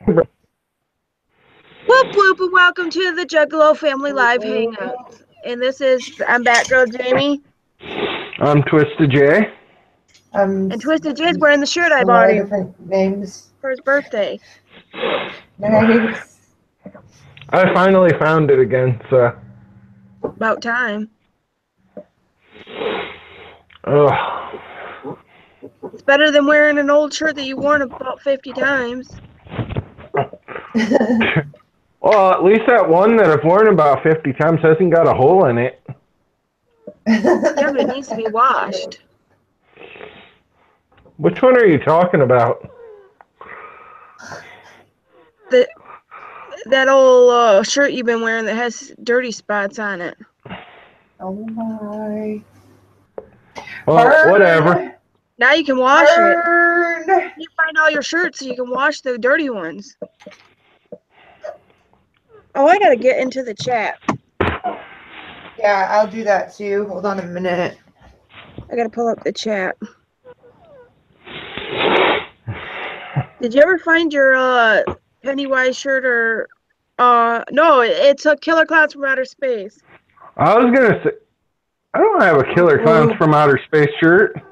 Whoop whoop and welcome to the Juggalo Family Live Hangout. And I'm Batgirljamie. I'm Twystid J. And Twystid J's wearing the shirt I bought him different names for his birthday. Nice. I finally found it again, so. About time. Ugh. It's better than wearing an old shirt that you worn about 50 times. Well, at least that one that I've worn about 50 times hasn't got a hole in it. Yeah, but it needs to be washed. Which one are you talking about? That old shirt you've been wearing that has dirty spots on it. Oh my. Well, Burn. whatever. Now you can wash Burn. it. You find all your shirts so you can wash the dirty ones. Oh, I gotta get into the chat. Yeah, I'll do that too. Hold on a minute. I gotta pull up the chat. Did you ever find your Pennywise shirt or no, it's a Killer Clowns from Outer Space. I was gonna say, I don't have a Killer Clowns from Outer Space shirt.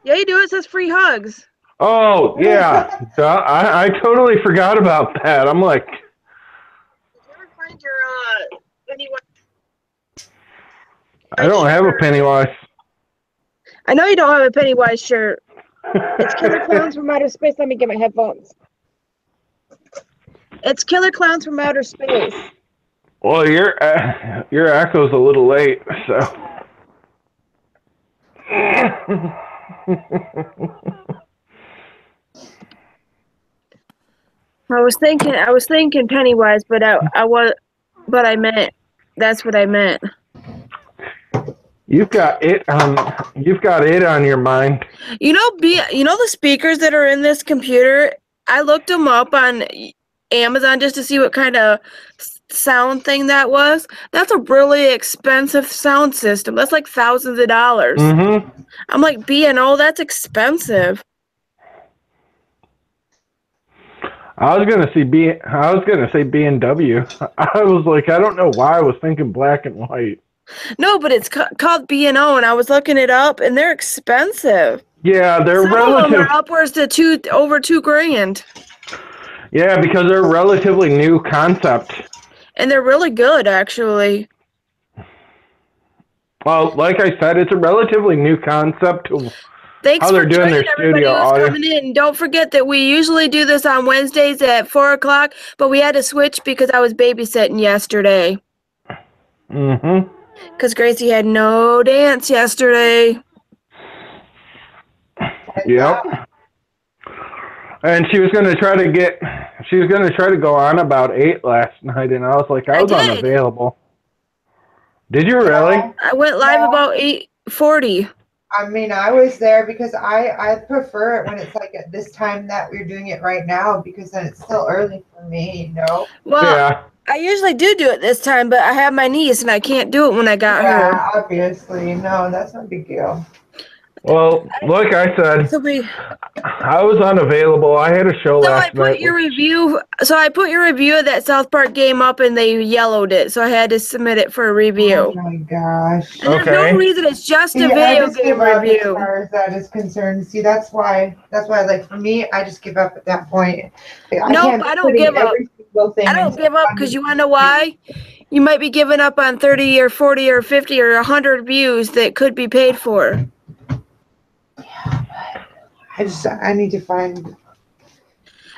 Yeah, you do. It says free hugs. Oh, yeah. I totally forgot about that. I'm like... Did you ever find your Pennywise? I don't have a Pennywise. I know you don't have a Pennywise shirt. It's Killer Clowns from Outer Space. Let me get my headphones. It's Killer Clowns from Outer Space. Well, your echo's a little late, so... I was thinking Pennywise, but I meant that's what I meant. You've got it on your mind. You know the speakers that are in this computer? I looked them up on Amazon just to see what kind of sound thing that was. That's a really expensive sound system. That's like thousands of dollars. Mm-hmm. I'm like, B&O, that's expensive. I was gonna say B&W. I was like, I don't know why I was thinking black and white. No, but it's called B&O, and I was looking it up, and they're expensive. Yeah, they're Some relative. of them are upwards to over $2,000. Yeah, because they're a relatively new concept. And they're really good, actually. Well, like I said, it's a relatively new concept to how they're doing their studio audio. Coming in. Don't forget that we usually do this on Wednesdays at 4 o'clock, but we had to switch because I was babysitting yesterday. Mm-hmm. Because Gracie had no dance yesterday. Yep. And she was going to try to go on about 8 last night, and I was like, I was unavailable. Did you really? I went live about 8:40. I mean, I was there because I prefer it when it's like at this time that we're doing it right now, because then it's still early for me, you know? Well, yeah. I usually do it this time, but I have my niece and I can't do it when I got her. Yeah, obviously. No, that's not a big deal. Well, like I said, I was unavailable. I had a show last night. So I put your review of that South Park game up, and they yellowed it, so I had to submit it for a review. Oh my gosh! And there's no reason. It's just a video game review. As far as that is concerned, see, that's why. Like for me, I just give up at that point. Nope, I don't give up. I don't give up because you want to know why? You might be giving up on 30 or 40 or 50 or 100 views that could be paid for. I need to find.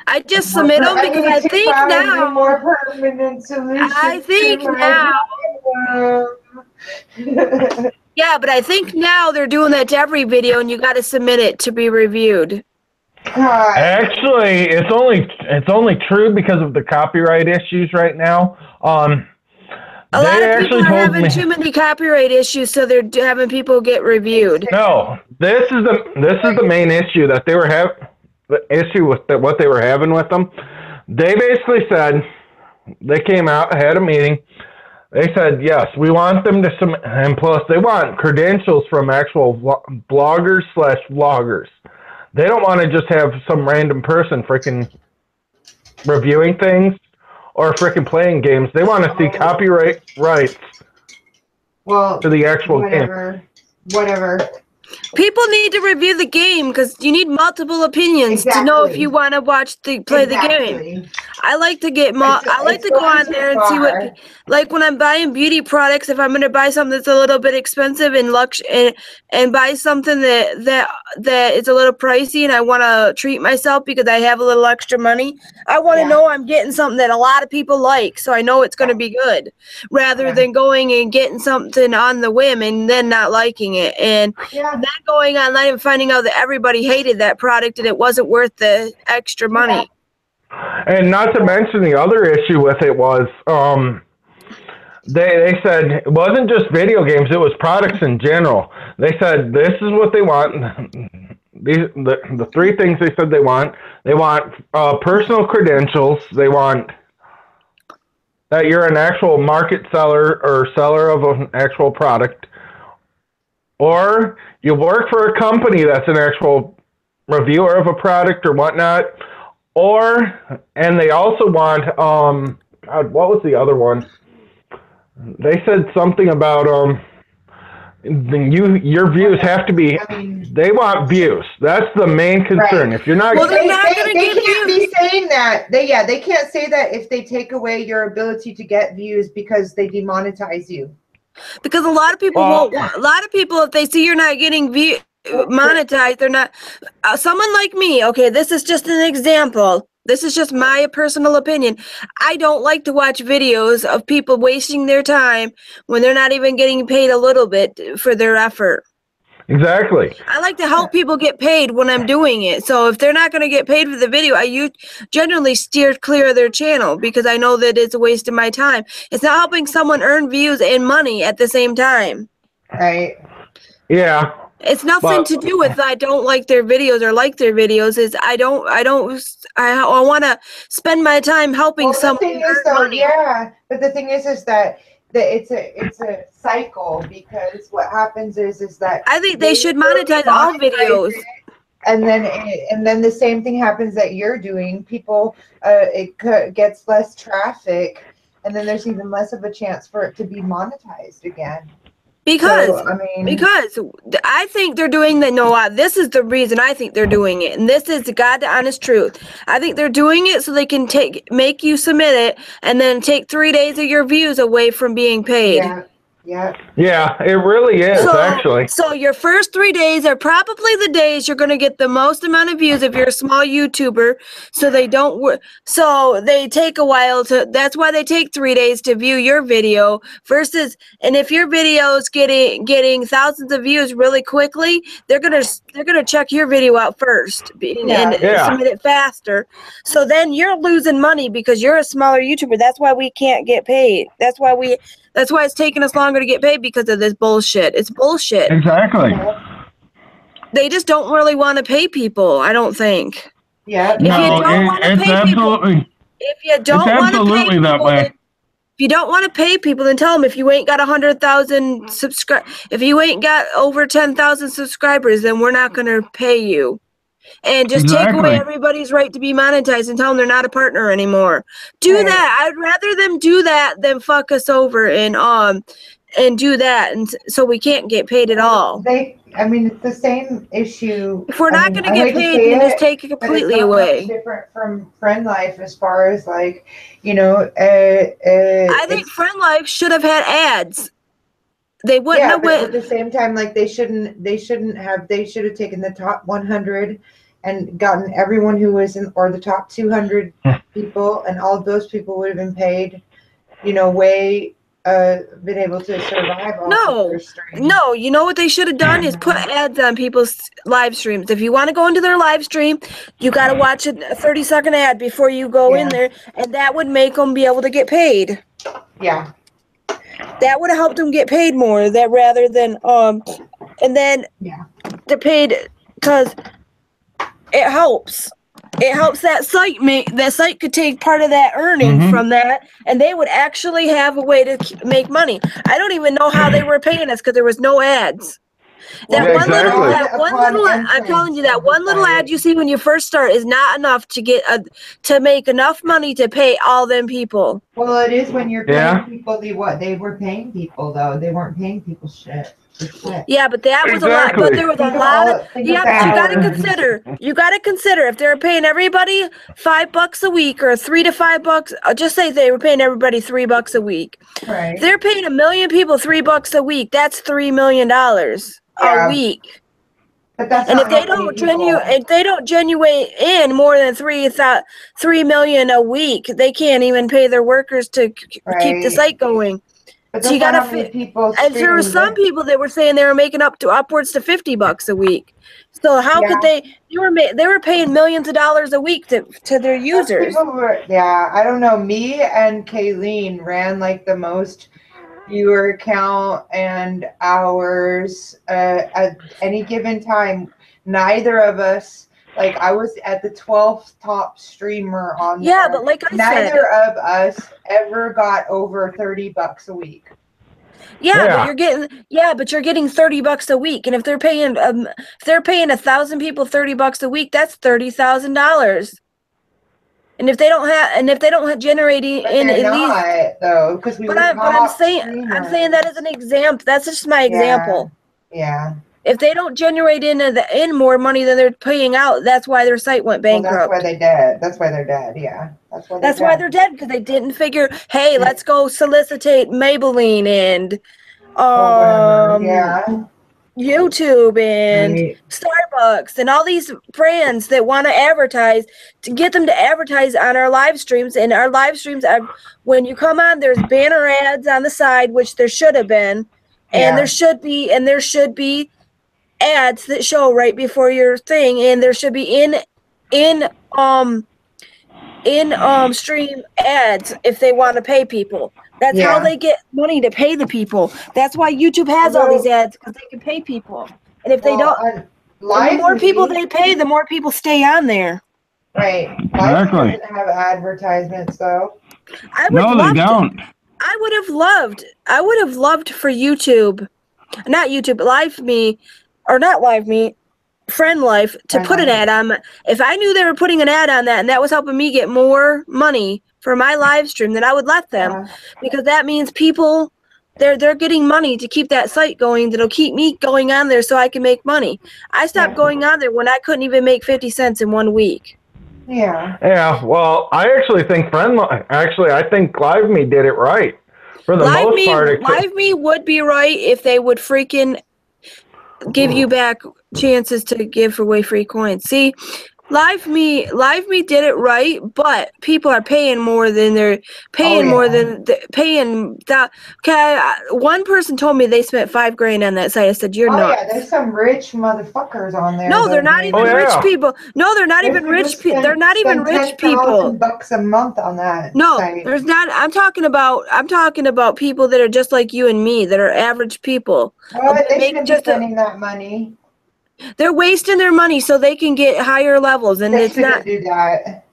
I just submit them because I think now. More permanent solution. I think now. Yeah, but I think now they're doing that to every video, and you got to submit it to be reviewed. Actually, it's only true because of the copyright issues right now. A lot of people are having too many copyright issues, so they're having people get reviewed. No, this is the main issue that they were having. The issue with what they were having with them. They basically said, they came out, had a meeting. They said, yes, we want them to submit, and plus they want credentials from actual bloggers/vloggers. They don't want to just have some random person freaking reviewing things or freaking playing games. They want to see copyright rights to the actual game. Whatever. People need to review the game because you need multiple opinions to know if you want to play the game. I like to get I like to go on there and see what, like when I'm buying beauty products, if I'm going to buy something that's a little bit expensive and and buy something that is a little pricey and I want to treat myself because I have a little extra money, I want to know I'm getting something that a lot of people like, so I know it's going to be good, rather than going and getting something on the whim and then not liking it and then going online and finding out that everybody hated that product and it wasn't worth the extra money. And not to mention the other issue with it was they said it wasn't just video games, it was products in general. They said this is what they want. The three things they said they want. They want personal credentials. They want that you're an actual market seller or seller of an actual product. Or you work for a company that's an actual reviewer of a product or whatnot. And they also want, God, what was the other one? They said something about, your views have to be, they want views. That's the main concern. If you're not, well, they can't be saying that. They can't say that if they take away your ability to get views because they demonetize you. Because a lot of people won't. A lot of people, if they see you're not getting monetized, they're not. Someone like me. Okay, this is just an example. This is just my personal opinion. I don't like to watch videos of people wasting their time when they're not even getting paid a little bit for their effort. Exactly. I like to help people get paid when I'm doing it. So if they're not going to get paid for the video, I generally steer clear of their channel because I know that it's a waste of my time. It's not helping someone earn views and money at the same time. Right. Yeah. It's nothing to do with I don't like their videos or like their videos. It's I want to spend my time helping someone earn money. Yeah, but the thing is that it's a cycle, because what happens is that I think they should monetize all videos. And then the same thing happens that you're doing. People, gets less traffic, and then there's even less of a chance for it to be monetized again. Because I think they're doing that. No, this is the reason I think they're doing it, and this is the God honest truth. I think they're doing it so they can make you submit it, and then take 3 days of your views away from being paid. Yeah, it really is, actually. So your first 3 days are probably the days you're going to get the most amount of views if you're a small YouTuber. So they take a while that's why they take 3 days to view your video and if your video is getting thousands of views really quickly, they're going to check your video out first and submit it faster. So then you're losing money because you're a smaller YouTuber. That's why we can't get paid. That's why it's taking us longer to get paid, because of this bullshit. It's bullshit. Exactly. They just don't really want to pay people, I don't think. Yeah. If you don't want to pay people, then tell them if you ain't got 100,000 if you ain't got over 10,000 subscribers, then we're not going to pay you. And just take away everybody's right to be monetized and tell them they're not a partner anymore. Do that. I'd rather them do that than fuck us over and do that, and so we can't get paid at all. It's the same issue. If we're not going to get paid, then just take it completely away. It's different from Friend Life as far as I think Friend Life should have had ads. They wouldn't have but at the same time, they should have taken the top 100 and gotten everyone who was or the top 200 people, and all of those people would have been paid, been able to survive. No, you know what they should have done is put ads on people's live streams. If you want to go into their live stream, you got to watch a 30-second ad before you go in there, and that would make them be able to get paid. Yeah. That would have helped them get paid more. That rather than and then they're paid because it helps. It helps that site that site could take part of that earning from that, and they would actually have a way to make money. I don't even know how they were paying us because there was no ads. That Yeah, one little, exactly. that one little, I'm telling you, that one little ad you see when you first start is not enough to get to make enough money to pay all them people. Well, it is when you're paying Yeah. people. They were paying people though. They weren't paying people shit. Yeah, but that was a lot. But there was a lot of. Yeah, but you got to consider. You got to consider if they're paying everybody $5 a week or $3 to $5. Just say they were paying everybody $3 a week. Right. If they're paying 1 million people $3 a week, that's $3 million a week. But that's and not if they don't genuine in more than 3 million a week, they can't even pay their workers to keep the site going. But so you gotta fit people. And there were some people that were saying they were making upwards to $50 a week. So how could they were paying millions of dollars a week to their users? I don't know. Me and Kayleen ran like the most viewer count and hours at any given time. Neither of us, like I was at the 12th top streamer on there. Yeah, but like I said, neither of us ever got over $30 a week. Yeah, but you're getting $30 a week, and if they're paying 1,000 people $30 a week, that's $30,000. And if they don't have generating in at least though, because we. I'm saying that as an example. That's just my example. Yeah. If they don't generate in more money than they're paying out, that's why their site went bankrupt. Well, that's why they're dead. Yeah. That's why they're dead, because they didn't figure, hey, let's go solicitate Maybelline and YouTube and Starbucks and all these brands that want to advertise, to get them to advertise on our live streams. And our live streams, when you come on, there's banner ads on the side, which there should have been, and there should be ads that show right before your thing, and there should be in stream ads if they want to pay people. That's how they get money to pay the people. That's why YouTube has all these ads, because they can pay people. And if they don't, the more people they pay, the more people stay on there. Right. Exactly. Doesn't have advertisements though. No, they don't. I would have loved for YouTube, not YouTube, Friend Life, to put an ad on. If I knew they were putting an ad on that and that was helping me get more money for my live stream, then I would let them, because that means people, they're getting money to keep that site going. That'll keep me going on there so I can make money. I stopped going on there when I couldn't even make 50 cents in 1 week. Yeah. Well, I actually think I think LiveMe did it right for the most part. LiveMe would be right if they would freaking give you back chances to give away free coins. See, LiveMe did it right, but people are paying more than they're paying Okay, one person told me they spent $5,000 on that site. I said, "You're nuts." Yeah, there's some rich motherfuckers on there. No, they're not even rich people. No, they're not even rich people. They're not even rich people. $10,000 a month on that. No, site. there's not. I'm talking about people that are just like you and me, that are average people. Well, they shouldn't be spending that money. They're wasting their money so they can get higher levels, and it's not. Do that.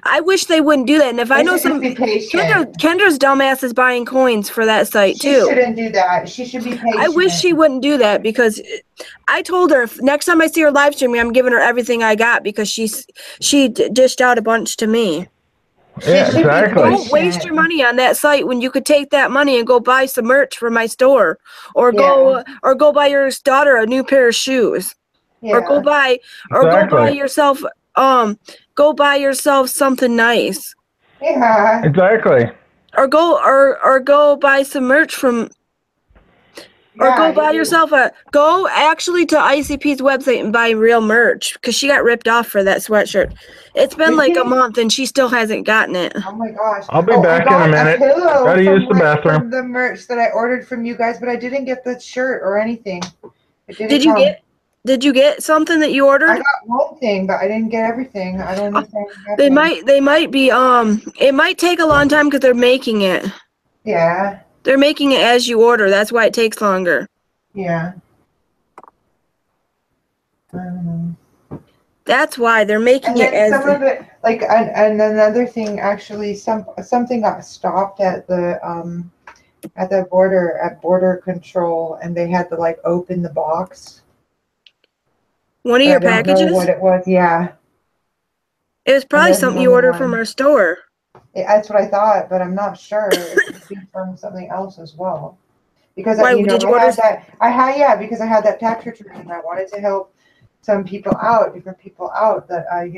I wish they wouldn't do that. And if I know some, Kendra's dumbass is buying coins for that site too. She shouldn't do that. She should be patient. I wish she wouldn't do that, because I told her next time I see her live streaming, I'm giving her everything I got, because she dished out a bunch to me. Yeah, exactly. Don't waste your money on that site when you could take that money and go buy some merch for my store, or go buy your daughter a new pair of shoes. Or go buy yourself something nice. Yeah. Exactly. Or go buy some merch from. Or go actually to ICP's website and buy real merch, because she got ripped off for that sweatshirt. It's been like a month and she still hasn't gotten it. Oh my gosh. I'll be back in a minute. Gotta use the bathroom. The merch that I ordered from you guys, but I didn't get the shirt or anything. Did you get something that you ordered? I got one thing, but I didn't get everything. I don't understand. They might be it might take a long time because they're making it. Yeah. They're making it as you order. That's why it takes longer. Yeah. That's why they're making it as some of it, like, and another thing, actually, something got stopped at the at the border at border control, and they had to like open the box. One of But your I don't know packages? what it was. Yeah, It was and probably there's something more you than ordered from one. our store. That's what I thought, but I'm not sure. It could be from something else as well. Because Why you know, did you order? because I had that tax return, and I wanted to help some people out, different people out that I've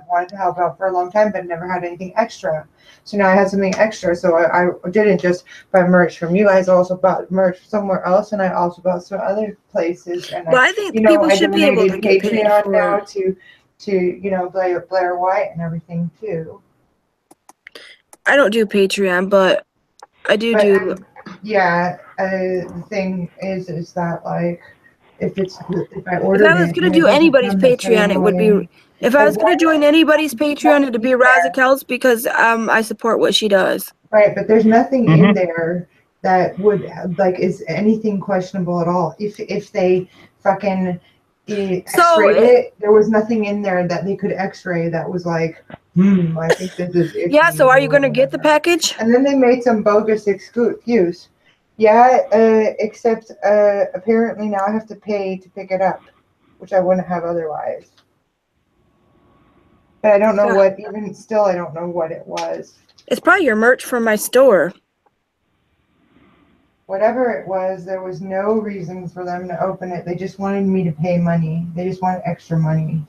wanted to help out for a long time, but never had anything extra. So now I had something extra. So I didn't just buy merch from you. I also bought merch somewhere else, and I also bought some other places. And Well, I think people I should be able to donated get paid Patreon for now it. to Blair White and everything too. I don't do Patreon, but I do But do. yeah, the thing is that like if I If I ordered was it gonna and it do doesn't anybody's come the same Patreon, it would be. way, If I like was gonna join anybody's Patreon, it'd be there, Razakel's because I support what she does. right? But there's nothing in Mhm. there that would like is anything questionable at all. If they fucking So X-rayed it, there was nothing in there that they could X-ray that was like, I think this is yeah. So iffy are you or gonna get the whatever. package? And then they made some bogus excuse. Yeah, except apparently now I have to pay to pick it up, which I wouldn't have otherwise. But I don't know Yeah. even still, I don't know what it was. It's probably your merch from my store. Whatever it was, there was no reason for them to open it. They just wanted me to pay money. They just wanted extra money.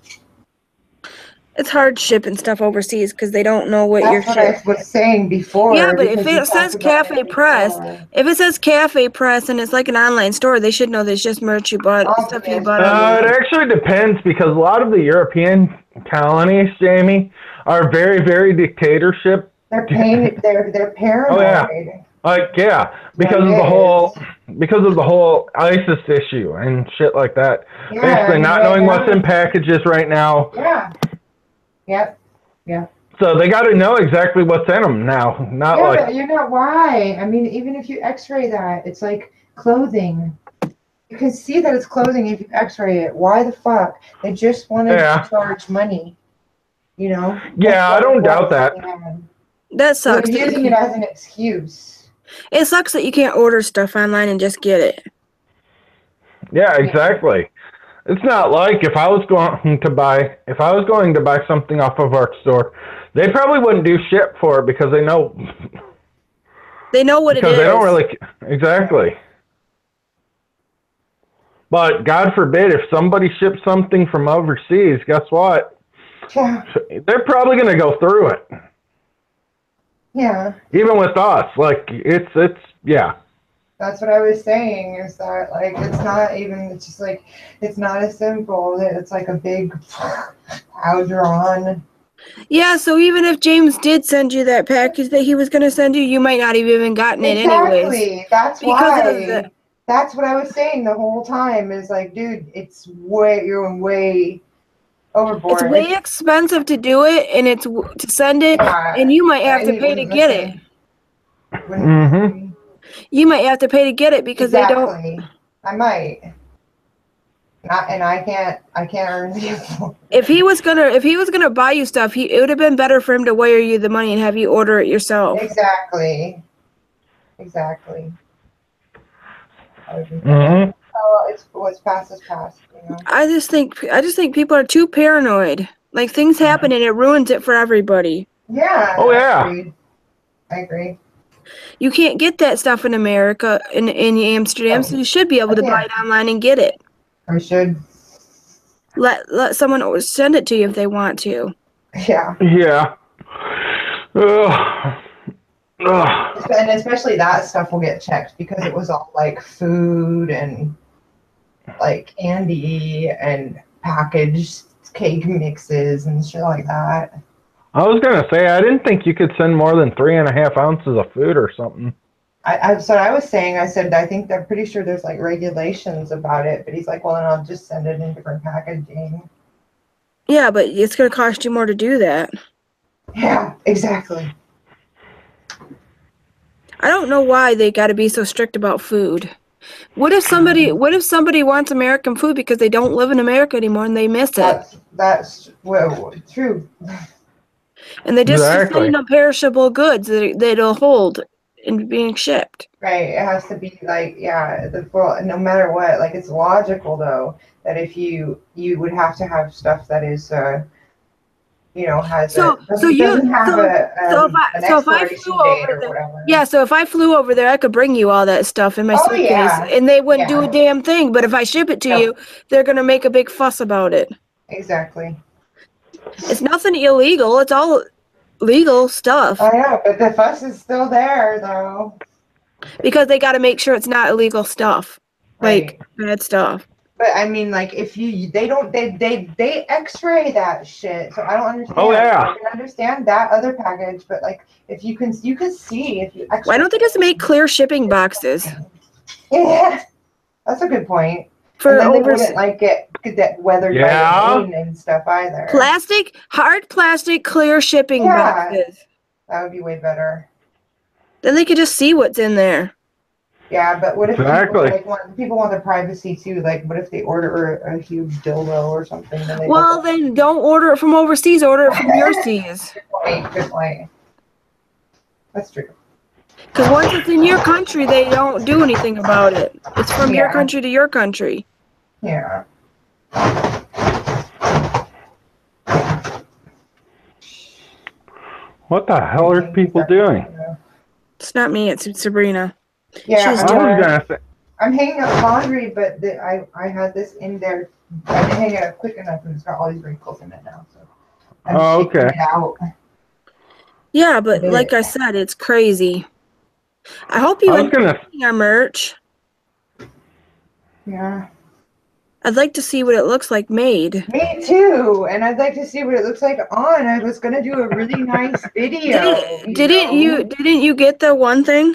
It's hard shipping stuff overseas because they don't know what you're That's what I shipping. was saying before. Yeah, but if Because we it talked says about Cafe it Press, before. if it says Cafe Press and it's like an online store, they should know there's just merch you bought, stuff you Obvious. bought on It there. actually depends because a lot of the European colonies, Jamie, are very, very dictatorship. They're paranoid. Oh yeah, yeah, because of the whole ISIS issue and shit like that. Yeah, Basically, I mean, not right knowing now, what's in packages right now. yeah. Yep. Yeah. So they got to know exactly what's in them now. Not Yeah, like but you know why? I mean, even if you X-ray that, it's like clothing. You can see that it's clothing if you X-ray it. Why the fuck? They just wanted to charge money. You know? That's Yeah, I what it don't doubt was that. in the end. That So they're sucks. using it as an excuse. It sucks that you can't order stuff online and just get it. Yeah, exactly. It's not like if I was going to buy something off of our store, they probably wouldn't do shit for it because they know what it because is. they don't really exactly. But God forbid if somebody ships something from overseas, guess what? Yeah. They're probably going to go through it. Yeah. Even with us, like it's yeah. That's what I was saying, is that like it's just like it's not as simple. It's like a big how drawn. Yeah, so even if James did send you that package that he was going to send you, you might not have even gotten it anyways. Exactly. That's Because why. That's what I was saying the whole time. Is like, dude, you're way overboard. It's way expensive to do it, and it's to send it, and you might have to pay to get it. Mm-hmm. You might have to pay to get it because they don't. I might. I can't earn the. If he was gonna buy you stuff, it would have been better for him to wire you the money and have you order it yourself. Exactly. Mm-hmm. Oh, it's what's past is past. You know? I just think people are too paranoid. Like things happen and it ruins it for everybody. Yeah. Oh yeah. I agree. You can't get that stuff in America in Amsterdam, so you should be able to buy it online and get it. I should. Let someone send it to you if they want to. Yeah. Yeah. Ugh. And especially that stuff will get checked because it was all like food and like candy and packaged cake mixes and shit like that. I was gonna say I didn't think you could send more than 3.5 ounces of food or something. That's what I was saying. I said I think they're pretty sure there's like regulations about it, but he's like, well, then I'll just send it in different packaging. Yeah, but it's gonna cost you more to do that. Yeah, exactly. I don't know why they got to be so strict about food. What if somebody wants American food because they don't live in America anymore and they miss it? That's true. And they just send them perishable goods that'll hold. and being shipped. Right. It has to be like, yeah, well, no matter what, like it's logical though that if you would have to have stuff that is has So doesn't have an if I expiration flew date over or there, whatever. yeah. So if I flew over there, I could bring you all that stuff in my Oh, suitcase, yeah. and they wouldn't do Yeah. a damn thing. But if I ship it to No. you, they're gonna make a big fuss about it. Exactly. It's nothing illegal. It's all legal stuff I know, but the fuss is still there though. because they got to make sure it's not illegal stuff, Right. like bad stuff. But I mean, like, if they X-ray that shit, so I don't understand. Oh, yeah. I can understand that other package, but like, if you can see if you X-ray. Why don't they just make clear shipping boxes Yeah, that's a good point. for And then they over wouldn't like get weathered by the rain and stuff either. hard plastic clear shipping boxes? That would be way better. Then they could just see what's in there. Yeah, but what if Exactly. people want their privacy too? Like, what if they order a huge dildo or something? Then don't order it from overseas. Order it from your seas. Good point. That's true. Because once it's in your country, they don't do anything about it. It's from your country to your country. Yeah. What the hell are people doing? It's not me. It's Sabrina. Yeah, I'm hanging up laundry, but I had this in there. I didn't hang it up quick enough, and it's got all these wrinkles in it now. So I'm shaking it out. Yeah, but like I said, it's crazy. I hope you enjoy our merch. Yeah. I'd like to see what it looks like made. Me too, and I'd like to see what it looks like on. I was gonna do a really nice video. Didn't you get the one thing?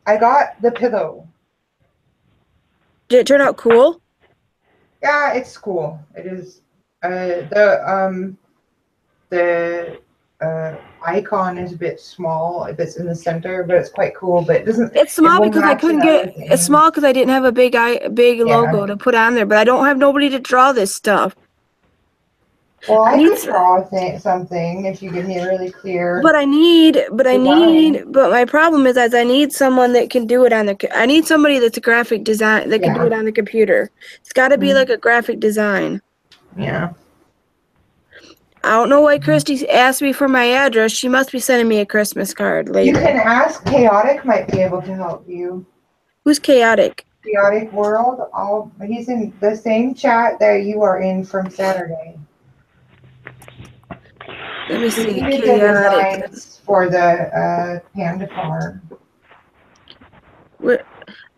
I got the pillow. Did it turn out cool? Yeah, it's cool. It is. The icon is a bit small if it's in the center, but it's quite cool. But it doesn't. It's small because I couldn't get. It's small because I didn't have a big logo to put on there. But I don't have nobody to draw this stuff. Well, I could draw something if you give me a really clear. But my problem is I need someone that can do it on the. I need somebody that's a graphic design that can do it on the computer. It's got to be like a graphic design. Yeah. I don't know why Christy asked me for my address. She must be sending me a Christmas card later. You can ask Chaotic, might be able to help you. Who's Chaotic? Chaotic World. He's in the same chat that you are in from Saturday. Let me see. He did the designs for the panda farm.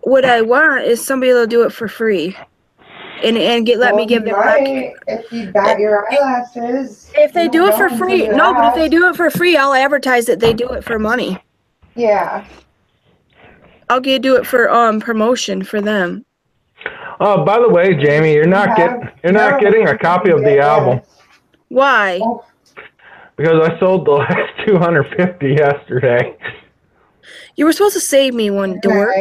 What I want is somebody that'll do it for free. And let me give them if you bat your eyelashes. If they do it for free, but if they do it for free, I'll advertise that they do it for money. Yeah. I'll do it for promotion for them. Oh, by the way, Jamie, you're not getting a copy of the album. Why? Because I sold the last 250 yesterday. You were supposed to save me one, dork.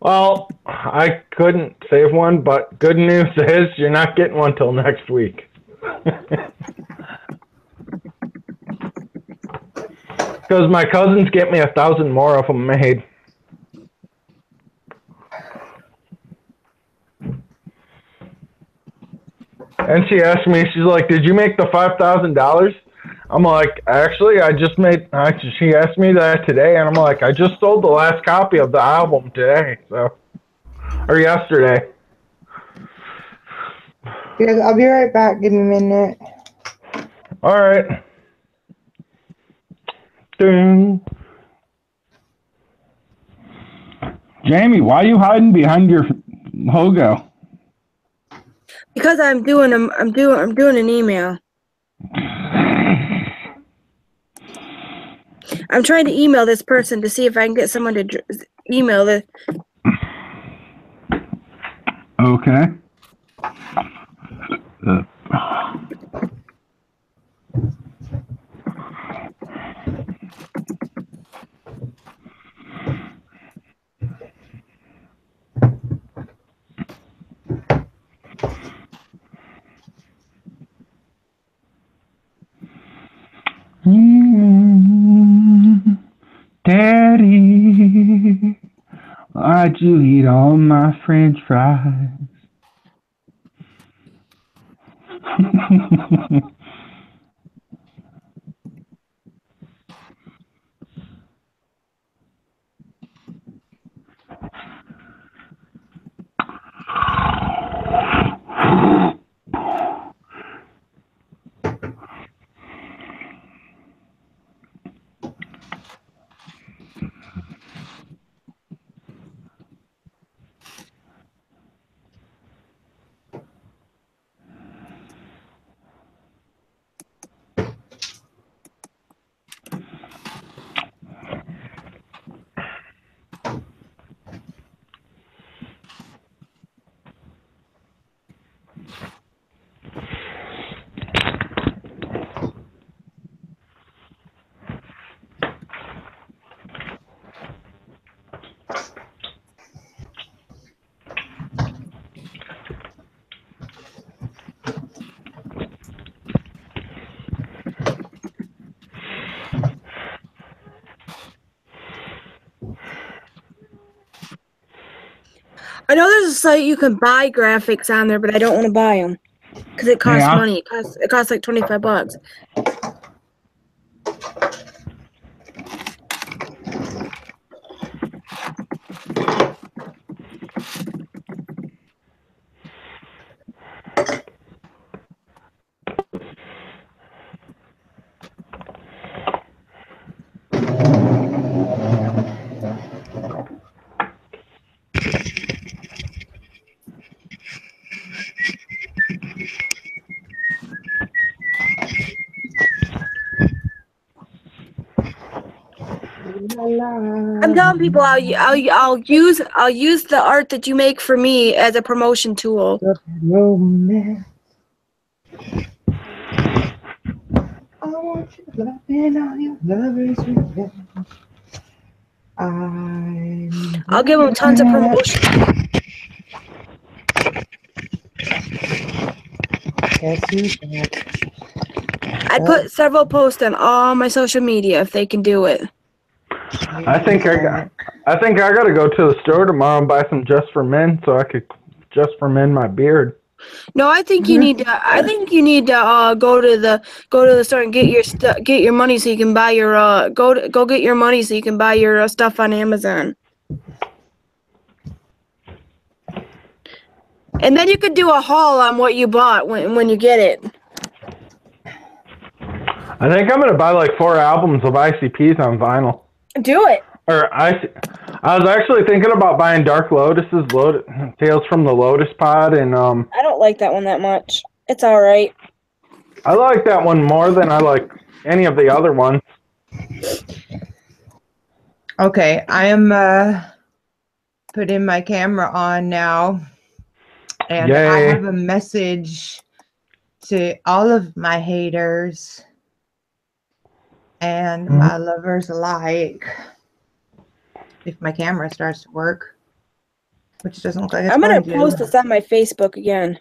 Well, I couldn't save one, but good news is you're not getting one till next week. Because my cousins get me 1,000 more of them made. And she asked me, she's like, did you make the $5,000? I'm like, actually, she asked me that today, and I'm like, I just sold the last copy of the album today, or yesterday. Yes, I'll be right back. Give me a minute. All right. Ding. Jamie, why are you hiding behind your logo? Because I'm doing an email. I'm trying to email this person to see if I can get someone to email this. Okay. Why'd you eat all my French fries? I know there's a site you can buy graphics on there, but I don't want to buy them because it costs money. It costs like $25. I'm telling people I'll use the art that you make for me as a promotion tool. Romance. I want you to love me now, your lover's revenge. I'll give them tons of promotion. I put several posts on all my social media if they can do it. I think I gotta go to the store tomorrow and buy some Just for Men so I could Just for Men my beard. No, I think you need to. I think you need to go to the store and get your money so you can buy your go get your money so you can buy your stuff on Amazon. And then you could do a haul on what you bought when you get it. I think I'm gonna buy like 4 albums of ICPs on vinyl. Do it. Or I was actually thinking about buying Dark Lotus's Tales from the Lotus Pod, and I don't like that one that much. It's all right. I like that one more than I like any of the other ones. Okay, I am putting my camera on now, and Yay. I have a message to all of my haters and my lovers alike. If my camera starts to work, which doesn't look like it's I'm gonna going to. post this on my Facebook again.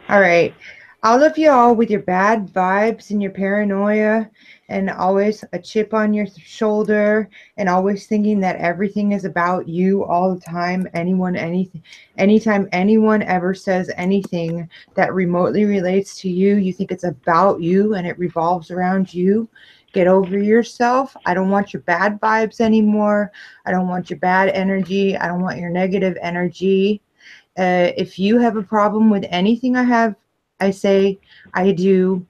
All right, all of y'all with your bad vibes and your paranoia and always a chip on your shoulder and always thinking that everything is about you all the time. Anytime anyone ever says anything that remotely relates to you, you think it's about you and it revolves around you. Get over yourself. I don't want your bad vibes anymore. I don't want your bad energy. I don't want your negative energy. If you have a problem with anything I say, I do,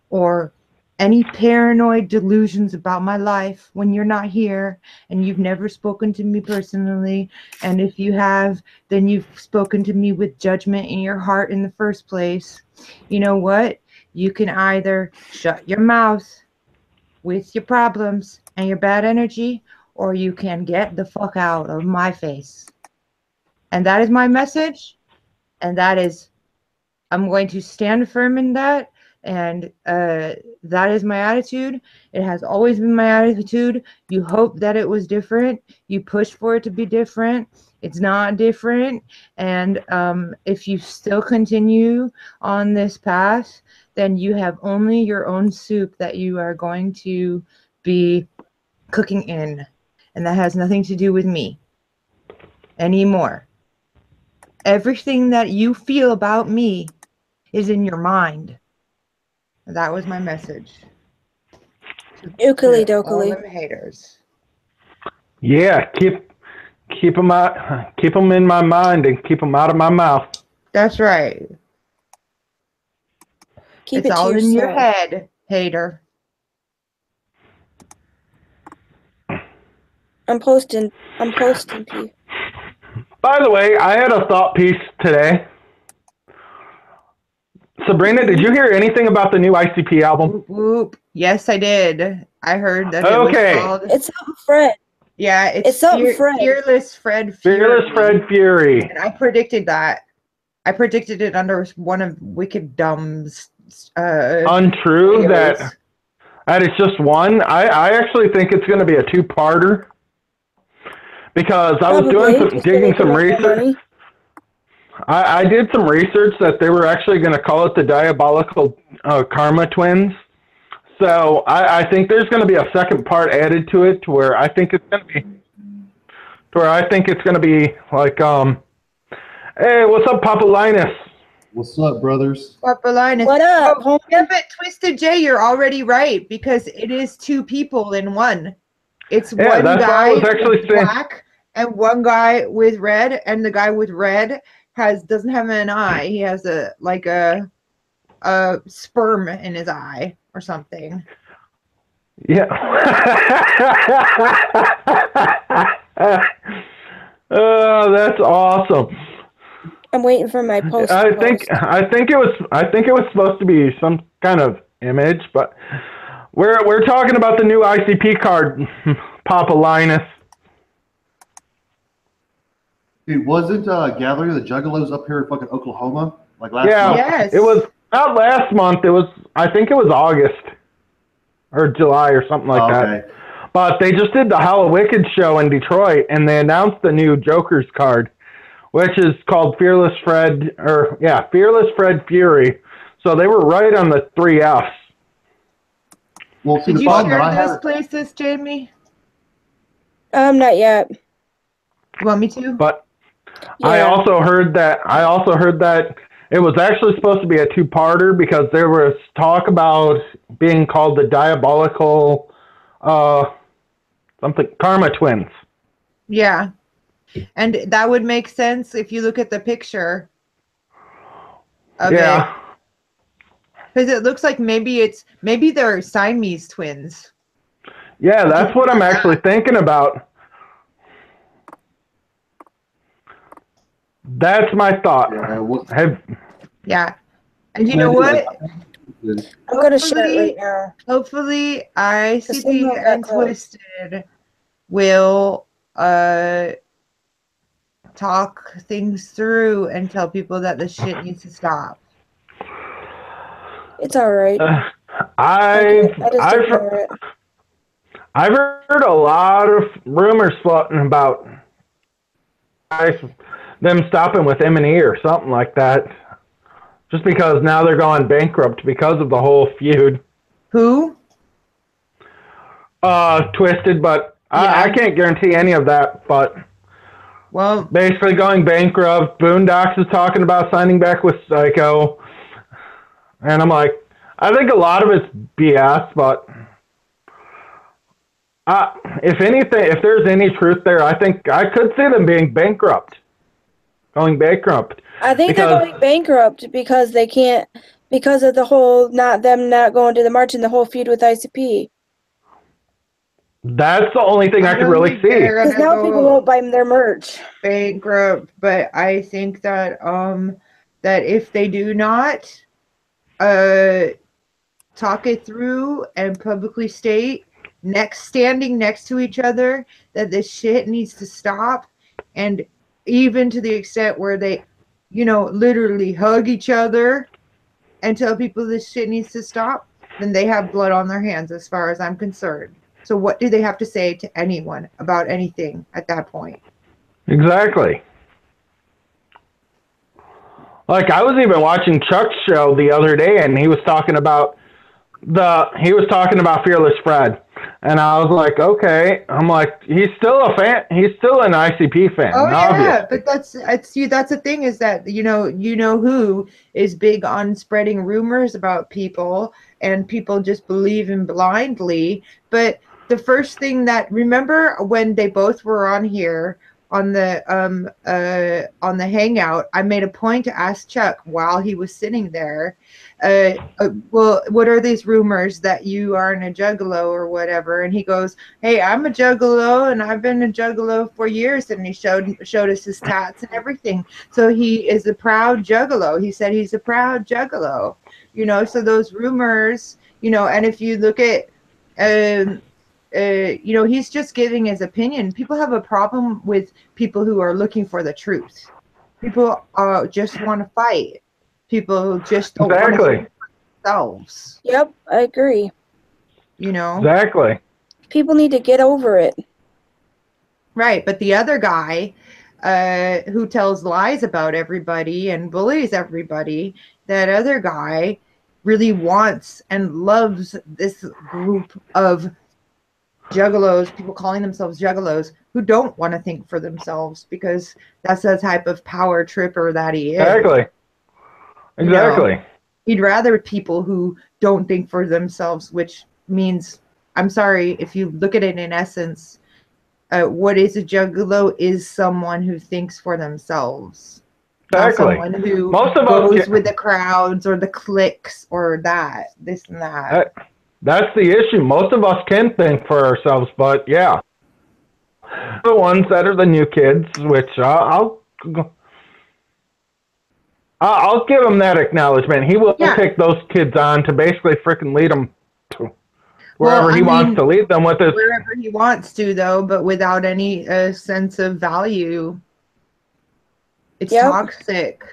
or any paranoid delusions about my life when you're not here and you've never spoken to me personally, and if you have, then you've spoken to me with judgment in your heart in the first place, you know what? You can either shut your mouth with your problems and your bad energy, or you can get the fuck out of my face. And that is my message. And that is, I'm going to stand firm in that. And that is my attitude. It has always been my attitude. You hope that it was different. You push for it to be different. It's not different. And if you still continue on this path, then you have only your own soup that you are going to be cooking in. And that has nothing to do with me anymore. Everything that you feel about me is in your mind. That was my message. Ookily To all dokily. them haters. Yeah, keep them out, keep them in my mind and keep them out of my mouth. That's right. Keep It's it to all in your yourself. head, hater. I'm posting to you. By the way, I had a thought piece today. Sabrina, did you hear anything about the new ICP album? Whoop, whoop. Yes, I did. I heard that it Okay. was called... It's something Fred. Yeah, It's something Fred. Fearless Fred Fury. Fearless Fred Fury. And I predicted that. I predicted it under one of Wicked Dumb's Untrue videos. that it's just one. I actually think it's going to be a two-parter because I was digging some research. I did some research that they were actually going to call it the Diabolical Karma Twins. So I think there's going to be a second part added to it, to where I think it's going to be like, hey, what's up, Papa Linus? What's up, brothers? Papa Linus. What up? Oh, yeah, but Twystid J, you're already right, because it is two people in one. It's one that's what I guy was actually with saying. black and one guy with red, and the guy with red doesn't have an eye. He has a sperm in his eye or something. Yeah. Oh, that's awesome. I'm waiting for my post. I think it was supposed to be some kind of image, but we're talking about the new ICP card, Papa Linus. Dude, wasn't Gathering of the Juggalos up here in fucking Oklahoma like last Yeah, month? Yes. it was not last month. I think it was August or July or something like that. But they just did the Hollow Wicked show in Detroit, and they announced the new Joker's card, which is called Fearless Fred Fury. So they were right on the 3 Fs. Well, see, Did the you problem that share I those have, places, Jamie? Not yet. You want me to? But Yeah. I also heard that it was actually supposed to be a 2-parter because there was talk about being called the Diabolical something Karma Twins. Yeah. And that would make sense if you look at the picture of it. Because it looks like maybe they're Siamese twins. Yeah, that's what I'm actually thinking about. That's my thought. Yeah. And you know what? I'm going to share it right now. Hopefully, ICP somehow got and close. Twystid will talk things through and tell people that this shit needs to stop. It's all right. I've ignore it. I've heard a lot of rumors floating about them stopping with M&E or something like that. Just because now they're going bankrupt because of the whole feud. Who? Twystid, but Yeah. I can't guarantee any of that. But Well, basically going bankrupt. Boondocks is talking about signing back with Psycho. And I'm like, I think a lot of it's BS, but if anything, if there's any truth there, I think I could see them being bankrupt. Going bankrupt. I think they're going bankrupt because they can't, because of the whole not going to the march and the whole feud with ICP. That's the only thing I could really see. Because now people won't buy their merch. Bankrupt, but I think that that if they do not talk it through and publicly state standing next to each other that this shit needs to stop, and even to the extent where they, literally hug each other and tell people this shit needs to stop, then they have blood on their hands as far as I'm concerned. So what do they have to say to anyone about anything at that point? Exactly. Like, I was even watching Chuck's show the other day, and he was talking about Fearless Fred. And I was like, okay. I'm like, he's still a fan. He's still an ICP fan. Oh yeah, obviously. but that's the thing is that you know who is big on spreading rumors about people, and people just believe him blindly. But the first thing that, remember when they both were on here on the Hangout, I made a point to ask Chuck while he was sitting there, well, what are these rumors that you aren't a juggalo or whatever? And he goes, hey, I'm a juggalo and I've been a juggalo for years. And he showed us his tats and everything. So he is a proud juggalo. He said he's a proud juggalo, so those rumors, and if you look at, he's just giving his opinion. People have a problem with people who are looking for the truth. People just want to fight. People just don't want to see themselves. Yep, I agree. Exactly. People need to get over it. Right, but the other guy who tells lies about everybody and bullies everybody, that other guy really wants and loves this group of juggalos, people calling themselves juggalos, who don't want to think for themselves, because that's the type of power tripper that he is. Exactly. He'd rather people who don't think for themselves, which means, I'm sorry, if you look at it in essence, what is a juggalo is someone who thinks for themselves. Exactly. Not someone who Most of goes us with the crowds or the cliques or this and that. That's the issue. Most of us can think for ourselves, but yeah. The ones that are the new kids, which I'll give him that acknowledgement. He will take those kids on to basically freaking lead them to wherever he wants to lead them with his. Wherever he wants to, though, but without any sense of value. It's toxic.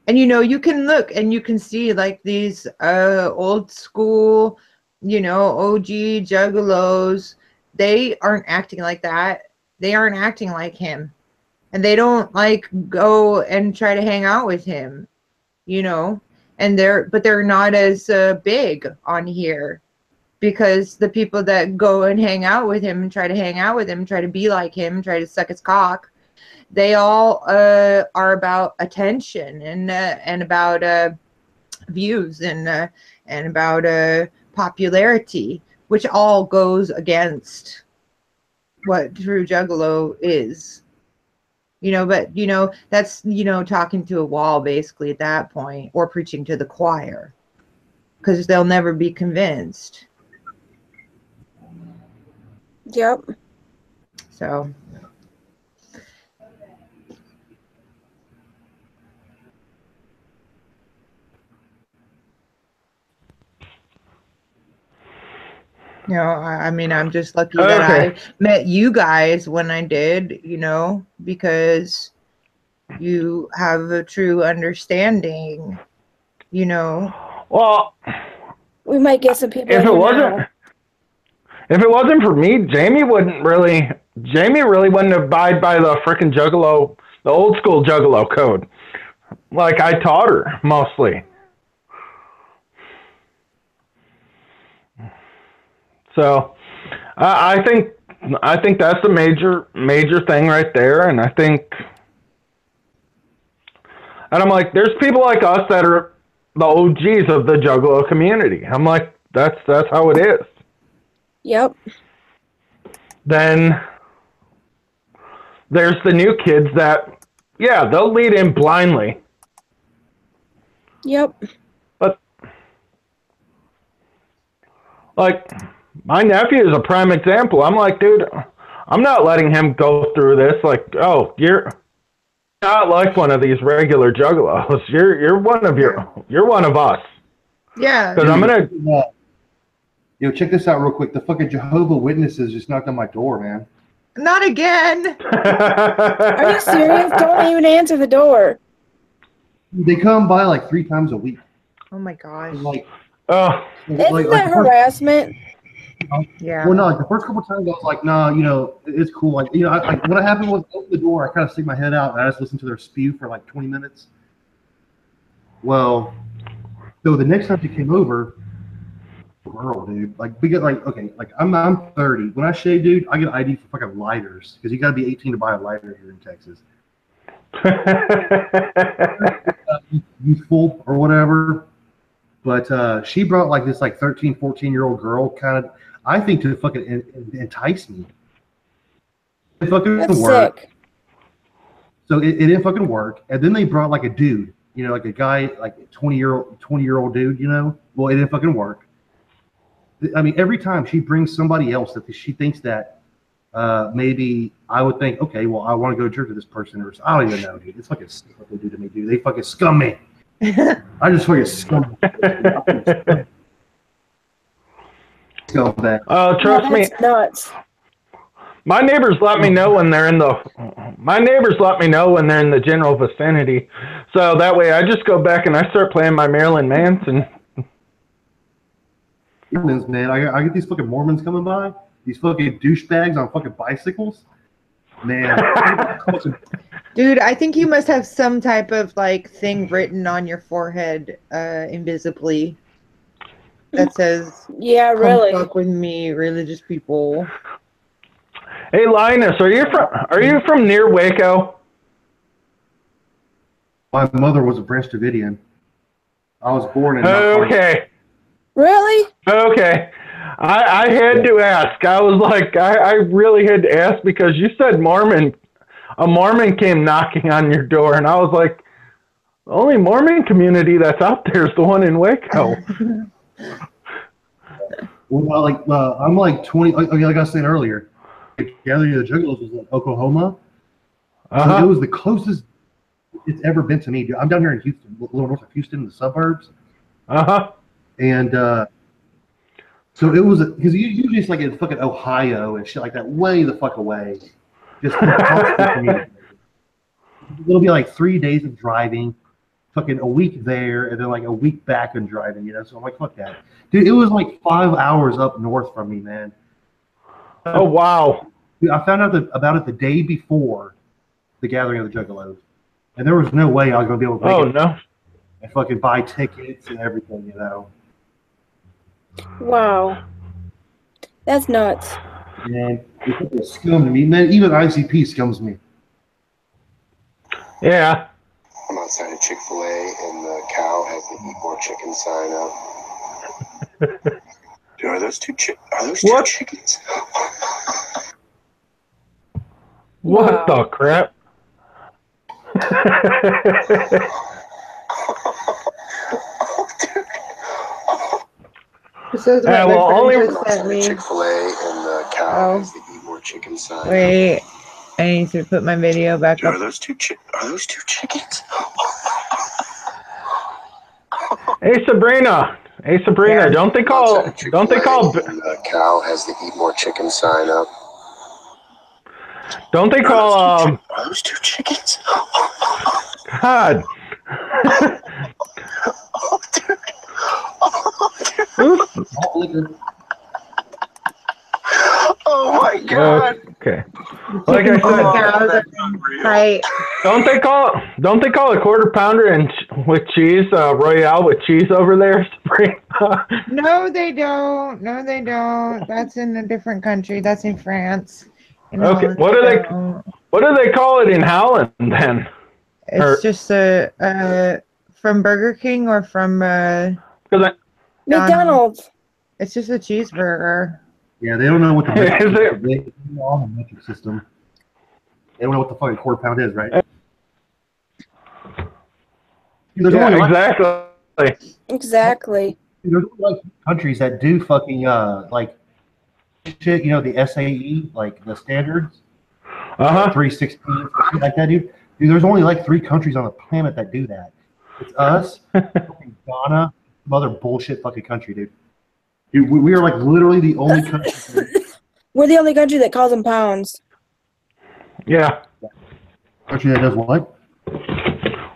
And you can look and you can see like these old school, OG juggalos. They aren't acting like that. They aren't acting like him. And they don't like go and try to hang out with him, and they're not as big on here, because the people that go and hang out with him and try to hang out with him, try to be like him, try to suck his cock, they all are about attention and about views and about popularity, which all goes against what true juggalo is. But that's talking to a wall basically at that point, or preaching to the choir, because they'll never be convinced. Yep. So I mean, I'm just lucky that I met you guys when I did, because you have a true understanding, Well, we might get some people. If it wasn't for me, Jamie really wouldn't abide by the freaking juggalo, the old school juggalo code. Like I taught her mostly. So, I think that's the major thing right there, and I'm like, there's people like us that are the OGs of the juggalo community. I'm like, that's how it is. Yep. Then there's the new kids that, they'll lead in blindly. Yep. But like, my nephew is a prime example. I'm like, dude, I'm not letting him go through this. Like, oh, you're not like one of these regular juggalos. You're one of us. Yeah. Because I'm gonna. Yo, check this out real quick. The fucking Jehovah Witnesses just knocked on my door, man. Not again. Are you serious? Don't even answer the door. They come by like 3 times a week. Oh my gosh. Like, Isn't that harassment? Yeah. Well, no, like the first couple times I was like, no, it's cool. Like, what happened was I opened the door, I kind of stick my head out, and I just listened to their spew for like 20 minutes. Well, so the next time she came over, girl, dude. Like we get like okay, like I'm 30. When I shave, dude, I get ID for fucking lighters because you got to be 18 to buy a lighter here in Texas. Youthful or whatever. But she brought like this like 13, 14-year-old girl kind of, I think, to fucking entice me. It fucking That's work. sick. So it didn't fucking work. And then they brought like a dude, you know, like a guy, like a 20-year-old dude, you know. Well, it didn't fucking work. I mean, every time she brings somebody else that she thinks that maybe I would think, okay, well, I want to go to church with this person, or I don't even know, dude. It's fucking sick what they do to me, dude. They fucking scum me. I just fucking scum. Scumbag. Oh, trust me. That's nuts. My neighbors let me know when they're in the. My neighbors let me know when they're in the general vicinity, so that way I just go back and I start playing my Marilyn Manson. Mormons, man, I get these fucking Mormons coming by, these fucking douchebags on fucking bicycles, man. Dude, I think you must have some type of like thing written on your forehead, invisibly, that says, Yeah, "Come really. fuck with me, religious people." Hey, Linus, are you from near Waco? My mother was a Branch Davidian. I was born in. Okay. Really? Okay. I had to ask. I was like, I really had to ask because you said Mormon. A Mormon came knocking on your door, and I was like, the only Mormon community that's out there is the one in Waco. Well, like I'm like 20. Like I was saying earlier, the gathering of the Juggalos was in Oklahoma. Uh-huh. It was the closest it's ever been to me. Dude. I'm down here in Houston, a little north of Houston, in the suburbs. Uh-huh. And so it was because usually it's like in fucking Ohio and shit like that, way the fuck away. Just it'll be like 3 days of driving, fucking a week there, and then like a week back and driving. You know, so I'm like, fuck that, dude. It was like 5 hours up north from me, man. Oh wow. Dude, I found out about it the day before the gathering of the Juggalos, and there was no way I was gonna be able to make it no. and fucking buy tickets and everything, you know. Wow. That's nuts. Man, it scummed me. Man, even ICP scums me. Yeah. I'm outside of Chick-fil-A, and the cow has the eat more chicken sign up. Dude, are those two What? chickens? What the crap? This is what Yeah, my well, friend only- just sent me. Chick-fil-A, and the cow has the eat more chicken sign. Wait, I need to put my video back Dude, up. are those two chickens? Hey Sabrina. Hey Sabrina, Yeah. don't they call And the cow has the eat more chicken sign up. don't they call Are those two chickens? God. Oh, dude. Oh, dude. Oh my God. Okay. Like I said, Right. don't they call a quarter pounder and with cheese Royale with cheese over there? No, they don't. No, they don't. That's in a different country. That's in France. In Okay, Holland, what do they call it in Holland then? It's just from Burger King or from McDonald's. It's just a cheeseburger. Yeah, they don't know what the Is it? they don't know the metric system. They don't know what the fucking quarter pound is, right? There's Yeah, only like, Exactly. there's only like countries that do fucking like shit, you know, the SAE, like the standards, 316, shit like that, dude. Dude, there's only like 3 countries on the planet that do that. It's us, fucking Ghana, some other bullshit fucking country, dude. Dude, we are like literally the only country. We're the only country that calls them pounds. Yeah. Country that does what?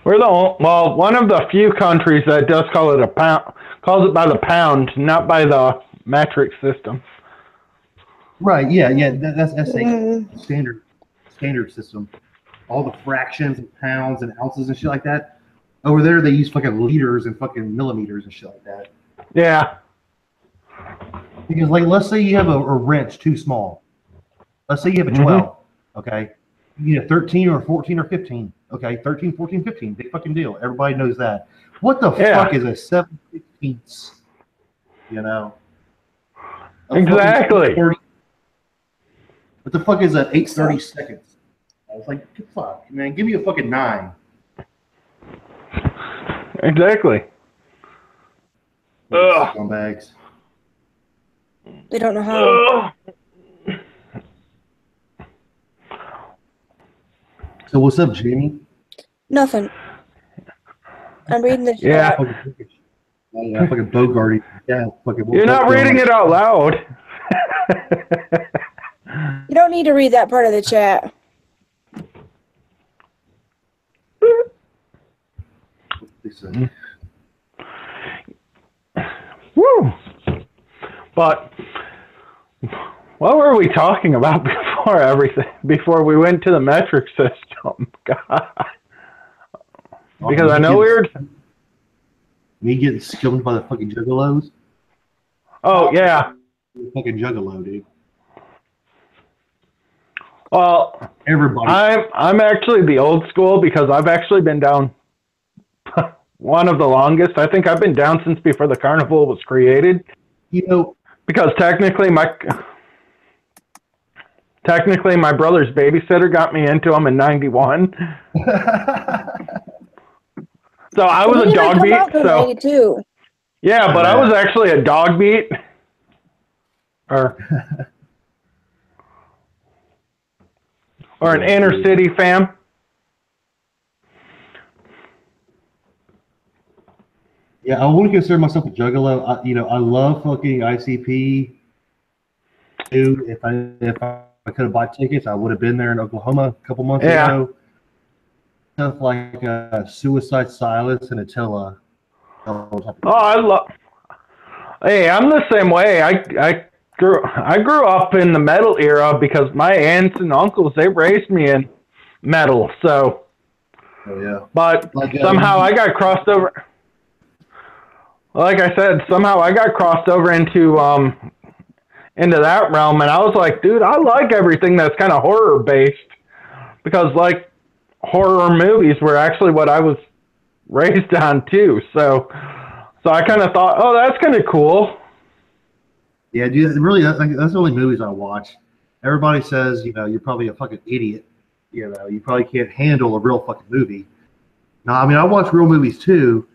We're one of the few countries that does call it a pound, calls it by the pound, not by the metric system. Right, yeah, that's SAE, standard system. All the fractions and pounds and ounces and shit like that. Over there, they use fucking liters and fucking millimeters and shit like that. Yeah. Because, like, let's say you have a wrench too small. Let's say you have a 12, okay? You get a 13 or 14 or 15, okay? 13, 14, 15, big fucking deal. Everybody knows that. What the fuck is a 7/16? You know? Exactly. What the fuck is an 8/30 seconds? I was like, fuck, man, give me a fucking 9. Exactly. Ugh. Scumbags. They don't know how. So what's up, Jamie? Nothing. I'm reading the Yeah. Fucking Bogarty. Yeah, fucking. You're not reading it out loud. You don't need to read that part of the chat. Woo. But what were we talking about before everything? Before we went to the metric system? God. Because I know me getting skilled by the fucking juggalos. Oh yeah. Fucking juggalo, dude. Well, everybody. I'm actually the old school because I've actually been down one of the longest. I think I've been down since before the carnival was created. You know, because technically my brother's babysitter got me into them in '91. So I was a dog beat. So 92. Yeah, but I was actually a dog beat. Or an inner city fam. Yeah, I wouldn't consider myself a juggalo. I love fucking ICP. Dude, if I could have bought tickets, I would have been there in Oklahoma a couple months ago. Stuff like Suicide Silence and Attila. Hey, I'm the same way. I grew up in the metal era because my aunts and uncles, they raised me in metal. So, but somehow I got crossed over. Like I said, somehow I got crossed over into that realm, and I was like, dude, I like everything that's kind of horror based because like horror movies were actually what I was raised on too. So I kind of thought, oh, that's kind of cool. Yeah, dude, really, that's the only movies I watch. Everybody says, you're probably a fucking idiot. You probably can't handle a real fucking movie. No, I mean, I watch real movies too,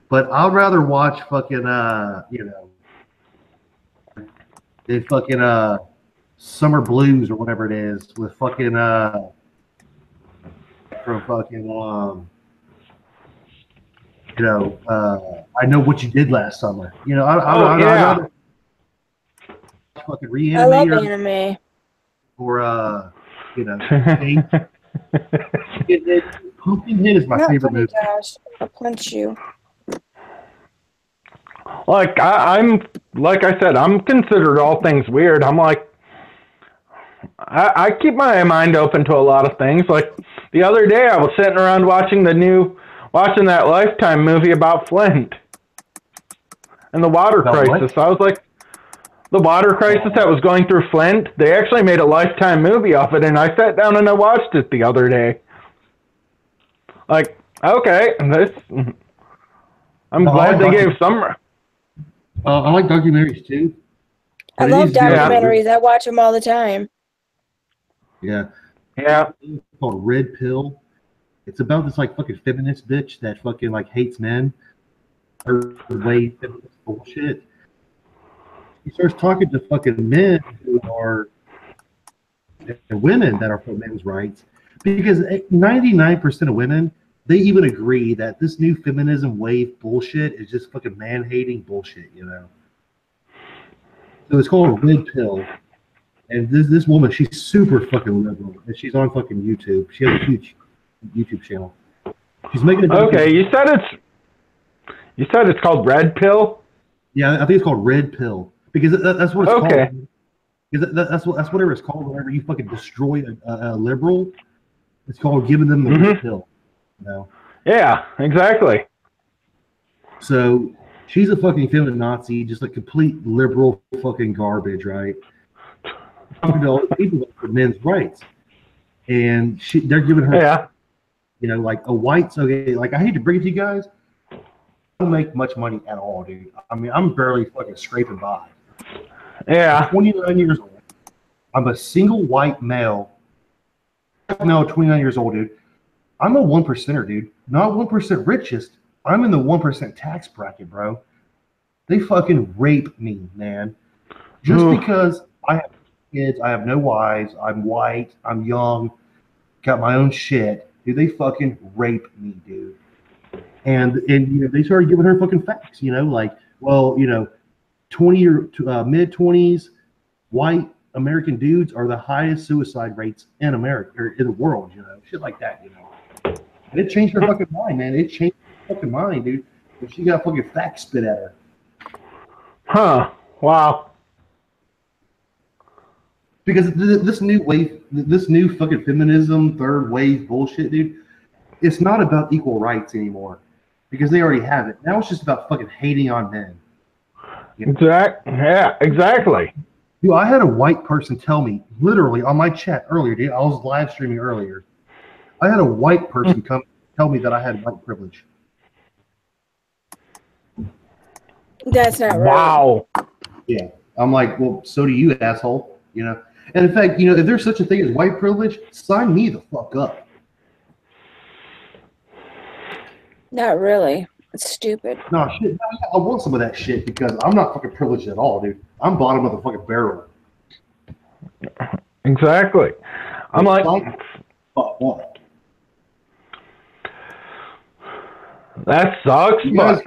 but I'd rather watch fucking, the fucking Summer Blues or whatever it is with fucking, from fucking, I Know What You Did Last Summer. I'd rather fucking Reanimator. I love anime. Or Pumpkinhead is my favorite movie. Gosh, I'll punch you. Like like I said, I'm considered all things weird. I'm like, I keep my mind open to a lot of things. Like the other day, I was sitting around watching that Lifetime movie about Flint and the water crisis. I was like, the water crisis that was going through Flint, they actually made a Lifetime movie off it, and I sat down and I watched it the other day. Like, okay, I'm glad they gave some. I like documentaries too. I love documentaries. I watch them all the time. Yeah. Yeah. It's called Red Pill. It's about this like fucking feminist bitch that fucking like hates men. Her way feminist bullshit. He starts talking to fucking men who are and women that are for men's rights, because 99% of women, they even agree that this new feminism wave bullshit is just fucking man-hating bullshit, So it's called a Red Pill, and this woman, she's super fucking liberal, and she's on fucking YouTube. She has a huge YouTube channel. She's making a okay. You said it's called Red Pill. Yeah, I think it's called Red Pill. Because that's what it's called. Because that's whatever it's called. Whenever you fucking destroy a liberal, it's called giving them the red pill. Yeah, exactly. So She's a fucking feminist Nazi, just a complete liberal fucking garbage, right? Talking to all the people for men's rights, and they're giving her, you know, like a white. Okay, like I hate to bring it to you guys, I don't make much money at all, dude. I mean, I'm barely fucking scraping by. Yeah. I'm 29 years old. I'm a single white male. 29 years old, dude. I'm a 1%er, dude. Not 1% richest. I'm in the 1% tax bracket, bro. They fucking rape me, man. Just because I have kids, I have no wives, I'm white, I'm young, got my own shit. Dude, they fucking rape me, dude. And you know, they started giving her fucking facts, you know, like, well, you know, 20 or mid-20s white American dudes are the highest suicide rates in America or in the world, you know, shit like that, you know. And it changed her fucking mind, man. It changed her fucking mind, dude. And she got fucking facts spit at her. Huh. Wow. Because this new wave, this new fucking feminism, third wave bullshit, dude, it's not about equal rights anymore. Because they already have it. Now it's just about fucking hating on men. You know? Yeah, exactly. Dude, I had a white person tell me, literally on my chat earlier, dude, I was live streaming earlier. I had a white person come tell me that I had white privilege. That's not right. Wow. Yeah. I'm like, well, so do you, asshole. You know? And in fact, you know, if there's such a thing as white privilege, sign me the fuck up. Not really. It's stupid. No, shit. I want some of that shit because I'm not fucking privileged at all, dude. I'm bottom of the fucking barrel. Exactly. I'm like, fuck what? That sucks, but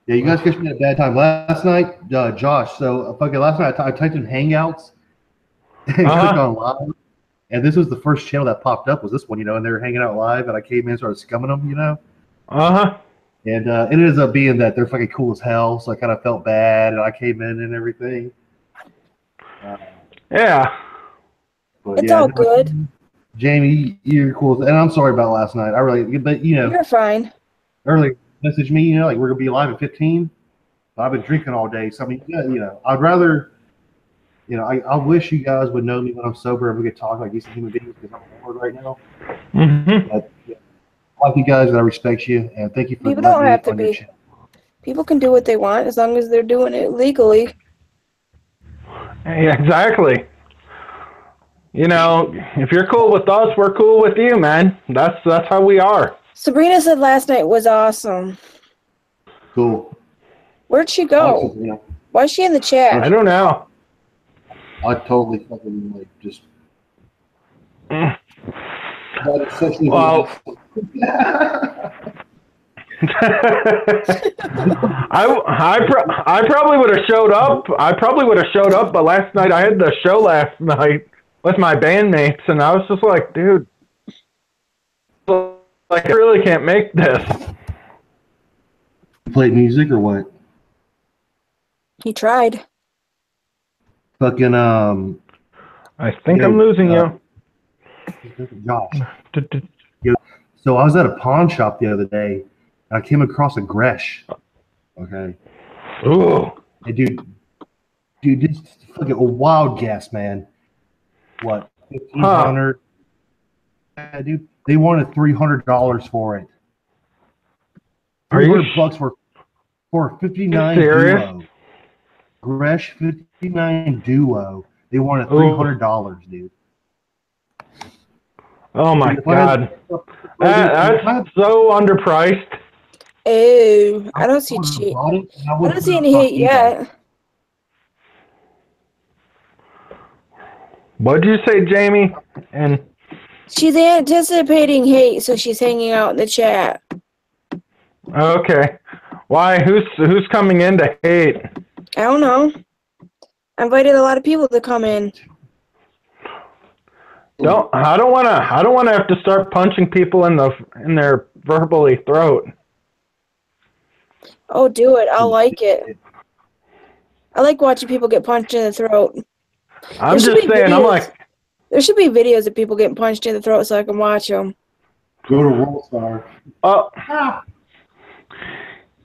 yeah, you guys catch me at a bad time. Last night, Josh, so fucking last night I typed in Hangouts and clicked on live. And this was the first channel that popped up was this one, you know, and they were hanging out live, and I came in and started scumming them, you know. And it ends up being that they're fucking cool as hell, so I kind of felt bad, and I came in and everything. Yeah. But it's all good. Jamie, you're cool, and I'm sorry about last night. I really, but you know, you're fine. Early message me, you know, like we're gonna be live in 15. But I've been drinking all day, so I mean, yeah, you know, I'd rather. You know, I wish you guys would know me when I'm sober and we could talk like decent human beings because I'm bored right now. But, yeah, I like you guys and I respect you and thank you for people don't have to be. People can do what they want as long as they're doing it legally. Yeah, exactly. You know, if you're cool with us, we're cool with you, man. That's how we are. Sabrina said last night was awesome. Cool. Where'd she go? Awesome, yeah. Why is she in the chat? I don't know. I totally fucking like just. Well, I probably would have showed up. But last night I had the show last night with my bandmates, and I was just like, dude, like I really can't make this. Played music or what? He tried. Fucking I think I'm losing you. Josh. So I was at a pawn shop the other day and I came across a Gresh. Okay. Ooh. Hey, dude, this fucking a wild guess, man. What? 1,500? Yeah, dude. They wanted $300 for it. $300 for a 59 Duo. Gresh 59 Duo. They wanted $300, dude. Oh my god. That's so underpriced. Oh, I don't see cheap. I don't see any hate yet. What'd you say, Jamie? And she's anticipating hate, so she's hanging out in the chat. Okay. Why? Who's coming in to hate? I don't know. I invited a lot of people to come in. No, I don't wanna have to start punching people in their verbally throat. Oh, do it. I'll like it. I like watching people get punched in the throat. I'm just saying, I'm like, there should be videos of people getting punched in the throat so I can watch them. Go to World Star. Oh,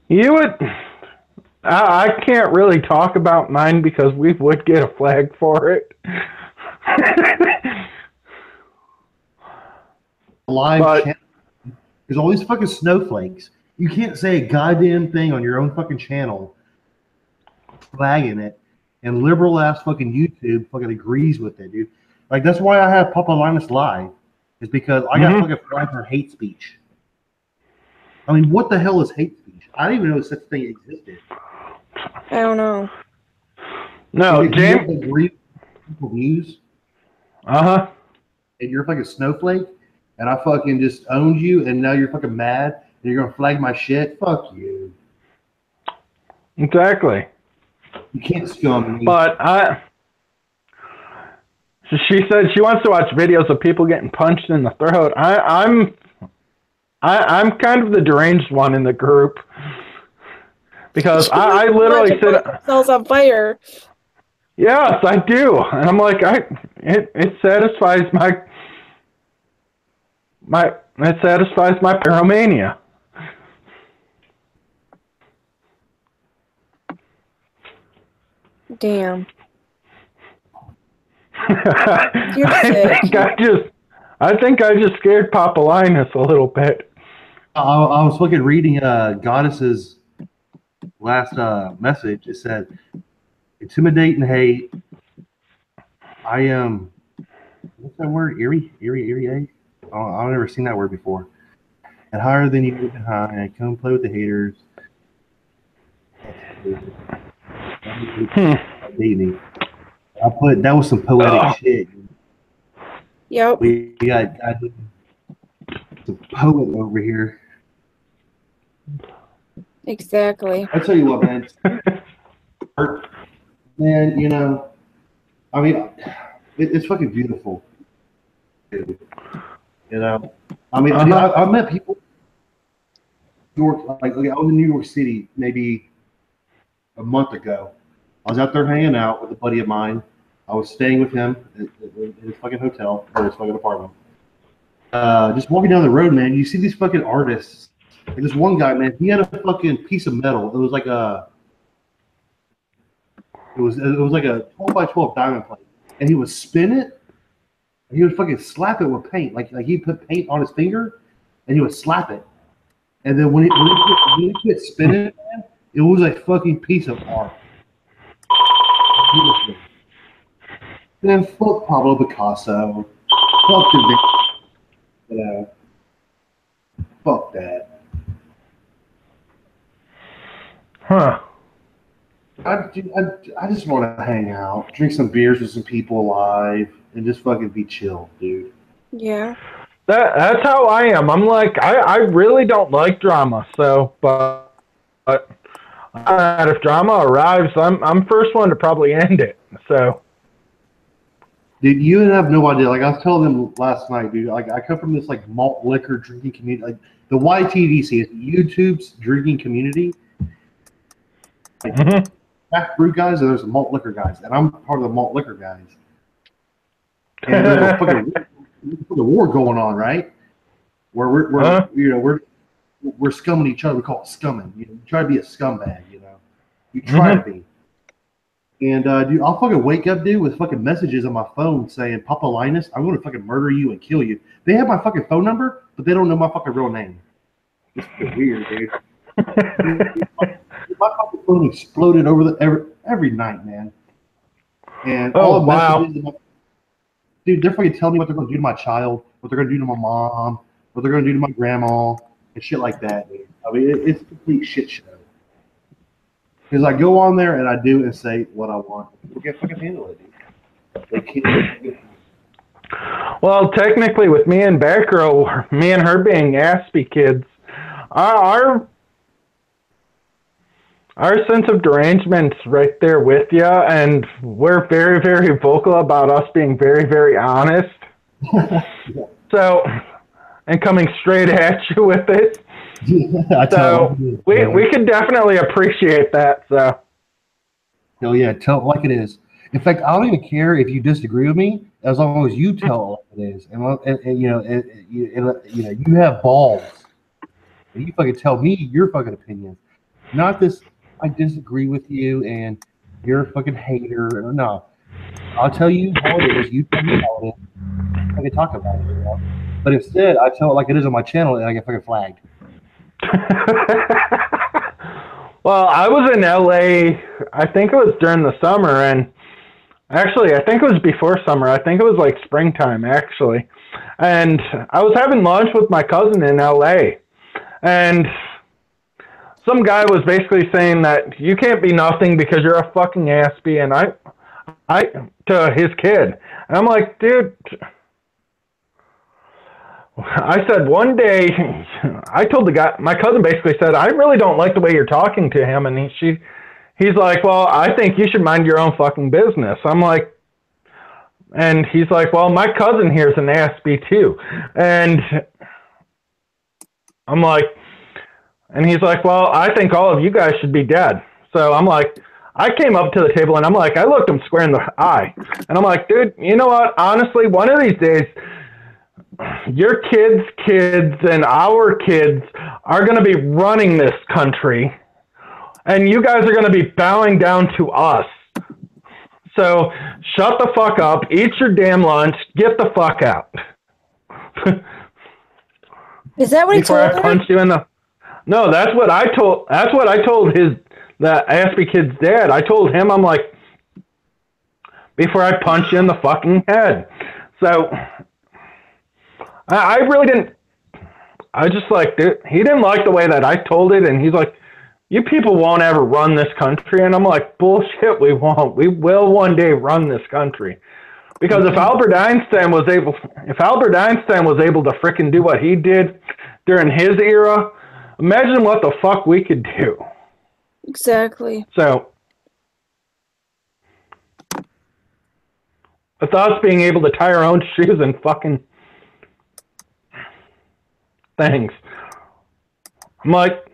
you would. I can't really talk about mine because we would get a flag for it. Live channel. There's all these fucking snowflakes. You can't say a goddamn thing on your own fucking channel, flagging it, and liberal ass fucking YouTube fucking agrees with it, dude. Like that's why I have Papa Linus live, is because I got fucking flagged for hate speech. I mean, what the hell is hate speech? I didn't even know such a thing existed. I don't know. No, James. People views. And You're fucking snowflake, and I fucking just owned you, and now you're fucking mad, and you're gonna flag my shit. Fuck you. Exactly. You can't scum me. But she said she wants to watch videos of people getting punched in the throat. I'm kind of the deranged one in the group because I literally sit Cells on fire. Yes, I do, and I'm like it satisfies my pyromania. Damn. I think I just scared Papa Linus a little bit. I was fucking reading Goddess's last message. It said, "Intimidate and hate. I am." What's that word? Eerie. I've never seen that word before. And higher than you get high. Come play with the haters. I put that was some poetic shit. Yep. We got some poet over here. Exactly. I tell you what, man. Man, you know, I mean, it's fucking beautiful. You know, I mean, I met people. New York, like, okay, I was in New York City maybe a month ago. I was out there hanging out with a buddy of mine. I was staying with him in his fucking hotel or his fucking apartment. Just walking down the road, man, you see these fucking artists. Like this one guy, man, he had a fucking piece of metal. It was like a, it was like a 12 by 12 diamond plate, and he would spin it. And he would fucking slap it with paint, like he put paint on his finger, and he would slap it. And then when he quit spinning it, man, it was a fucking piece of art. Beautiful. Then fuck Pablo Picasso. Fuck the, you know, fuck that. Huh. I just want to hang out, drink some beers with some people live, and just fucking be chill, dude. Yeah. That's how I am. I'm like, I really don't like drama, so, but if drama arrives, I'm first one to probably end it, so. Dude, you have no idea. Like I was telling them last night, dude. Like I come from this like malt liquor drinking community. Like the YTVC is YouTube's drinking community. Like craft brew guys, and there's the malt liquor guys, and I'm part of the malt liquor guys. And there's a fucking war going on, right? Where we're you know we're scumming each other. We call it scumming. You know, you try to be a scumbag. You know, you try to be. And dude, I'll fucking wake up, dude, with fucking messages on my phone saying, "Papa Linus, I'm going to fucking murder you and kill you." They have my fucking phone number, but they don't know my fucking real name. It's weird, dude. My fucking phone exploded over every night, man. And all the messages, dude, they're fucking telling me what they're going to do to my child, what they're going to do to my mom, what they're going to do to my grandma, and shit like that, dude. I mean, it's a complete shit show. Because I go on there and I do and say what I want. People can't fucking handle it, dude. They can't. Well, technically, with me and Batgirl, me and her being Aspie kids, our sense of derangement's right there with you, and we're very, very vocal about us being very, very honest. So, and coming straight at you with it. So we could definitely appreciate that. So, hell yeah, tell it like it is. In fact, I don't even care if you disagree with me, as long as you tell what it is, and you have balls, and you fucking tell me your fucking opinions, not this. I disagree with you, and you're a fucking hater. No, I'll tell you how it is. You tell me how it is. I can talk about it, you know? But instead, I tell it like it is on my channel, and I get fucking flagged. Well, I was in LA, I think it was during the summer, and actually, I think it was before summer. I think it was like springtime, actually. And I was having lunch with my cousin in LA, and some guy was basically saying that you can't be nothing because you're a fucking aspie, and I to his kid. And I'm like, dude, I said one day, I told the guy, my cousin basically said, I really don't like the way you're talking to him. And he's like, well, I think you should mind your own fucking business. I'm like, and he's like, well, my cousin here is an aspie too. And I'm like, and he's like, well, I think all of you guys should be dead. So I'm like, I came up to the table and I'm like, I looked him square in the eye. And I'm like, dude, you know what? Honestly, one of these days, your kids' kids and our kids are going to be running this country, and you guys are going to be bowing down to us. So shut the fuck up, eat your damn lunch, get the fuck out. Is that what he Before told I punch you in the... No, that's what I told the aspie kid's dad. I told him, I'm like, before I punch you in the fucking head. So I really didn't. I just like, dude, he didn't like the way that I told it, and he's like, you people won't ever run this country. And I'm like, bullshit, we won't. We will one day run this country. Because if Albert Einstein was able to frickin' do what he did during his era, imagine what the fuck we could do. Exactly. So, with us being able to tie our own shoes and fucking things, I'm like,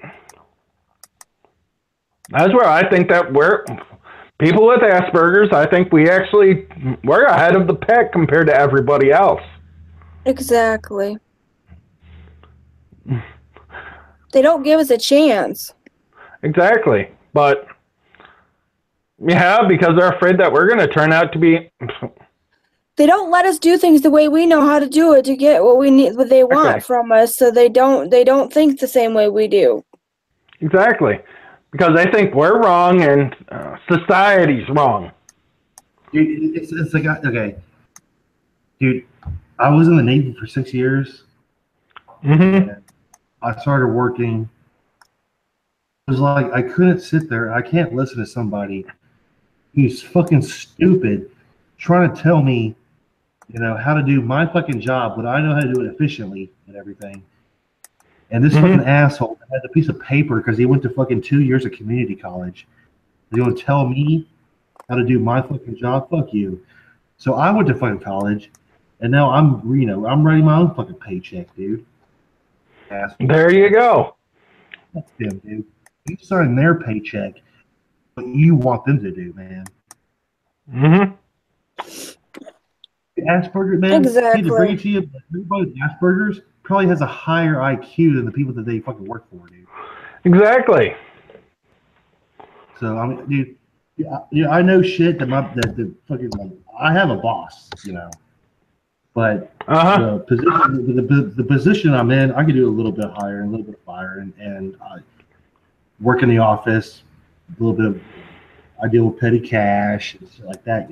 that's where I think that we're people with Asperger's. I think we're ahead of the pack compared to everybody else. Exactly. They don't give us a chance. Exactly. But yeah, because they're afraid that we're going to turn out to be... They don't let us do things the way we know how to do it to get what we need, what they want from us, so they don't think the same way we do. Exactly. Because they think we're wrong and society's wrong. Dude, it's like, okay. Dude, I was in the Navy for 6 years. Mm-hmm. I started working. It was like I couldn't sit there. I can't listen to somebody who's fucking stupid trying to tell me, how to do my fucking job, but I know how to do it efficiently and everything. And this fucking asshole had a piece of paper because he went to fucking 2 years of community college. He's going to tell me how to do my fucking job? Fuck you. So I went to fucking college, and now I'm writing my own fucking paycheck, dude. Asshole. There you go. That's them, dude. You sign their paycheck, what you want them to do, man. Mm-hmm. Asperger's, man. Exactly. To bring it to you, everybody with Asperger's probably has a higher IQ than the people that they fucking work for, dude. Exactly. So I mean, dude, yeah, I know shit that the fucking I have a boss, but the position I'm in, I can do a little bit higher and a little bit higher, and I work in the office, a little bit of, I deal with petty cash and shit like that,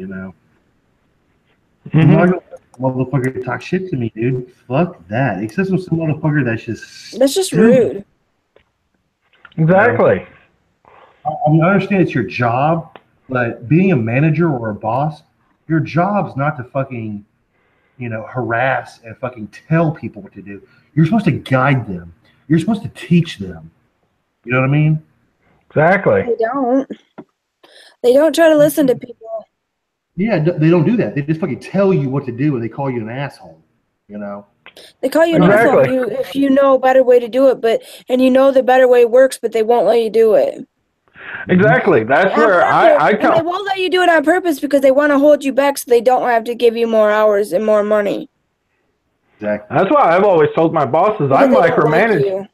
I'm not gonna motherfucker talk shit to me, dude. Fuck that. Except for some motherfucker that's just rude. Exactly. I mean, I understand it's your job, but being a manager or a boss, your job's not to fucking, harass and fucking tell people what to do. You're supposed to guide them. You're supposed to teach them. You know what I mean? Exactly. They don't try to listen to people. Yeah, they don't do that. They just fucking tell you what to do, and they call you an asshole. They call you an asshole if you know a better way to do it, and the better way works, but they won't let you do it. Exactly. That's where I and they come. won't let you do it on purpose because they want to hold you back so they don't have to give you more hours and more money. Exactly. That's why I've always told my bosses I Because they don't like micromanage. you.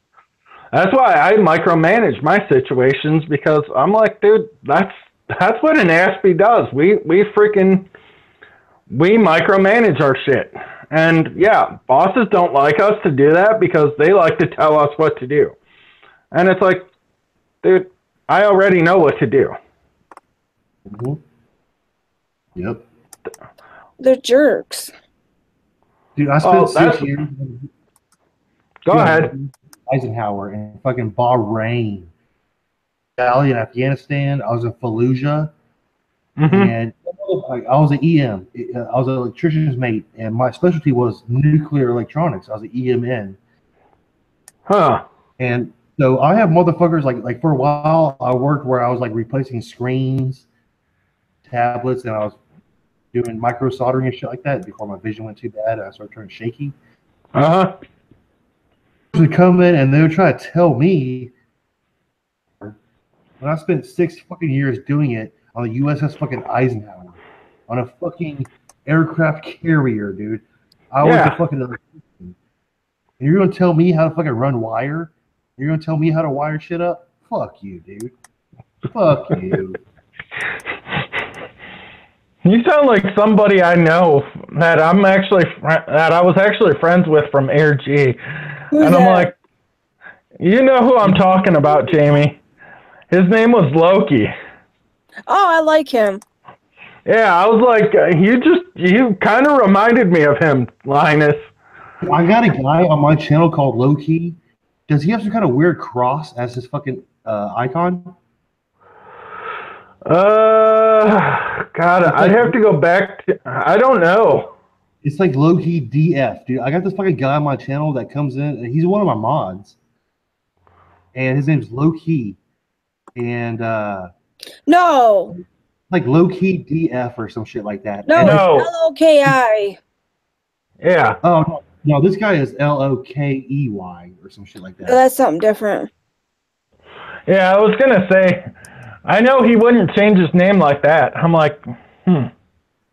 That's why I micromanage my situations, because I'm like, dude, that's what an ASPE does. We micromanage our shit. And yeah, bosses don't like us to do that because they like to tell us what to do. And it's like, dude, I already know what to do. Mm-hmm. Yep. They're jerks. Dude, I spent 6 years. Go ahead. Eisenhower and fucking Bahrain. Valley in Afghanistan. I was in Fallujah. Mm-hmm. And I was an EM. I was an electrician's mate, and my specialty was nuclear electronics. I was an EMN. Huh. And so I have motherfuckers like for a while I worked where I was like replacing screens, tablets, and I was doing micro soldering and shit like that before my vision went too bad and I started turning shaky. Uh-huh. They would come in and they would try to tell me when I spent 6 fucking years doing it on the USS fucking Eisenhower on a fucking aircraft carrier, dude. I was the fucking electrician. And you're gonna tell me how to fucking run wire? You're gonna tell me how to wire shit up? Fuck you, dude. Fuck you. You sound like somebody I know that I was actually friends with from Air G. Who's and I'm that? like, you know who I'm talking about, Jamie. His name was Loki. Oh, I like him. Yeah, I was like, you kind of reminded me of him, Linus. I got a guy on my channel called Loki. Does he have some kind of weird cross as his fucking icon? God, I'd have to go back to, I don't know. It's like Loki DF, dude. I got this fucking guy on my channel that comes in, and he's one of my mods. And his name's Loki. And No. like Loki DF or some shit like that. No, And No. it's L-O-K-I. Yeah. oh no, this guy is Lokey or some shit like that. That's something different. Yeah, I was going to say, I know he wouldn't change his name like that. I'm like,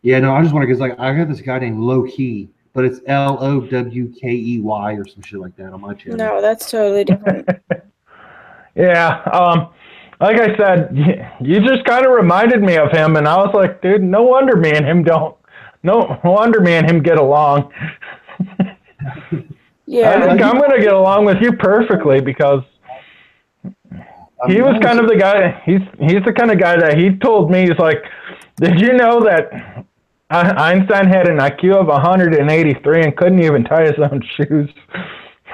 Yeah, no, I just want to, because like I got this guy named Loki, but it's Lowkey or some shit like that on my channel. No, that's totally different. Yeah, like I said, you just kind of reminded me of him, and I was like, dude, no wonder me and him get along. Yeah. I think I'm going to get along with you perfectly, because he was kind of the guy, he's the kind of guy that he told me, he's like, did you know that Einstein had an IQ of 183 and couldn't even tie his own shoes?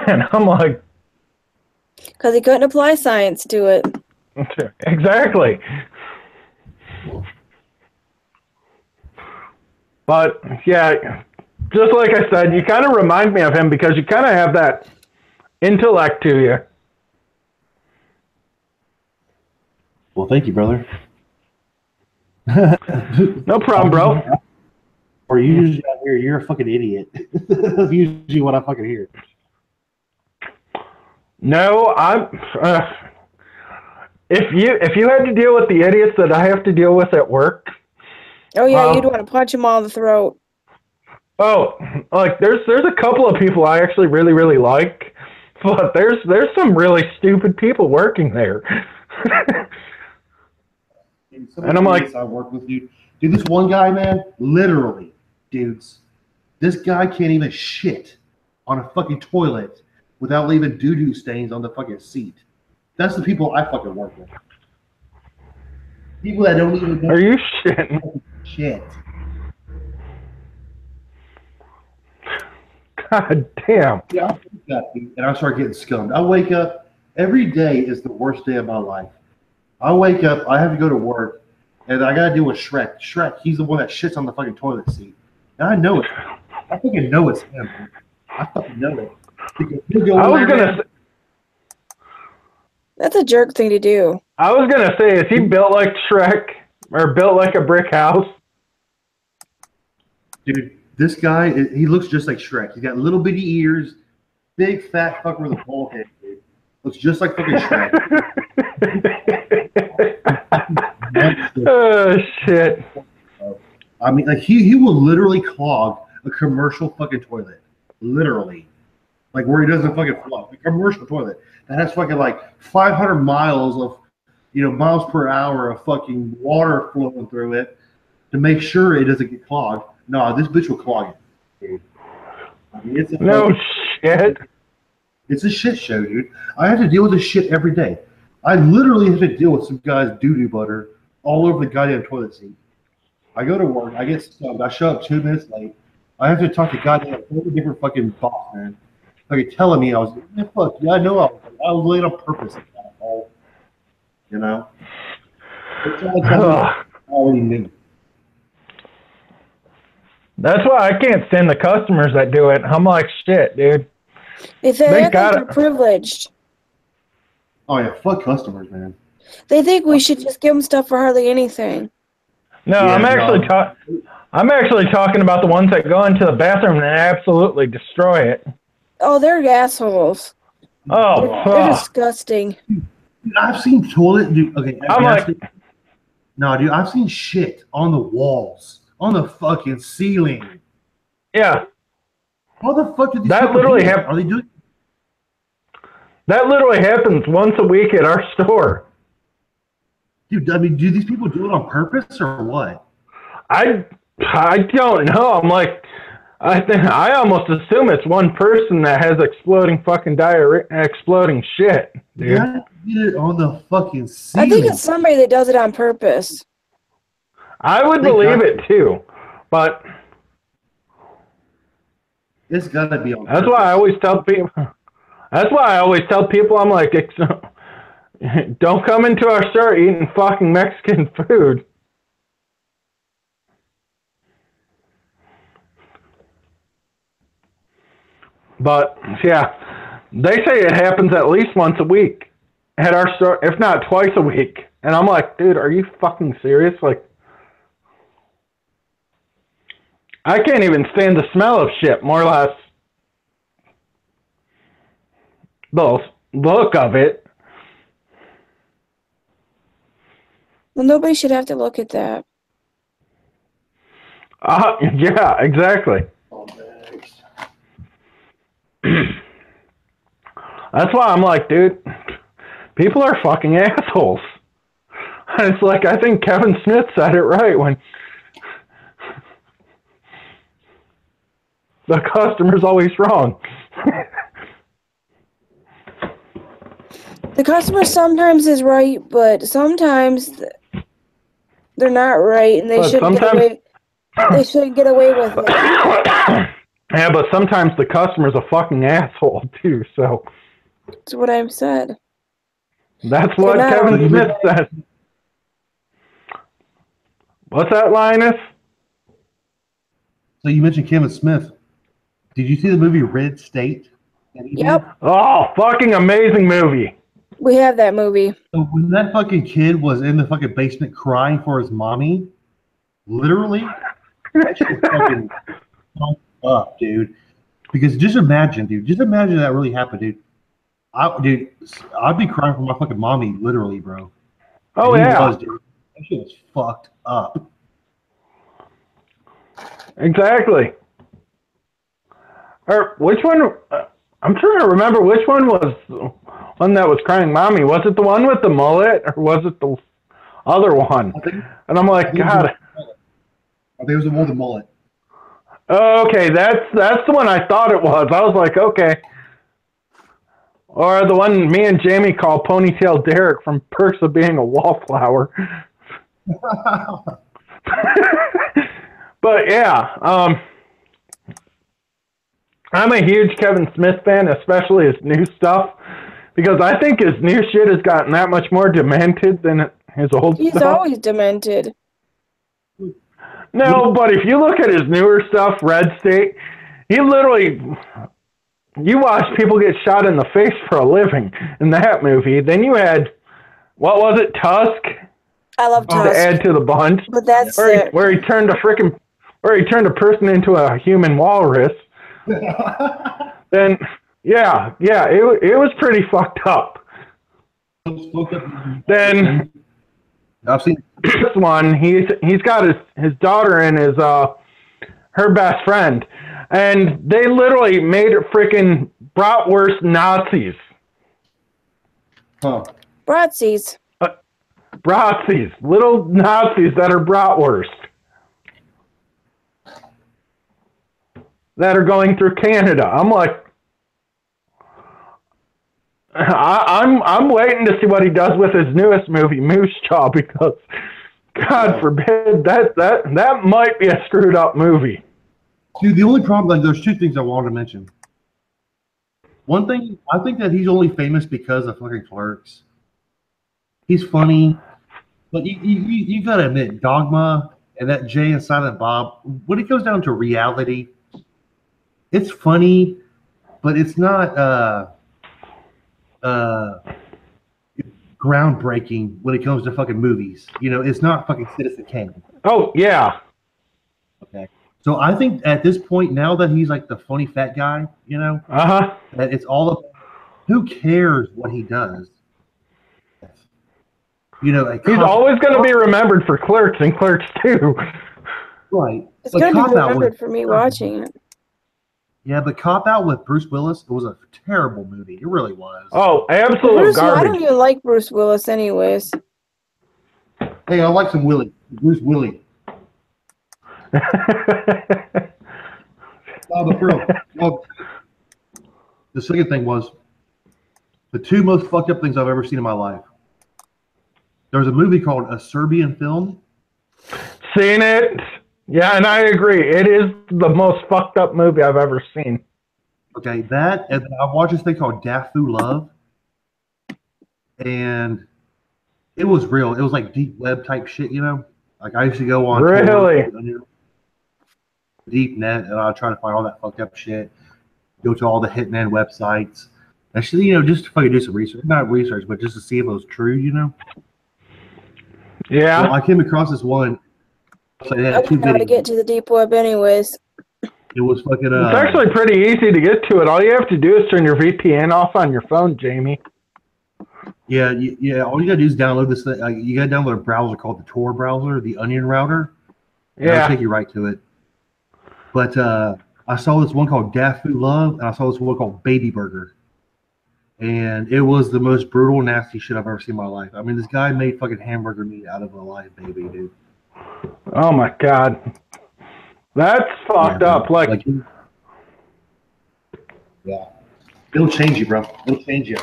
And I'm like, Because he couldn't apply science to it. exactly. But yeah, just like I said, you kind of remind me of him because you kind of have that intellect to you. Well, thank you, brother. No problem, bro. Or you usually out here, you're a fucking idiot. That's usually what I fucking hear. No, I'm. If you had to deal with the idiots that I have to deal with at work. Oh yeah, you'd want to punch him all in the throat. Oh, like there's a couple of people I actually really, really like, but there's some really stupid people working there. And I'm like, I work with dude, this one guy, man, literally, dudes, this guy can't even shit on a fucking toilet without leaving doo-doo stains on the fucking seat. That's the people I fucking work with. People that don't even know. Are you shitting? Shit. God damn. Yeah, and I start getting scummed. I wake up, every day is the worst day of my life. I wake up, I have to go to work, and I gotta deal with Shrek. Shrek, he's the one that shits on the fucking toilet seat. And I know it. I fucking know it's him. I fucking know it. I was gonna. That's a jerk thing to do. I was gonna say, is he built like Shrek or built like a brick house? Dude, this guy, he looks just like Shrek. He's got little bitty ears, big fat fucker with a bald head, dude. Looks just like fucking Shrek. Oh shit. I mean, like he will literally clog a commercial fucking toilet, literally, like where he doesn't fucking flush. A commercial toilet that has fucking like 500 miles of, miles per hour of fucking water flowing through it to make sure it doesn't get clogged. No, this bitch will clog it, dude. I mean, No shit. It's a shit show, dude. I have to deal with this shit every day. I literally have to deal with some guy's doo-doo butter all over the goddamn toilet seat. I go to work, I get stubbed, I show up 2 minutes late. I have to talk to goddamn 40 different fucking boss, man. Like telling me I was, fuck, yeah, I know I was late on purpose. Asshole. You know? I already knew. That's why I can't stand the customers that do it. I'm like, shit, dude. If they think they're privileged. Oh yeah, fuck customers, man. They think we should just give them stuff for hardly anything. No, yeah, I'm actually talking about the ones that go into the bathroom and absolutely destroy it. Oh, they're assholes. Oh, they're disgusting. Dude, I've seen toilet. Dude, okay, no, dude, I've seen shit on the walls, on the fucking ceiling. Yeah. How the fuck did these that literally happen? Are they doing? That literally happens once a week at our store. Dude, I mean, do these people do it on purpose or what? I don't know. I'm like, I almost assume it's one person that has exploding fucking diarrhea, exploding shit, dude. Yeah, did it on the fucking ceiling. I think it's somebody that does it on purpose. I would believe it too, but it's gotta be on that's purpose. why I always tell people. That's why I always tell people, I'm like, don't come into our store eating fucking Mexican food. But yeah, they say it happens at least once a week at our store, if not twice a week. And I'm like, dude, are you fucking serious? Like, I can't even stand the smell of shit, more or less. The look of it. Well, nobody should have to look at that. Yeah, exactly. That's why I'm like, dude, people are fucking assholes. It's like, I think Kevin Smith said it right when the customer's always wrong. The customer sometimes is right, but sometimes they're not right, and they shouldn't get away. They shouldn't get away with it. Yeah, but sometimes the customer's a fucking asshole too. So that's what I've said. That's what Kevin Smith said. What's that, Linus? So you mentioned Kevin Smith. Did you see the movie Red State? Yep. Oh, fucking amazing movie. We have that movie. So when that fucking kid was in the fucking basement crying for his mommy, literally, that shit fucking fucked up, dude. Because just imagine, dude. Just imagine that really happened, dude. I'd be crying for my fucking mommy, literally, bro. Oh, yeah. Dude. That shit was fucked up. Exactly. Or which one? I'm trying to remember which one was the one that was crying mommy. Was it the one with the mullet, or was it the other one? And I'm like, God. I think it was the one with the mullet. Okay, that's the one I thought it was. I was like, okay. Or the one me and Jamie call Ponytail Derek from Perks of Being a Wallflower. But yeah, I'm a huge Kevin Smith fan, especially his new stuff, because I think his new shit has gotten that much more demented than his old stuff. He's always demented. No, but if you look at his newer stuff, Red State, he literally, you watch people get shot in the face for a living in that movie. Then you had, what was it, Tusk? I love Tusk. To add to the bunch. But that's where he turned a person into a human walrus. Then, yeah, it was pretty fucked up. Then, I've seen this one. He's got his daughter and his her best friend, and they literally made it freaking bratwurst Nazis. Huh. Bratzies. Bratzies, little Nazis that are bratwurst. That are going through Canada. I'm like, I'm waiting to see what he does with his newest movie, Moose Jaw, because God forbid that might be a screwed up movie. Dude, the only problem, like, there's two things I wanted to mention. One thing, I think that he's only famous because of fucking Clerks. He's funny, but you gotta admit, Dogma and that Jay and Silent Bob, when it goes down to reality, it's funny, but it's not groundbreaking when it comes to fucking movies. You know, it's not fucking Citizen Kane. Oh yeah. Okay. So I think at this point now that he's like the funny fat guy, you know, that it's all about who cares what he does. You know, like he's always going to be remembered for Clerks and Clerks 2. Right. It's going to be remembered for me watching it. Yeah, but Cop Out with Bruce Willis, it was a terrible movie. It really was. Oh, absolute garbage. I don't even like Bruce Willis anyways. Hey, I like some Willie. Bruce Willie. No, but for real. Well, the second thing was the two most fucked up things I've ever seen in my life. There was a movie called A Serbian Film. Seen it. Yeah, and I agree. It is the most fucked up movie I've ever seen. Okay, that, and I watched this thing called Dafu Love. And it was real. It was like deep web type shit, you know? Like I used to go on deep net and I'd try to find all that fucked up shit. Go to all the hitman websites. Actually, you know, just to fucking do some research. Not research, but just to see if it was true, you know? Yeah. Well, I came across this one. So they had I don't know how to get to the deep web anyways. It was fucking it's actually pretty easy to get to it. All you have to do is turn your VPN off on your phone, Jamie. Yeah. All you gotta do is download this thing. You gotta download a browser called the Tor browser, the Onion router. Yeah. It'll take you right to it. But I saw this one called Dafu Love, and I saw this one called Baby Burger. And it was the most brutal, nasty shit I've ever seen in my life. I mean, this guy made fucking hamburger meat out of a live baby, dude. Oh my God. That's fucked up. Like, yeah. It'll change you, bro. It'll change you.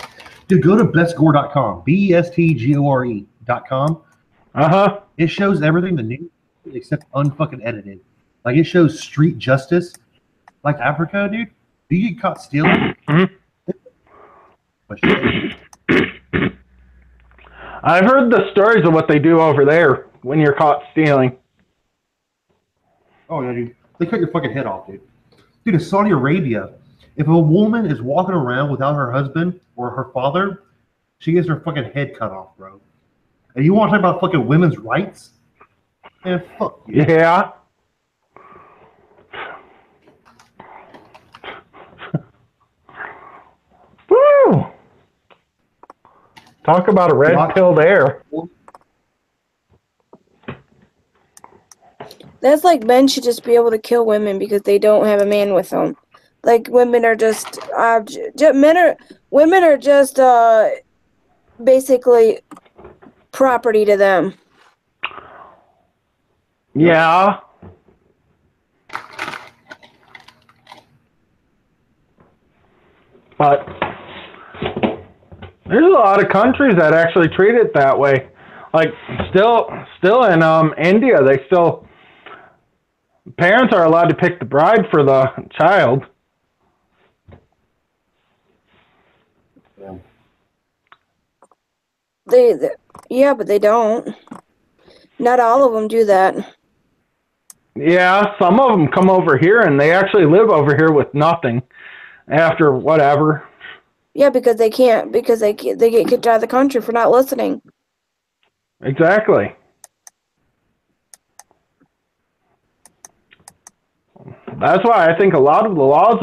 Dude, go to bestgore.com. bestgore.com. It shows everything the news except unfucking edited. Like, it shows street justice. Like Africa, dude. Do you get caught stealing? I've heard the stories of what they do over there when you're caught stealing. Oh, yeah, dude. They cut your fucking head off, dude. Dude, in Saudi Arabia, if a woman is walking around without her husband or her father, she gets her fucking head cut off, bro. And you want to talk about fucking women's rights? Man, fuck you. Yeah. Woo! Talk about a red pill there. That's like men should just be able to kill women because they don't have a man with them. Like women are just women are just basically property to them. Yeah. But there's a lot of countries that actually treat it that way. Like still in India, parents are allowed to pick the bride for the child. Yeah, but they don't. Not all of them do that. Yeah, some of them come over here and they actually live over here with nothing after whatever. Yeah, because they can't, because they get kicked out of the country for not listening. Exactly. That's why I think a lot of the laws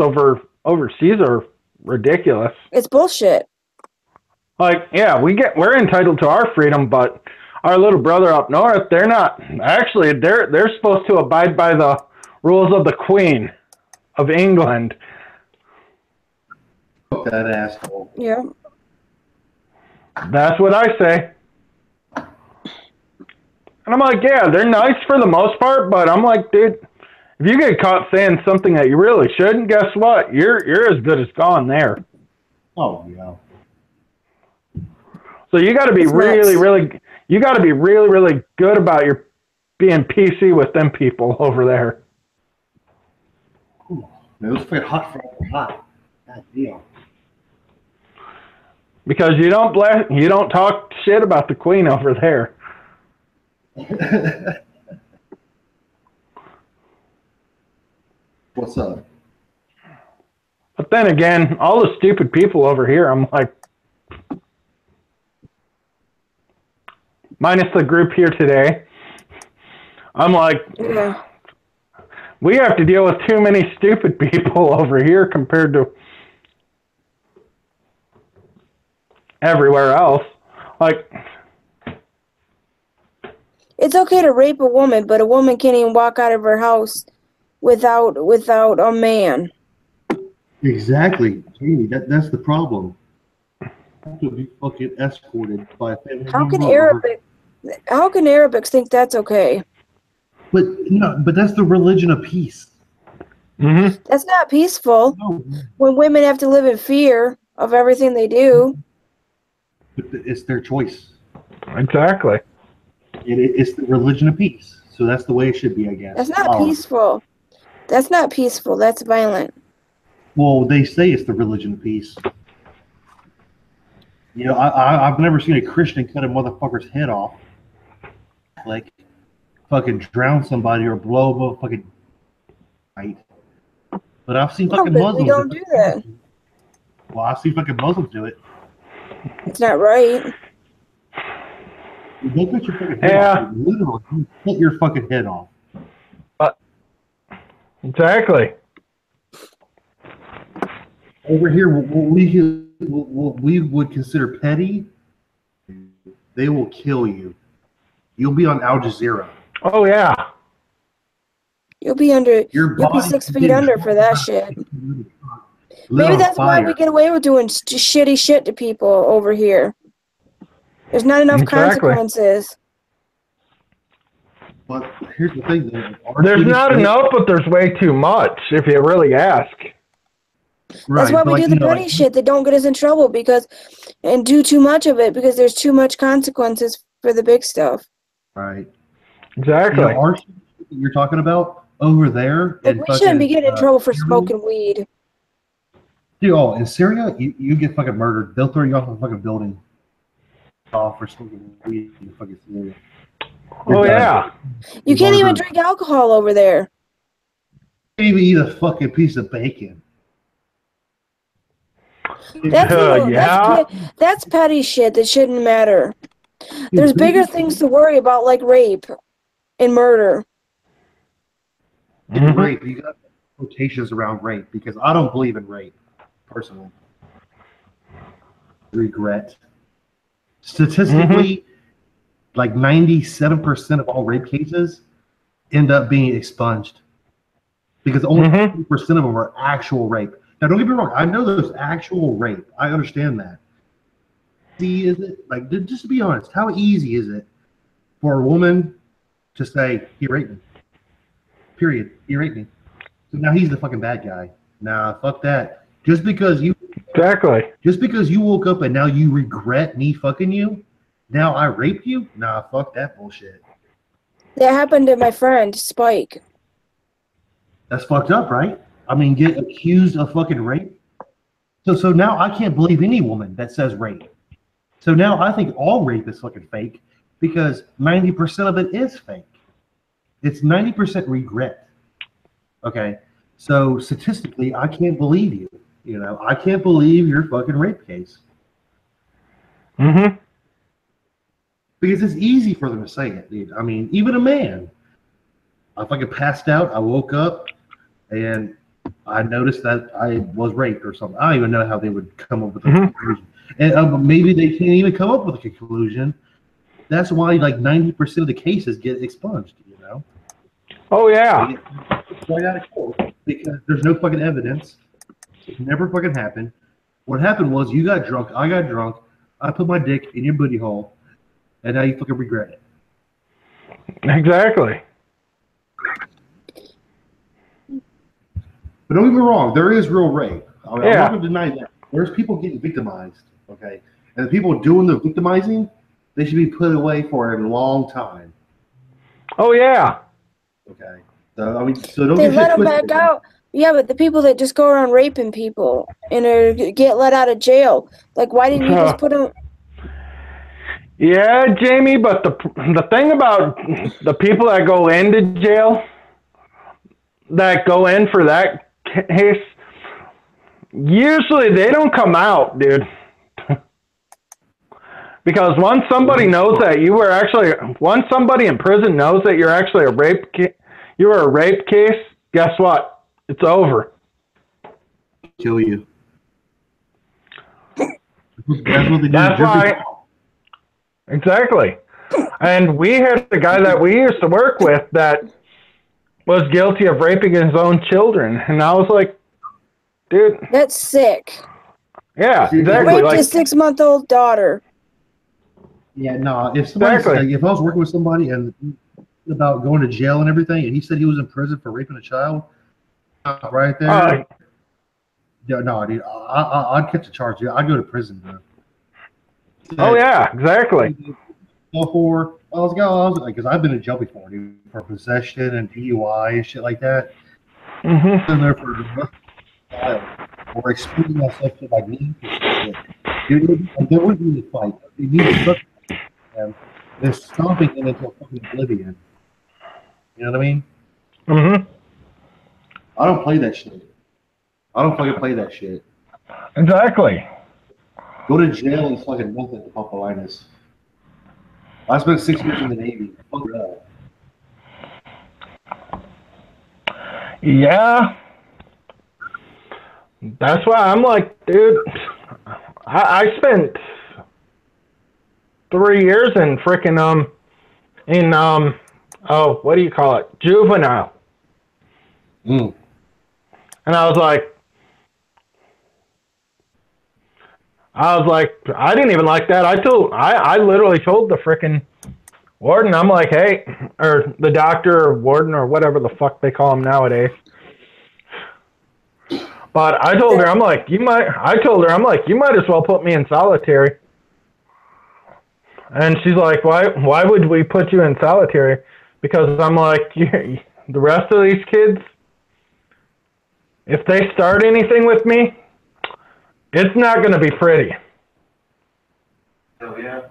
overseas are ridiculous. It's bullshit. Like, yeah, we're entitled to our freedom, but our little brother up north, they're not actually they're supposed to abide by the rules of the Queen of England. That asshole. Yeah. That's what I say. And I'm like, yeah, they're nice for the most part, but I'm like, dude, if you get caught saying something that you really shouldn't, guess what? You're as good as gone there. Oh yeah. So you got to be you got to be really good about your being PC with them people over there. Ooh, man, it was fucking hot for hot. God damn. Because you don't talk shit about the Queen over there. What's up? But then again, all the stupid people over here, I'm like, minus the group here today, I'm like, Yeah. we have to deal with too many stupid people over here compared to everywhere else. Like, It's okay to rape a woman, but a woman can't even walk out of her house without a man. Exactly, Jamie. That's the problem. You have to be fucking escorted by a family member. How can Arabics think that's okay? But but that's the religion of peace. mm-hmm. That's not peaceful. No, When women have to live in fear of everything they do. but it's their choice. Exactly. It's the religion of peace. So that's the way it should be, I guess. That's not peaceful. That's not peaceful. That's violent. Well, they say it's the religion of peace. You know, I've never seen a Christian cut a motherfucker's head off. Like, fucking drown somebody or blow a motherfucking right. But I've seen fucking Muslims. We don't do that. Well, I've seen fucking Muslims do it. It's not right. You don't cut your fucking head off. You literally, you cut your fucking head off. Exactly. Over here, what we would consider petty, they will kill you. You'll be on Al Jazeera. Oh yeah. You'll be 6 feet under for that shit. Maybe that's why we get away with doing shitty shit to people over here. There's not enough consequences. But here's the thing, though. There's not enough, but there's way too much, if you really ask. That's why we do the petty shit that don't get us in trouble and do too much of it because there's too much consequences for the big stuff. Right. Exactly. You know, our shit that you're talking about over there. Like we shouldn't be getting in trouble for smoking weed. Dude, in Syria, you get fucking murdered. They'll throw you off a fucking building. Off for smoking weed in fucking Syria. Oh yeah. You can't even drink alcohol over there. You can't even eat a fucking piece of bacon. That's petty shit that shouldn't matter. There's bigger things to worry about, like rape and murder. Rape. You got quotations around rape because I don't believe in rape, personally. Regret. Statistically, like 97% of all rape cases end up being expunged because only 2% of them are actual rape. Now, don't get me wrong. I know there's actual rape. I understand that. Easy is it? Like, just to be honest, how easy is it for a woman to say, he raped me? Period. He raped me. So now he's the fucking bad guy. Nah, fuck that. Just because you woke up and now you regret me fucking you, now I raped you? Nah, fuck that bullshit. That happened to my friend, Spike. That's fucked up, right? I mean, get accused of fucking rape? So now I can't believe any woman that says rape. So now I think all rape is fucking fake because 90% of it is fake. It's 90% regret. Okay? So statistically, I can't believe you. You know, I can't believe your fucking rape case. Mm-hmm. Because it's easy for them to say it, dude. I mean, even a man. I fucking passed out, I woke up, and I noticed that I was raped or something. I don't even know how they would come up with a conclusion. And maybe they can't even come up with a conclusion. That's why like 90% of the cases get expunged. You know. Oh yeah. They get right out of court because there's no fucking evidence. It never fucking happened. What happened was you got drunk, I got drunk, I put my dick in your booty hole, and now you fucking regret it. Exactly. But don't get me wrong, there is real rape. I mean, Yeah. I'm not going to deny that. There's people getting victimized, okay? And the people doing the victimizing, they should be put away for a long time, Oh yeah. okay? So, I mean, so don't They get let shit them twisted. back out. Yeah, but the people that just go around raping people and get let out of jail, like, why didn't you just put them? Yeah, Jamie, but the thing about the people that go into jail, that go in for that case, usually they don't come out, dude. Because once somebody knows that you were actually, once somebody in prison knows that you're actually you were a rape case, guess what? It's over. Kill you. That's what they do. That's why. Exactly. And we had a guy that we used to work with that was guilty of raping his own children. And I was like, dude. That's sick. Yeah, exactly. Raped Like, his 6-month-old daughter. Yeah, no. If somebody, like, if I was working with somebody and about going to jail and everything, and he said he was in prison for raping a child, right there. Yeah, no, dude. I'd catch a charge. Dude. I'd go to prison, bro. Oh yeah, exactly. Because I've been in jail before, dude, for possession and DUI and shit like that. Mm-hmm. Been there for a while, or exposing myself to like me. Dude, there wouldn't be a fight. You need to suck them. They're stomping them into a fucking oblivion. You know what I mean? Mm-hmm. I don't play that shit. I don't fucking play that shit. Exactly. Go to jail and fucking nothing to Papalinus. I spent 6 years in the Navy. Fuck that. Yeah. That's why I'm like, dude, I spent 3 years in freaking, what do you call it? Juvenile. Mm. And I was like, I didn't even like that. I literally told the freaking warden, I'm like, hey, or the doctor or warden or whatever the fuck they call him nowadays. But I told her, I'm like, you might as well put me in solitary. And she's like, why would we put you in solitary? Because I'm like, the rest of these kids, if they start anything with me, it's not going to be pretty. Hell yeah.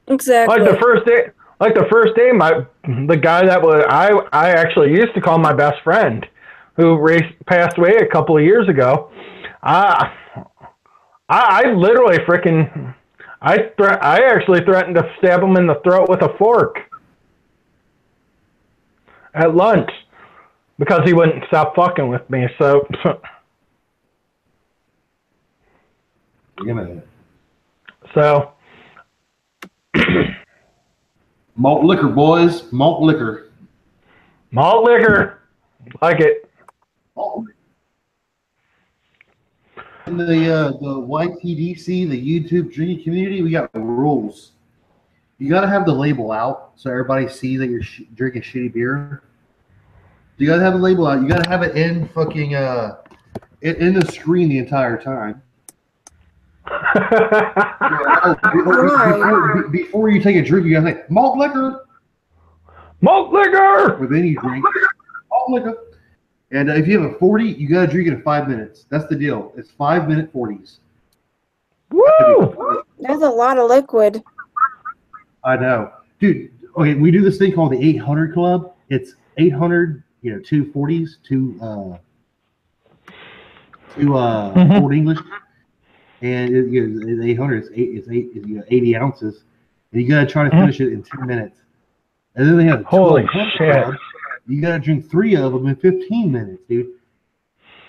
Exactly. Like the first day, the guy that I actually used to call my best friend, who passed away a couple of years ago. I literally freaking, I actually threatened to stab him in the throat with a fork at lunch because he wouldn't stop fucking with me. So, so. Malt liquor, boys. Malt liquor. Malt liquor. Like it. In the YTDC, the YouTube drinking community, we got rules. You got to have the label out so everybody sees that you're drinking shitty beer. You got to have the label out. You got to have it in fucking in the screen the entire time. Before you take a drink, you gotta say malt liquor. Malt liquor. Or then you drink malt liquor. And if you have a 40, you gotta drink it in 5 minutes. That's the deal. It's 5-minute 40s. Woo! That's a lot of liquid. I know, dude. Okay, we do this thing called the 800 Club. It's 800, 2 40s, two Old English. And it's 800. It's 80 ounces, and you gotta try to finish it in 10 minutes. And then they have holy shit! You gotta drink 3 of them in 15 minutes, dude.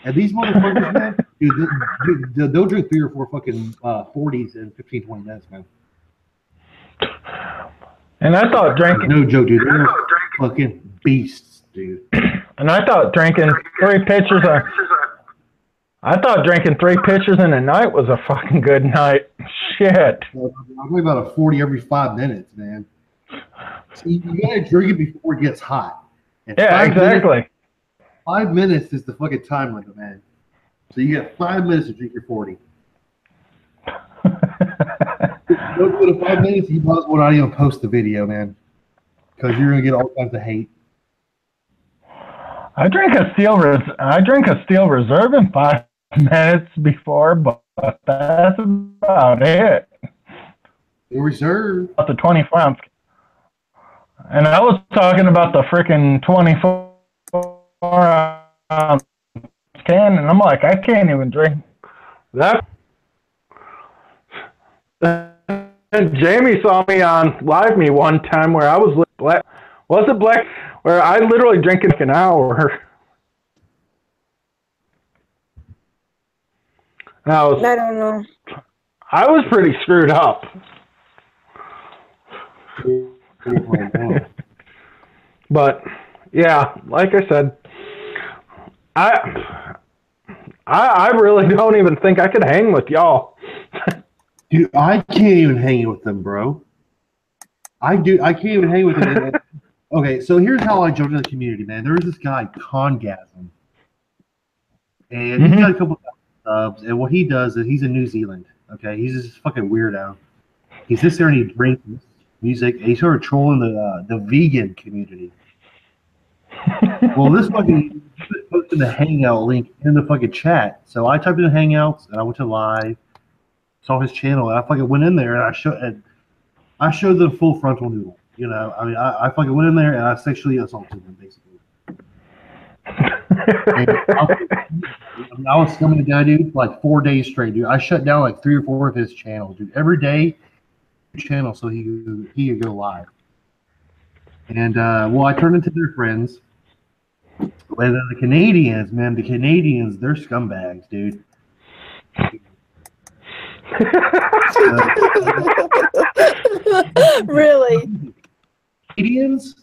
And these motherfuckers, man, dude, they'll drink 3 or 4 fucking 40s in 15, 20 minutes, man. And I thought drinking... No joke, dude. They're fucking beasts, dude. And I thought drinking 3 pitchers... I thought drinking 3 pitchers in a night was a fucking good night. Shit. I'm talking about a 40 every 5 minutes, man. So you gotta drink it before it gets hot. And Yeah, exactly. 5 minutes is the fucking time limit, man. So you got 5 minutes to drink your 40. Don't go to 5 minutes, you might as well not even post the video, man. Because you're gonna get all kinds of hate. I drink a steel reserve in 5 minutes before, but that's about it. The reserve. About the 24 ounce. And I was talking about the freaking 24 ounce can, and I'm like, I can't even drink that. And Jamie saw me on Live Me one time where I was black. Was it black? Where I literally drank in like an hour. I don't know. I was pretty screwed up. But yeah, like I said, I really don't even think I could hang with y'all. Dude, I can't even hang with them, bro. I can't even hang with them. Okay, so here's how I jumped into the community, man. There was this guy, Congasm. And he's got a couple of subs, and what he does is he's in New Zealand. Okay, he's this fucking weirdo. He sits there and he drinks music, and he started trolling the vegan community. Well, this fucking posted the Hangout link in the fucking chat. So I typed in Hangouts, and I went to live, saw his channel, and I fucking went in there, and I showed the full frontal noodle. You know, I mean, I fucking went in there, and I sexually assaulted him, basically. And I was scumming the guy, dude, for like 4 days straight, dude. I shut down like 3 or 4 of his channels, dude. Every day, channel so he could go live. And well, I turned into their friends. And then the Canadians, man, they're scumbags, dude. Really? Canadians,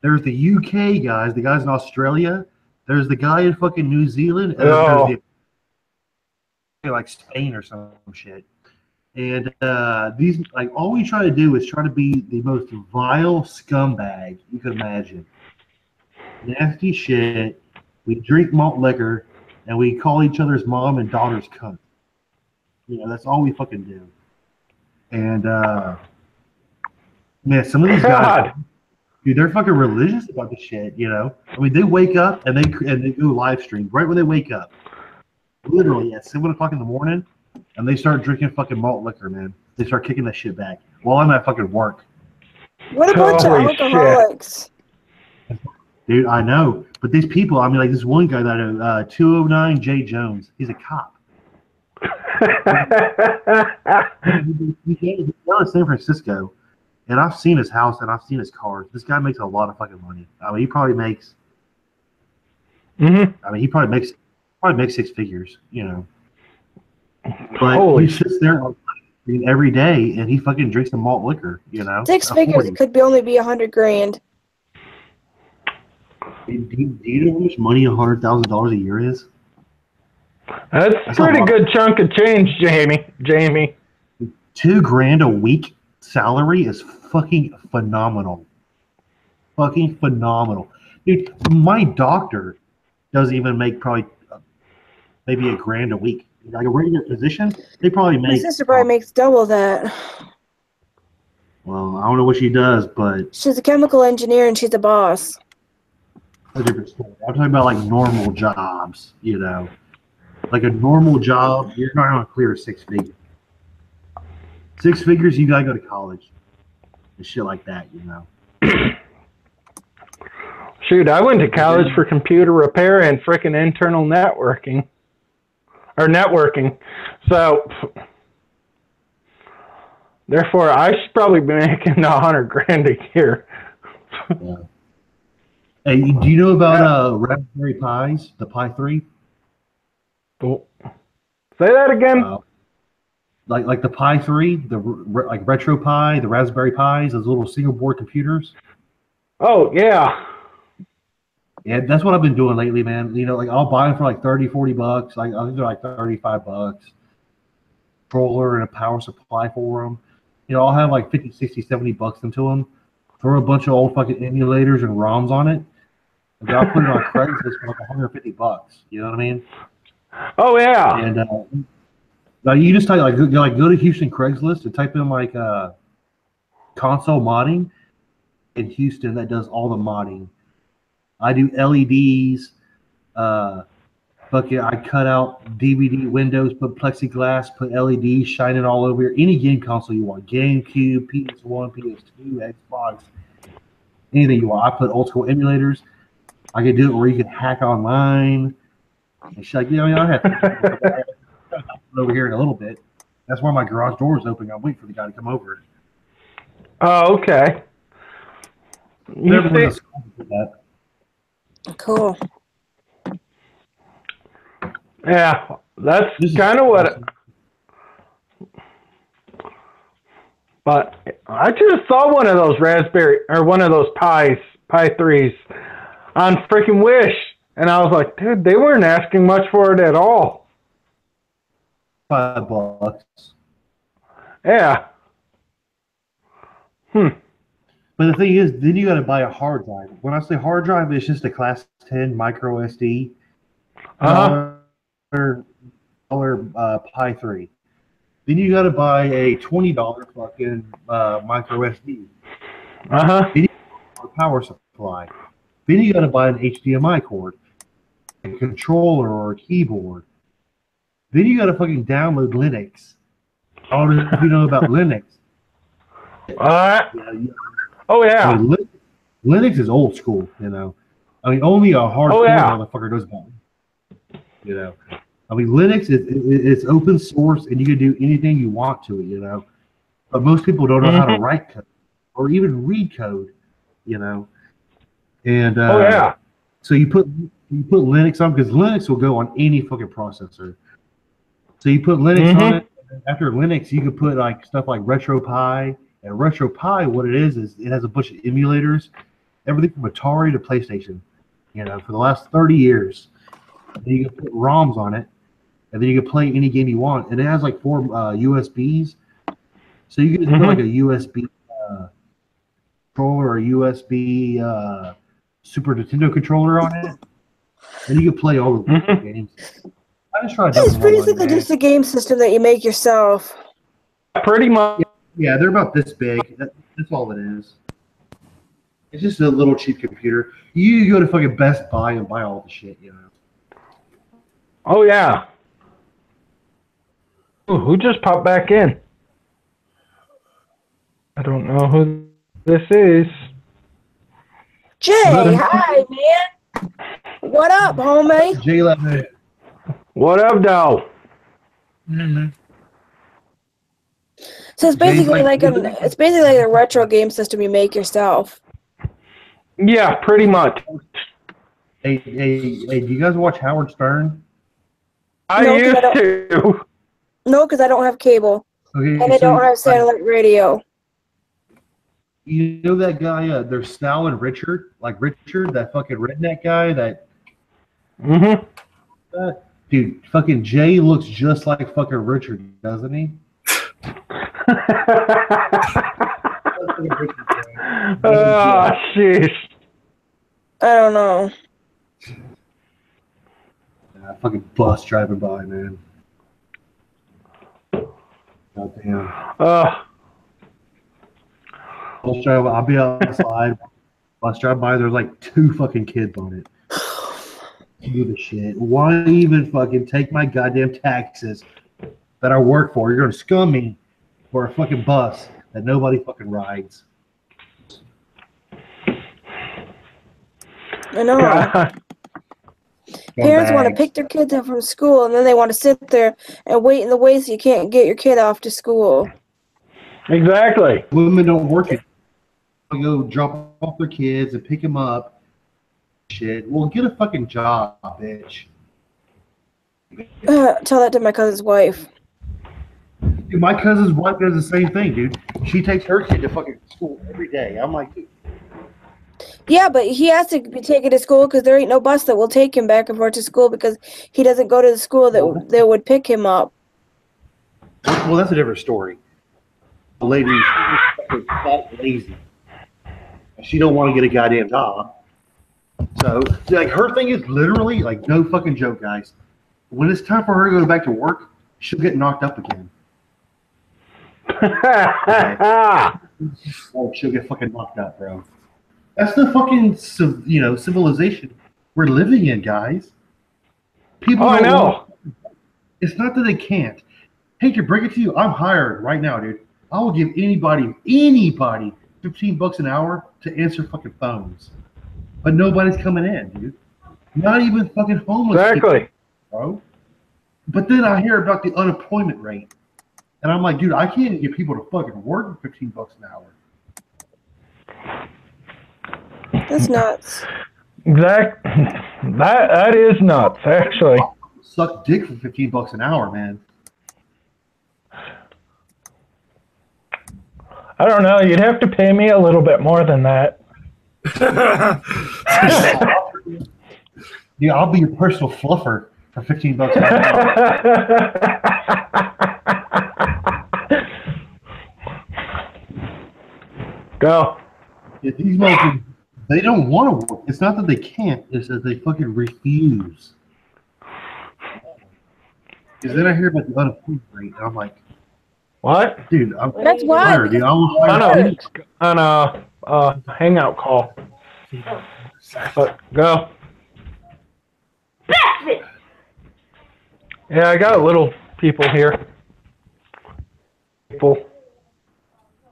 there's the UK guys, the guys in Australia, there's the guy in fucking New Zealand, and there's the, like Spain or some shit. And these, like, all we try to do is try to be the most vile scumbag you could imagine. Nasty shit. We drink malt liquor, and we call each other's mom and daughters cunt. You know, that's all we fucking do. And man, some of these guys, dude, they're fucking religious about this shit. You know, I mean, they wake up and they do live stream right when they wake up, literally at 7 o'clock in the morning, and they start drinking fucking malt liquor, man. They start kicking that shit back while I'm at fucking work. What a bunch of alcoholics. Dude, I know. But these people, I mean, like this one guy that 209 J Jones, he's a cop. He's in San Francisco, and I've seen his house and I've seen his cars. This guy makes a lot of fucking money. I mean, he probably makes. I mean, he probably makes 6 figures, you know. But he sits there every day and he fucking drinks the malt liquor, you know. 6 figures. It could only be $100 grand. Do you know how much money $100,000 a year is? That's a pretty good chunk of change, Jamie. $2 grand a week salary is fucking phenomenal. Fucking phenomenal. Dude, my doctor doesn't even make probably maybe $1 grand a week. Like a regular physician, they probably make. My sister probably makes double that. Well, I don't know what she does, but she's a chemical engineer and she's a boss. A different story. I'm talking about like normal jobs, you know. Like a normal job, you're not going to clear 6 figures. 6 figures, you got to go to college. And shit like that, you know. Shoot, I went to college for computer repair and frickin' internal networking. Or networking. So, therefore, I should probably be making $100 grand a year. Yeah. Hey, do you know about Raspberry Pis, the Pi 3? Oh. Say that again. Like the Pi 3, like Retro Pi, the Raspberry Pis, those little single board computers. Oh, yeah. Yeah, that's what I've been doing lately, man. You know, like I'll buy them for like 30, 40 bucks. Like I think they're like 35 bucks. Controller and a power supply for them. You know, I'll have like 50, 60, 70 bucks into them. Throw a bunch of old fucking emulators and ROMs on it. And I'll put it on Craigslist for like 150 bucks. You know what I mean? Oh, yeah. And like you just type like go to Houston Craigslist and type in like console modding in Houston that does all the modding. I do LEDs. I cut out DVD windows, put plexiglass, put LEDs shining all over here. Any game console you want, GameCube, PS1, PS2, Xbox, anything you want. I put old school emulators. I can do it where you can hack online. And shit like, I have to over here in a little bit. That's why my garage door is open. I'm waiting for the guy to come over. Oh, okay. Cool. Yeah, that's kind of what. But I just saw one of those one of those Pi 3s on freaking Wish, and I was like, dude, they weren't asking much for it at all. $5. Yeah. But the thing is, then you got to buy a hard drive. When I say hard drive, it's just a class 10 micro SD. Pi 3. Then you got to buy a $20 fucking micro SD. Then you got a power supply. Then you got to buy an HDMI cord, a controller or a keyboard. Then you got to fucking download Linux. I don't know if you know about Linux. Oh yeah. I mean, Linux is old school. You know, I mean, only a hardcore motherfucker knows about it. You know, I mean, Linux it's open source and you can do anything you want to it. You know, but most people don't know how to write code or even read code. You know, and so you put Linux on because Linux will go on any fucking processor. So you put Linux on it. And after Linux, you can put like stuff like RetroPie. And RetroPie, what it is it has a bunch of emulators, everything from Atari to PlayStation. You know, for the last 30 years. And you can put ROMs on it, and then you can play any game you want. And it has like 4 USBs, so you can just put like a USB controller or a USB Super Nintendo controller on it, and you can play all the games. I just tried. It's basically just a game system that you make yourself. Pretty much. Yeah, they're about this big. That's all it is. It's just a little cheap computer. You go to fucking Best Buy and buy all the shit, you know. Oh yeah. Ooh, who just popped back in? I don't know who this is. Jay, hi man. What up, homie? Jay left. What up, though? So it's basically like a retro game system you make yourself. Yeah, pretty much. Hey, do you guys watch Howard Stern? I used to. No, because I don't have cable. Okay, and I don't have satellite radio. You know that guy, there's Sal and Richard? Like Richard, that fucking redneck guy that... Dude, fucking Jay looks just like fucking Richard, doesn't he? Oh, sheesh. I don't know. Fucking bus driving by, man. Goddamn. Bus driver, I'll be outside. Bus drive by, there's like 2 fucking kids on it. Give a shit. Why even fucking take my goddamn taxes that I work for? You're gonna scum me for a fucking bus that nobody fucking rides. I know. Parents want to pick their kids up from school, and then they want to sit there and wait in the way so you can't get your kid off to school. Exactly. Women don't work it. They go drop off their kids and pick them up. Shit. Well, get a fucking job, bitch. Tell that to my cousin's wife. Dude, my cousin's wife does the same thing, dude. She takes her kid to fucking school every day. I'm like, dude. Yeah, but he has to be taken to school because there ain't no bus that will take him back and forth to school because he doesn't go to the school that would pick him up. Well, that's a different story. The lady is that lazy. She don't want to get a goddamn job. So, like, her thing is literally, like, no fucking joke, guys. When it's time for her to go back to work, she'll get knocked up again. Oh, she'll get fucking knocked up, bro. That's the fucking, civilization we're living in, guys. People. I know. It's not that they can't. Hate to break it to you, I'm hired right now, dude. I will give anybody $15 an hour to answer fucking phones. But nobody's coming in, dude. Not even fucking homeless Exactly. people, bro. But then I hear about the unemployment rate. And I'm like, dude, I can't even get people to fucking work for $15 an hour. That's nuts. That is nuts, actually. Suck dick for $15 an hour, man. I don't know. You'd have to pay me a little bit more than that. Yeah, I'll be your personal fluffer for $15 an hour. Go. Yeah, these motherfuckers, they don't want to work. It's not that they can't. It's that they fucking refuse. Because then I hear about the unemployment rate, and I'm like, What? dude, I'm That's why. tired, dude. I was On a Hangout call. But go. Yeah, I got little people here.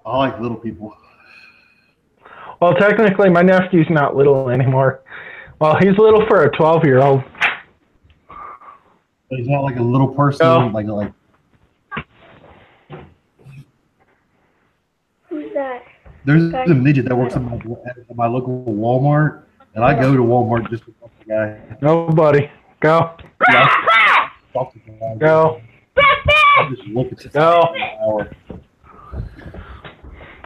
I like little people. Well, technically, my nephew's not little anymore. Well, he's little for a 12-year-old. But he's not like a little person. No. Like. Who's that? There's a midget that works at my local Walmart, and I go to Walmart just to talk to the guy. Nobody. Go. Yeah, talk to the guy. Go. I just look at the Go. hour.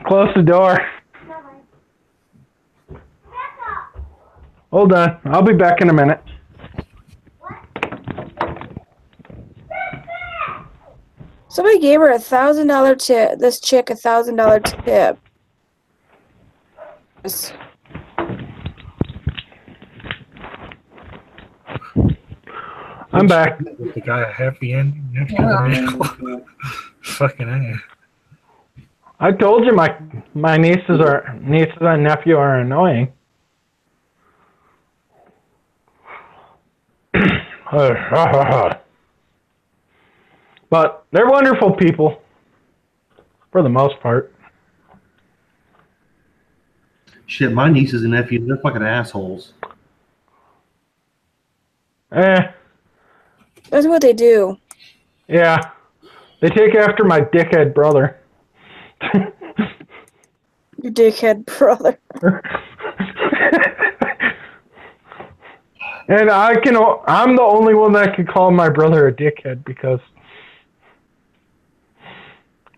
Close the door. Hold on. I'll be back in a minute. Somebody gave her $1,000 tip. This chick $1,000 tip. Yes. I'm back. The guy a happy ending after the fucking A. I told you my nieces and nephew are annoying. But they're wonderful people, for the most part. Shit, my nieces and nephews, they're fucking assholes. That's what they do. Yeah. They take after my dickhead brother. Your dickhead brother. And I'm the only one that can call my brother a dickhead because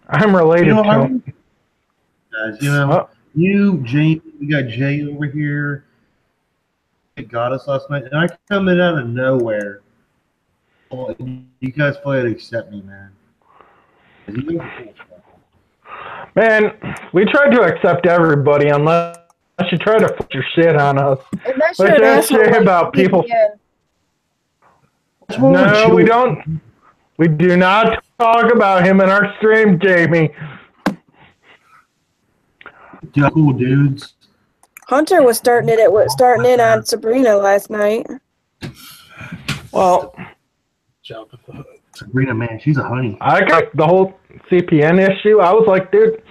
I'm related to him. Guys, you, Jane, we got Jay over here. It got us last night, and I come in out of nowhere. Oh, you guys probably accept me, man. Man, we tried to accept everybody unless you try to put your shit on us. Unless But you're an that shit asshole about like people. VPN. No, we don't. We do not talk about him in our stream, Jamie. Cool dudes. Hunter was starting in on Sabrina last night. Well, Sabrina, man, she's a honey. I got the whole CPN issue. I was like, dude,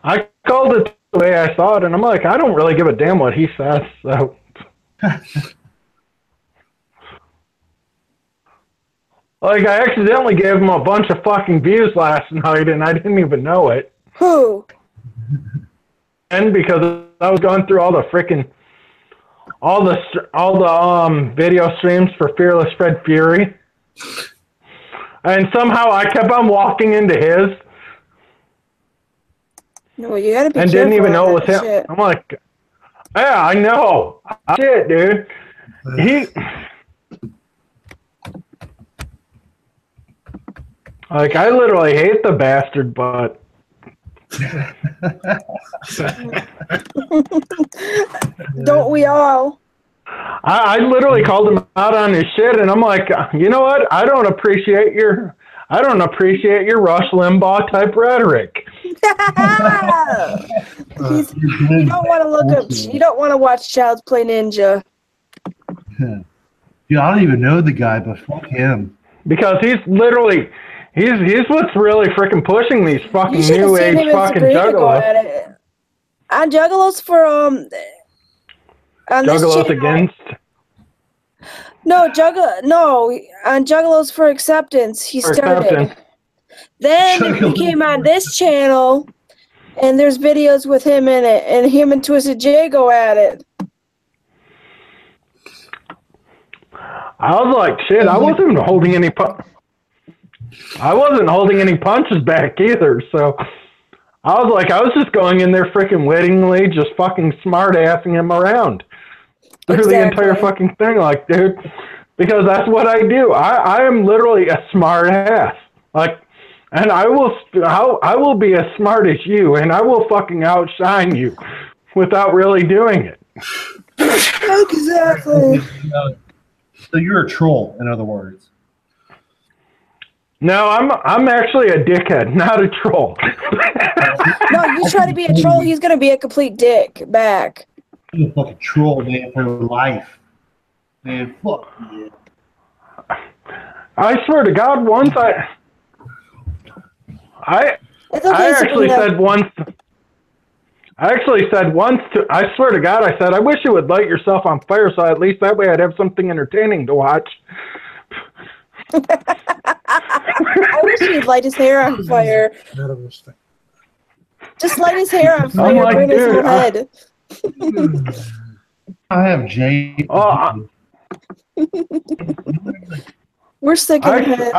I called it the way I saw it, and I'm like, I don't really give a damn what he says. So, like, I accidentally gave him a bunch of fucking views last night, and I didn't even know it. Who? And because I was going through all the freaking, all the video streams for Fearless Fred Fury. And somehow I kept on walking into his. No, you gotta be and careful didn't even know on it was that him. shit. I'm like, yeah, I know. Shit, dude. He, like, I literally hate the bastard, but Don't we all? I literally called him out on his shit, and I'm like, you know what? I don't appreciate your Rush Limbaugh type rhetoric. You don't want to look up. You don't want to watch Child's Play Ninja. Dude, I don't even know the guy, but fuck him. Because he's literally, he's what's really freaking pushing these fucking new age fucking juggalos. On Juggalos for on Juggalos against. No, on Juggalos for Acceptance, he started. Then he came on this channel, and there's videos with him in it, and him and Twystid J go at it. I was like, shit, I wasn't holding any punches back either, so I was just going in there freaking wittingly, just fucking smart-assing him around through the entire fucking thing, like, dude, because that's what I do. I am literally a smart ass, like, and I will be as smart as you, and I will fucking outshine you without really doing it. Exactly. So you're a troll, in other words. No, I'm actually a dickhead, not a troll. No, you try to be a troll, he's gonna be a complete dick back. You're a fucking troll, man, for life. Man, fuck you. I swear to God, once I actually said once I swear to God, I said, I wish you would light yourself on fire so at least that way I'd have something entertaining to watch. I wish he'd light his hair on fire. Just light his hair on fire, like, burn his whole head. I have Jay. We're sick of it.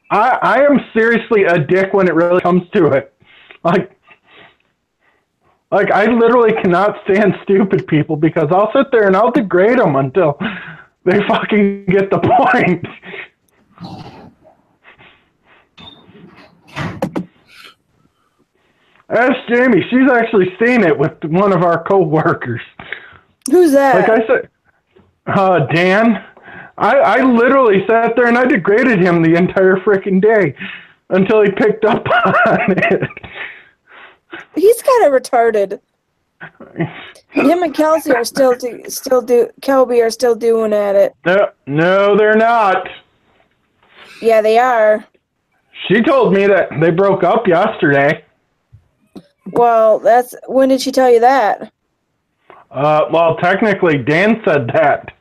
I am seriously a dick when it really comes to it. Like I literally cannot stand stupid people because I'll sit there and I'll degrade them until they fucking get the point. Ask Jamie. She's actually seen it with one of our co-workers. Who's that? Like I said, Dan. I literally sat there and I degraded him the entire freaking day until he picked up on it. He's kind of retarded. Him and Kelsey are Kelby are still doing at it. No, they're not. Yeah, they are. She told me that they broke up yesterday. Well, when did she tell you that? Well, technically, Dan said that.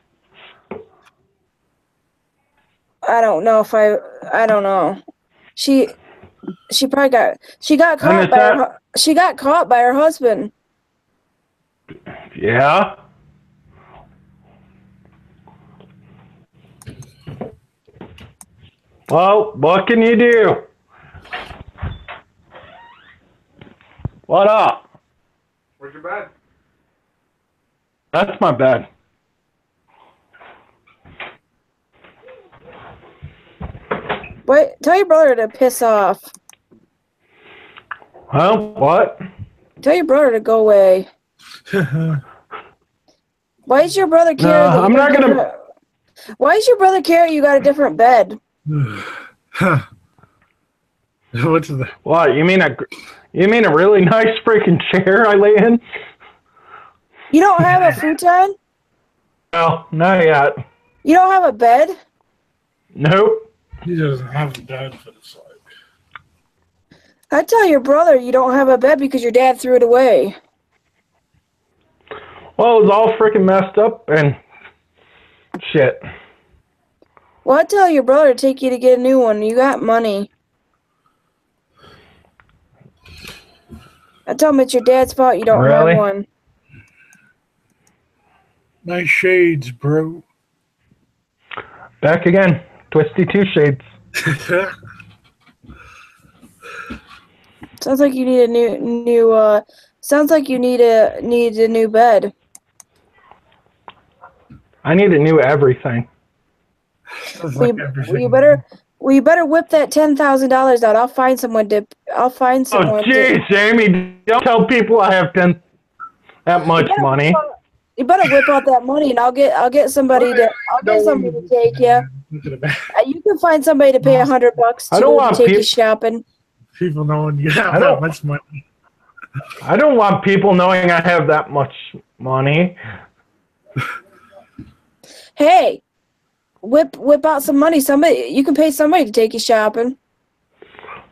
I don't know if I don't know. She probably got caught by her husband. Yeah. Well, what can you do? What up? Where's your bed? That's my bed. Wait, tell your brother to piss off. Well, what? Tell your brother to go away. Why does your brother care? I'm not gonna. Why does your brother care you got a different bed? What's that? What, you mean a really nice freaking chair I lay in? You don't have a futon? No, not yet. You don't have a bed? Nope. He doesn't have a dad for this life. I tell your brother you don't have a bed because your dad threw it away. Well, it was all freaking messed up and shit. Well, I tell your brother to take you to get a new one. You got money. I tell him it's your dad's fault you don't have one. Nice shades, bro. Back again. Twisty Two Shades. Sounds like you need a new. Sounds like you need a new bed. I need a new everything. Well, you better whip that $10,000 out. I'll find someone. Oh, jeez, Jamie! Don't tell people I have that much money. You better whip out that money, and I'll get somebody to take you. You can find somebody to pay $100 to take you shopping. People knowing you have that much money. I don't want people knowing I have that much money. Hey, whip out some money. You can pay somebody to take you shopping.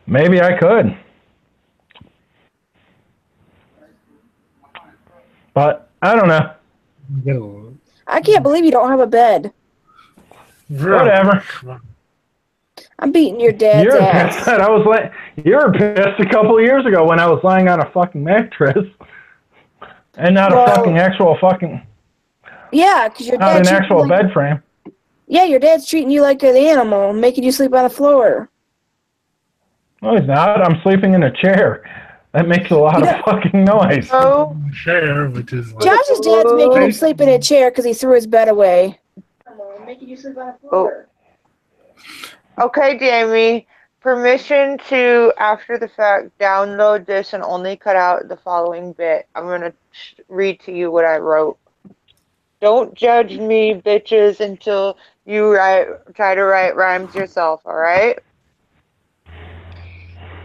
Maybe I could. But I don't know. I can't believe you don't have a bed. Whatever. I'm beating your dad's ass. You were pissed a couple of years ago when I was lying on a fucking mattress. And not a fucking actual fucking... Yeah, because your dad's... Not an actual bed frame. Yeah, your dad's treating you like an animal, making you sleep on the floor. No, he's not. I'm sleeping in a chair. That makes a lot of fucking noise. Oh. Chair, which is like... Josh's dad's making him sleep in a chair because he threw his bed away. Making you sleep on the floor. Okay, Jamie. Permission to, after the fact, download this and only cut out the following bit. I'm going to read to you what I wrote. Don't judge me, bitches, until you try to write rhymes yourself, all right?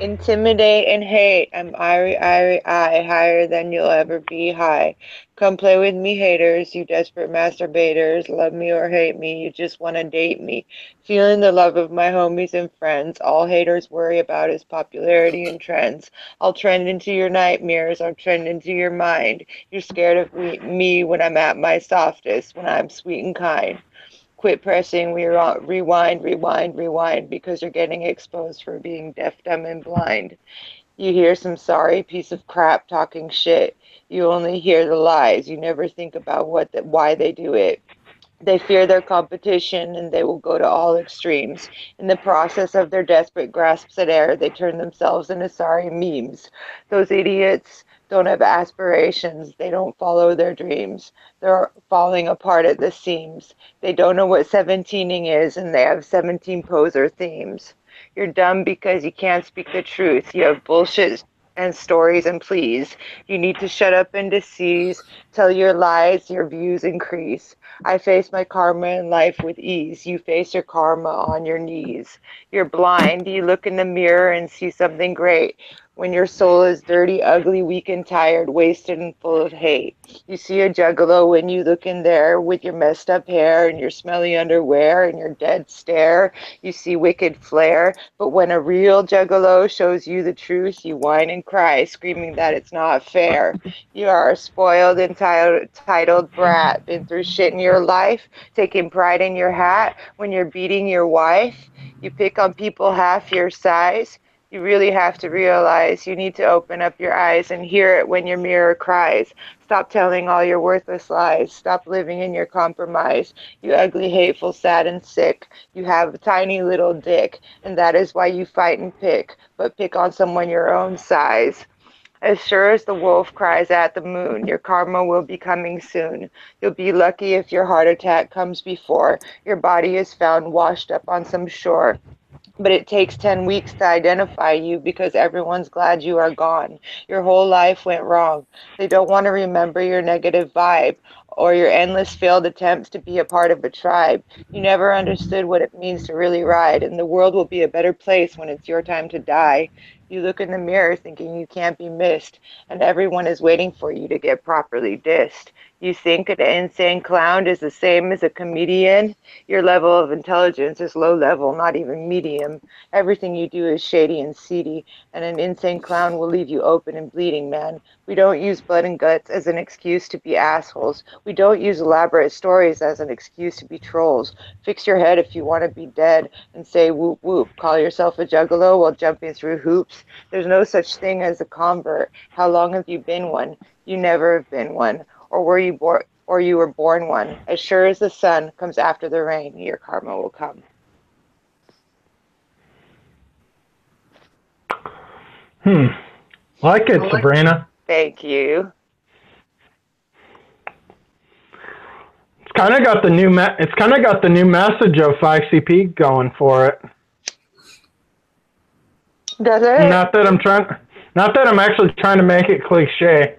Intimidate and hate. I'm I, higher than you'll ever be high. Come play with me, haters, you desperate masturbators. Love me or hate me, you just want to date me. Feeling the love of my homies and friends. All haters worry about is popularity and trends. I'll trend into your nightmares, I'll trend into your mind. You're scared of me when I'm at my softest, when I'm sweet and kind. Quit pressing, rewind, because you're getting exposed for being deaf, dumb, and blind. You hear some sorry piece of crap talking shit. You only hear the lies. You never think about why they do it. They fear their competition, and they will go to all extremes. In the process of their desperate grasps at air, they turn themselves into sorry memes. Those idiots don't have aspirations. They don't follow their dreams. They're falling apart at the seams. They don't know what 17ing is, and they have 17 poser themes. You're dumb because you can't speak the truth. You have bullshit and stories and pleas. You need to shut up and deceive. Tell your lies, your views increase. I face my karma in life with ease. You face your karma on your knees. You're blind. You look in the mirror and see something great. When your soul is dirty, ugly, weak, and tired, wasted and full of hate. You see a juggalo when you look in there with your messed up hair and your smelly underwear and your dead stare. You see wicked flair. But when a real juggalo shows you the truth, you whine and cry, screaming that it's not fair. You are a spoiled, entitled brat, been through shit in your life, taking pride in your hat when you're beating your wife. You pick on people half your size. You really have to realize you need to open up your eyes and hear it when your mirror cries. Stop telling all your worthless lies. Stop living in your compromise. You ugly, hateful, sad, and sick. You have a tiny little dick, and that is why you fight and pick, but pick on someone your own size. As sure as the wolf cries at the moon, your karma will be coming soon. You'll be lucky if your heart attack comes before your body is found washed up on some shore. But it takes 10 weeks to identify you because everyone's glad you are gone. Your whole life went wrong. They don't want to remember your negative vibe or your endless failed attempts to be a part of a tribe. You never understood what it means to really ride, and the world will be a better place when it's your time to die. You look in the mirror thinking you can't be missed, and everyone is waiting for you to get properly dissed. You think an insane clown is the same as a comedian? Your level of intelligence is low level, not even medium. Everything you do is shady and seedy, and an insane clown will leave you open and bleeding, man. We don't use blood and guts as an excuse to be assholes. We don't use elaborate stories as an excuse to be trolls. Fix your head if you want to be dead and say whoop whoop. Call yourself a juggalo while jumping through hoops. There's no such thing as a convert. How long have you been one? You never have been one. Or were you born, or you were born one? As sure as the sun comes after the rain, your karma will come. Like it, Sabrina. Thank you. It's kind of got the new message of 5CP going for it. Does it? Not that I'm actually trying to make it cliche.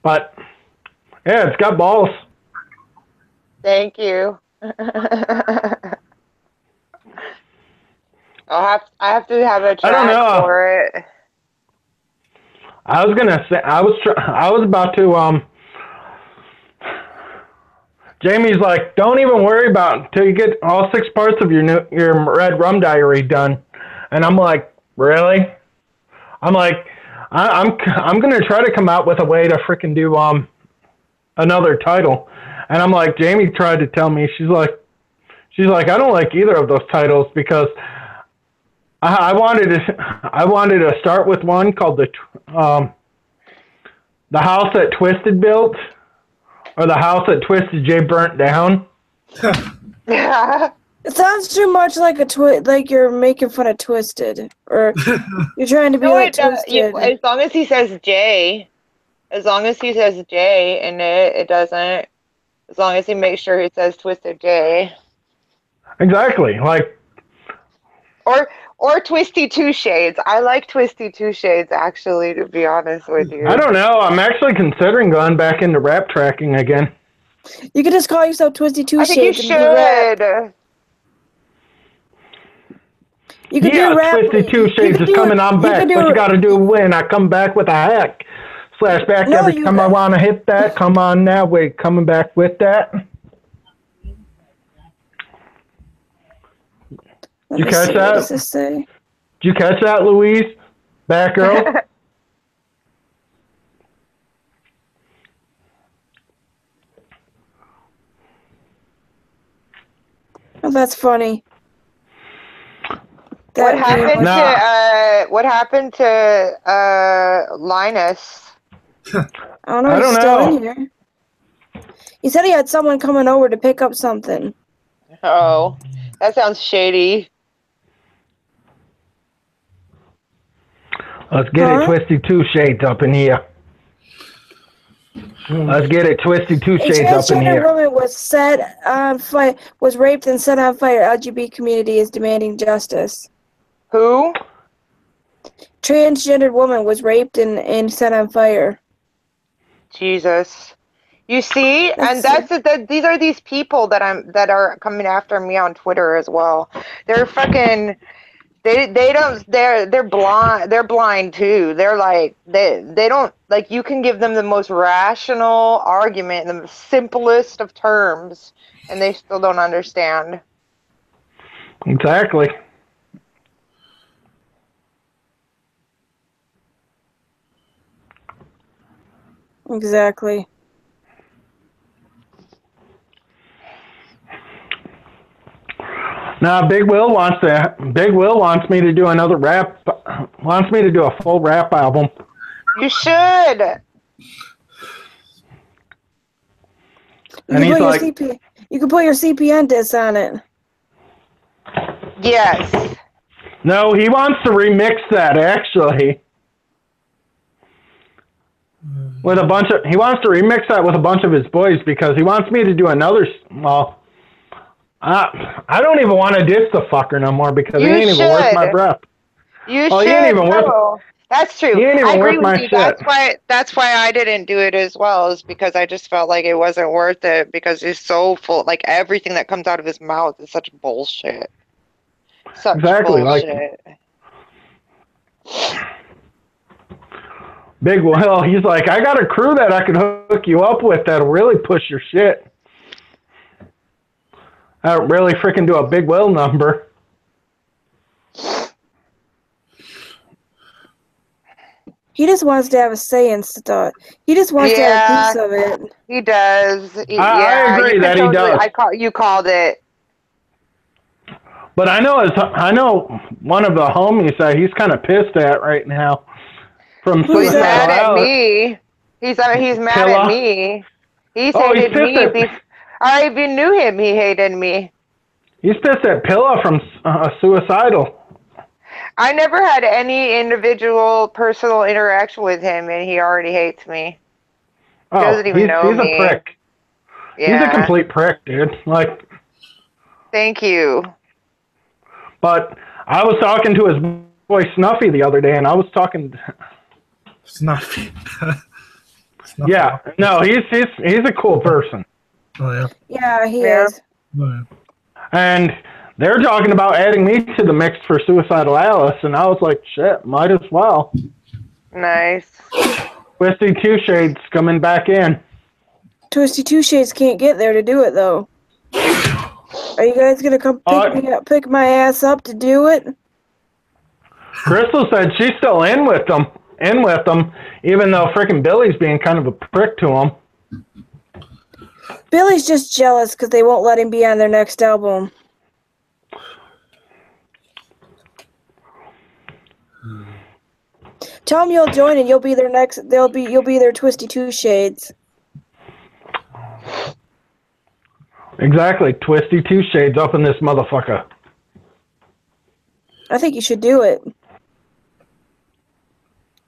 But yeah, it's got balls. Thank you. I have to have a track for it. I was gonna say I was about to Jamie's like, don't even worry about it until you get all 6 parts of your Red Rum Diary done, and I'm like, really? I'm like, I'm gonna try to come out with a way to freaking do another title, and I'm like, Jamie tried to tell me, she's like I don't like either of those titles because I wanted to start with one called the house that Twystid built, or the house that Twystid J burnt down. It sounds too much like like you're making fun of Twystid, or you're trying to be like Twystid. As long as he says J, and it doesn't. As long as he makes sure he says Twystid J. Exactly, like. Or Twisty Two Shades. I like Twisty Two Shades, actually, to be honest with you. I don't know. I'm actually considering going back into rap tracking again. You could just call yourself Twisty Two Shades. I think you should. You could do rap. Twisty Two Shades is coming on back. What you got to do when I come back with a hack. Slash back every time I want to hit that. Come on now. Wait, coming back with that. Did you catch that? What does this say? Did you catch that, Louise? Batgirl? Oh, that's funny. What happened to Linus? I don't know. He's still in here. He said he had someone coming over to pick up something. Oh, that sounds shady. Let's get it, Twisty Two Shades up in here. Let's get it, Twisty Two Shades up in here. A woman was raped and set on fire. LGBT community is demanding justice. Who? Transgendered woman was raped and set on fire. Jesus. You see, and these are these people that are coming after me on Twitter as well. They're fucking. They're blind. They're blind too. They're like they don't like. You can give them the most rational argument in the simplest of terms, and they still don't understand. Exactly. Exactly. Now, Big Will wants me to do another rap. Wants me to do a full rap album. You should. And he's like, you can put your CPN disc on it. Yes. No, he wants to remix that actually. With a bunch of, he wants to remix that with a bunch of his boys because he wants me to do another. Well, I don't even want to diss the fucker no more because he ain't even worth my breath. You should. He ain't even worth. That's true. He ain't even worth my shit. That's why I didn't do it as well, is because I just felt like it wasn't worth it because he's so full. Like everything that comes out of his mouth is such bullshit. Such bullshit. Big Will, he's like, I got a crew that I can hook you up with that'll really push your shit. That'll really freaking do a Big Will number. He just wants to have a say in stuff. He just wants to have a piece of it. He does. I agree that he does. You called it. But I know one of the homies that he's kind of pissed at right now. He's mad at me. He's mad at me. He's hated me. I even knew him. He hated me. He's pissed at Pilla from Suicidal. I never had any individual personal interaction with him, and he already hates me. He doesn't even know he's me. a prick. Yeah. He's a complete prick, dude. Like. Thank you. But I was talking to his boy Snuffy the other day, and I was talking. Snuffy. Yeah, no, he's a cool person. Oh yeah. Yeah, he is. Oh, yeah. And they're talking about adding me to the mix for Suicidal Alice, and I was like, shit, might as well. Nice. Twisty Two Shades coming back in. Twisty Two Shades can't get there to do it though. Are you guys gonna come pick my ass up to do it? Crystal said she's still in with them, even though freaking Billy's being kind of a prick to him. Billy's just jealous because they won't let him be on their next album. Tell them you'll join and you'll be their next. You'll be their Twisty Two Shades. Exactly, Twisty Two Shades up in this motherfucker. I think you should do it.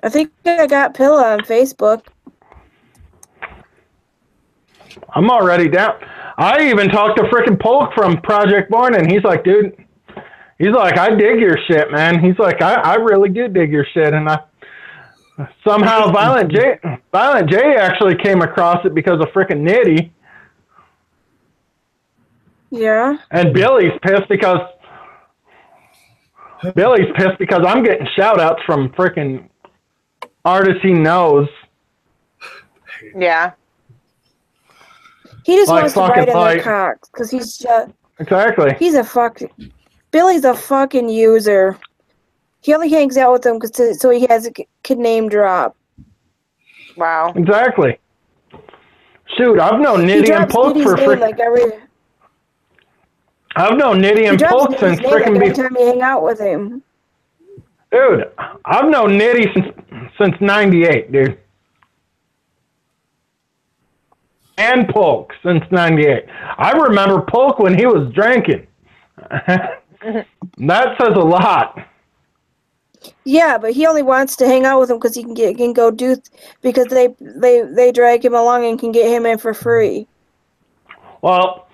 I think I got Pilla on Facebook. I'm already down. I even talked to frickin' Polk from Project Born, and he's like, dude, he's like, I dig your shit, man. He's like, I really do dig your shit, and I somehow Violent J actually came across it because of frickin' Nitty. Yeah. And Billy's pissed because I'm getting shout outs from frickin' artists he knows. Yeah. He just Like wants to ride in fucking their cocks because he's just. Exactly. Billy's a fucking user. He only hangs out with them so he can name drop. Wow. Exactly. Shoot, I've known Nitty and Polk for frickin'. I've known Nitty and Polk since frickin' every time you hang out with him. Dude, I've known Nitty since '98, dude. And Polk since '98. I remember Polk when he was drinking. That says a lot. Yeah, but he only wants to hang out with him because he can go do because they drag him along and can get him in for free. Well,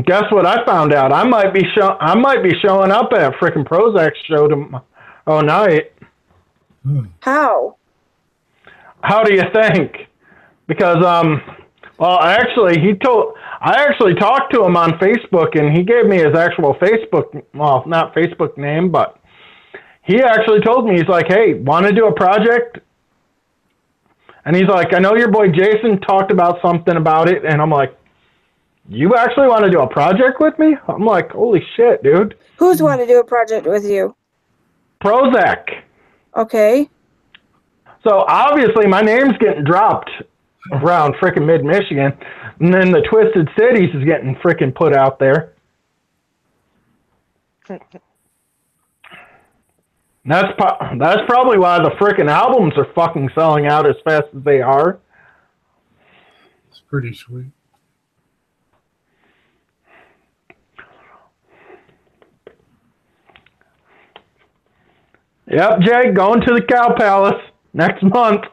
guess what I found out? I might be showing up at a frickin' Prozac's show tomorrow night. How? How do you think? Because I actually talked to him on Facebook, and he gave me his actual Facebook, well, not Facebook name, but he actually told me, he's like, hey, want to do a project? And he's like, I know your boy Jason talked about something about it, and I'm like, you actually want to do a project with me? I'm like, holy shit, dude. Who's want to do a project with you? Prozac. Okay. So obviously my name's getting dropped around frickin' mid-Michigan, and then the Twystid Cities is getting frickin' put out there. That's probably why the frickin' albums are fucking selling out as fast as they are. It's pretty sweet. Yep, Jake, going to the Cow Palace next month.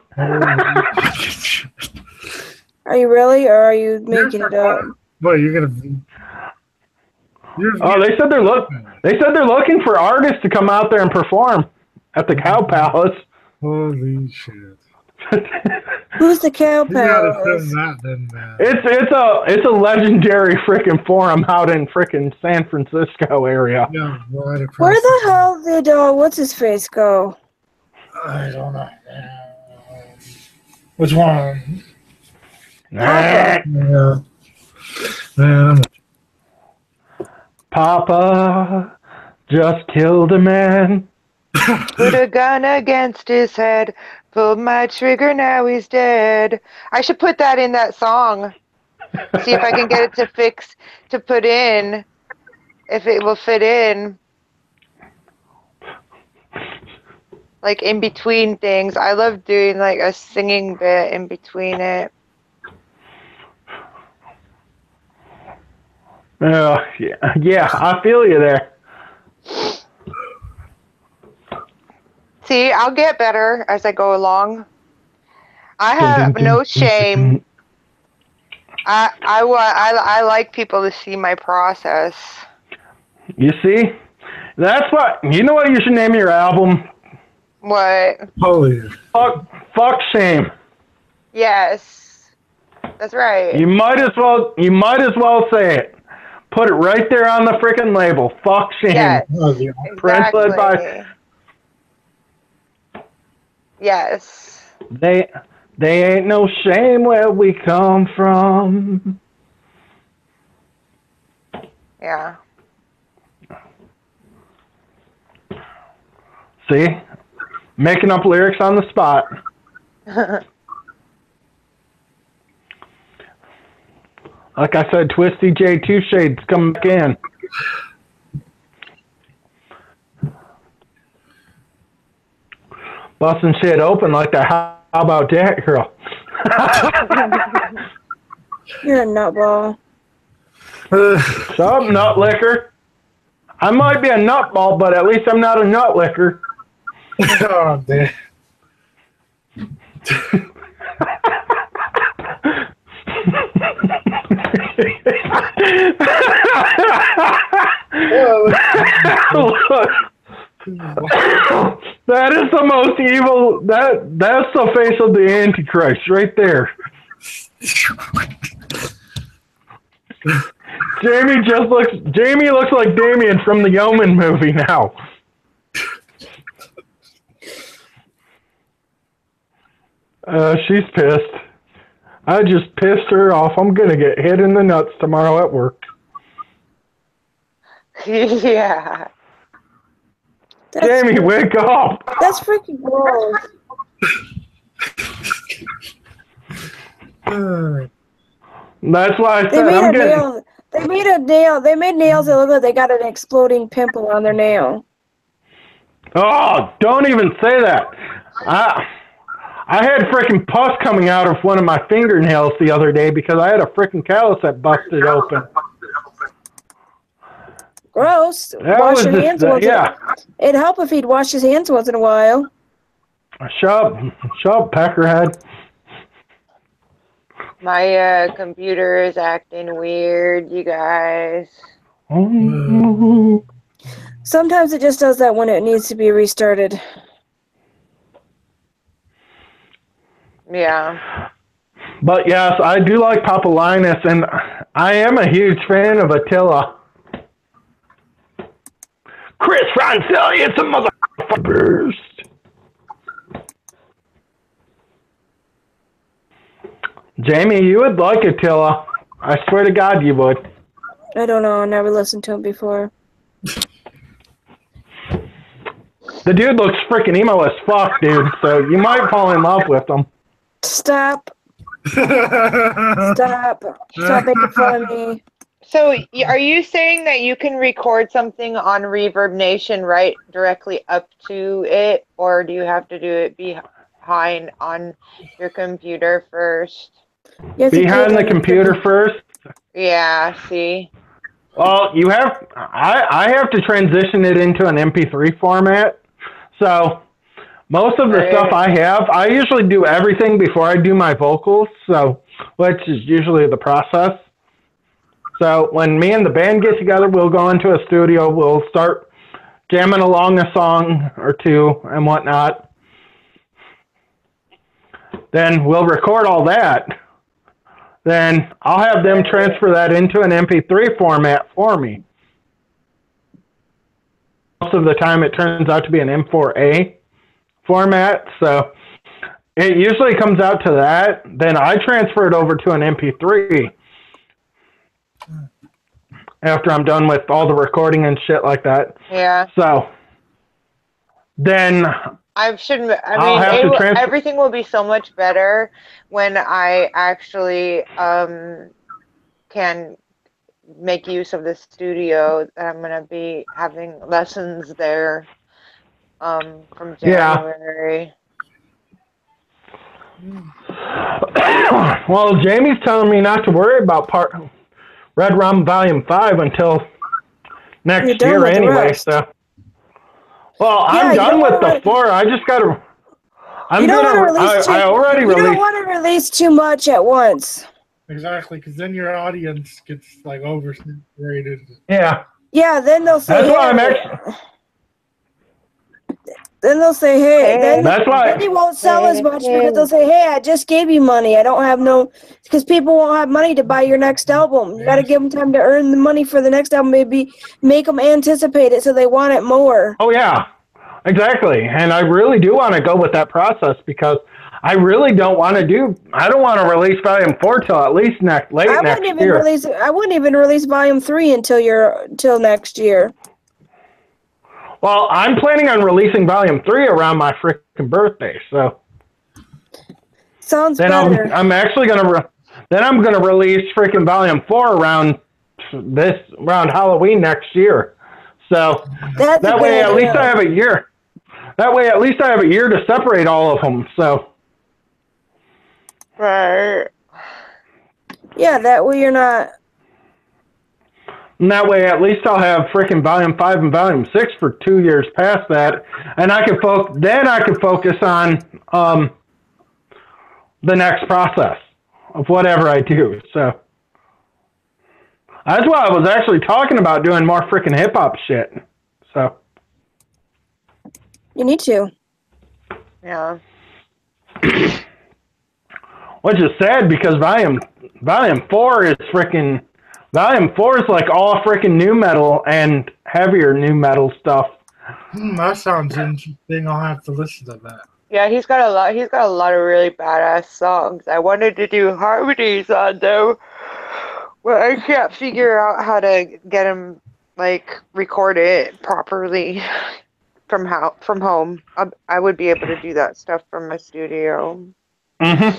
Are you really, or are you making it up? Boy, you're gonna. They said they're looking for artists to come out there and perform at the Cow Palace. Holy shit! Who's the Cow Palace? It's a legendary frickin' forum out in frickin' San Francisco area. Yeah, right across. Where the hell did what's his face go? I don't know. Which one? Yeah. Papa just killed a man. Put a gun against his head. Pulled my trigger, now he's dead. I should put that in that song. See if I can get it to put in. If it will fit in. Like in between things. I love doing like a singing bit in between it. Yeah, I feel you there. See, I'll get better as I go along. I have no shame. I like people to see my process. You see? That's what, you know what you should name your album? What? Holy. Fuck shame. Yes. That's right. You might as well say it. Put it right there on the freaking label. Fuck shame. Yes. Translated by. Yes. They ain't no shame where we come from. Yeah. See? Making up lyrics on the spot. Like I said, Twisty J 2 Shades come back in. Busting shit open like the How About That girl. You're a nutball. Shut up, nut licker. I might be a nutball, but at least I'm not a nut licker. Oh, damn. That is the most evil. That's the face of the Antichrist right there. Jamie looks like Damien from the Yeoman movie now. She's pissed. I just pissed her off. I'm gonna get hit in the nuts tomorrow at work. Yeah. Jamie, wake up! That's freaking gross. That's why I said I'm getting. They made a nail. They made nails that look like they got an exploding pimple on their nail. Oh, don't even say that. I had freaking pus coming out of one of my fingernails the other day because I had a freaking callus that busted open. Gross. Wash your hands once. Yeah. It'd help if he'd wash his hands once in a while. Shut up, peckerhead. My computer is acting weird, you guys. Sometimes it just does that when it needs to be restarted. Yeah. But yes, I do like Papa Linus, and I am a huge fan of Attila. Chris Ronselli, it's a motherfucker. Jamie, you would like Attila. I swear to God you would. I don't know. I never listened to him before. The dude looks freaking emo as fuck, dude. So you might fall in love with him. Stop. Stop. Stop making fun of me. So are you saying that you can record something on Reverb Nation right directly up to it, or do you have to do it behind on your computer first? Behind the computer first? Yeah, see? Well, I have to transition it into an MP3 format. So most of the stuff I usually do everything before I do my vocals, so which is usually the process. So when me and the band get together, we'll go into a studio, we'll start jamming along a song or two and whatnot. Then we'll record all that. Then I'll have them transfer that into an MP3 format for me. Most of the time it turns out to be an M4A format, so it usually comes out to that. Then I transfer it over to an MP3 after I'm done with all the recording and shit like that. Yeah. So then everything will be so much better when I actually can make use of the studio. I'm going to be having lessons there from January. Yeah. Well, Jamie's telling me not to worry about Red Rum Volume 5 until next year anyway. So, Well, I'm done with the 4. I just gotta. I already You released. don't want to release too much at once. Exactly, because then your audience gets like oversaturated. Yeah. Yeah, then they'll say, That's why I'm hey. actually. Then they'll say, hey. Then That's why. you won't sell as much because they'll say, hey, I just gave you money. I don't have no. Because people won't have money to buy your next album. You got to give them time to earn the money for the next album. Maybe make them anticipate it so they want it more. Oh yeah, exactly. And I really do want to go with that process because I really don't want to do. I don't want to release Volume 4 till at least next year. I wouldn't even release Volume 3 until next year. Well, I'm planning on releasing Volume 3 around my freaking birthday, so. Sounds then better. I'm actually gonna. Then I'm gonna release freaking Volume 4 around Halloween next year. So that way, at least I have a year. That way, at least I have a year to separate all of them. So. Right. Yeah, that way you're not. And that way, at least I'll have freaking Volume 5 and Volume 6 for 2 years past that, and I can focus on the next process of whatever I do. So that's why I was actually talking about doing more freaking hip hop shit. So you need to. Yeah. Which is sad because Volume 4 is freaking. Volume 4 is like all freaking new metal and heavier new metal stuff. That sounds interesting. I'll have to listen to that. Yeah, he's got a lot of really badass songs. I wanted to do harmonies on them, but I can't figure out how to get him like record it properly from home. I would be able to do that stuff from my studio. Mhm.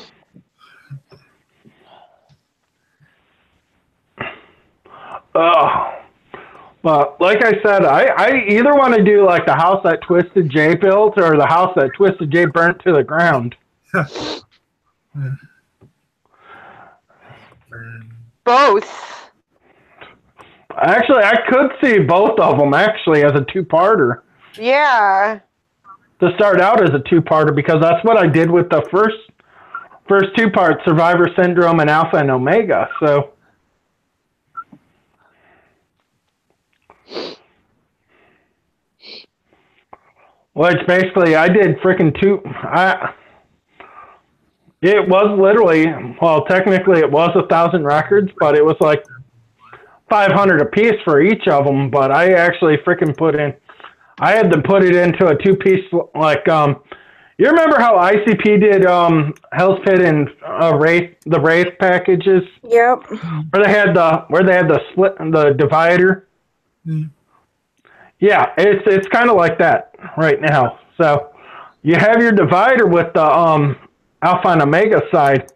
But like I said, I either want to do like the house that Twystid J built or the house that Twystid J burnt to the ground. Both. Actually, I could see both of them actually as a two-parter. Yeah. To start out as a two-parter because that's what I did with the first two parts, Survivor Syndrome and Alpha and Omega. So. Which basically I did freaking two. It was literally, well, technically it was 1,000 records, but it was like 500 a piece for each of them. But I actually freaking I had to put it into a 2-piece. Like, you remember how ICP did Hell's Pit and the Wraith packages? Yep. Where they had the split, the divider. Mm. Yeah, it's kind of like that right now. So you have your divider with the Alpha and Omega side.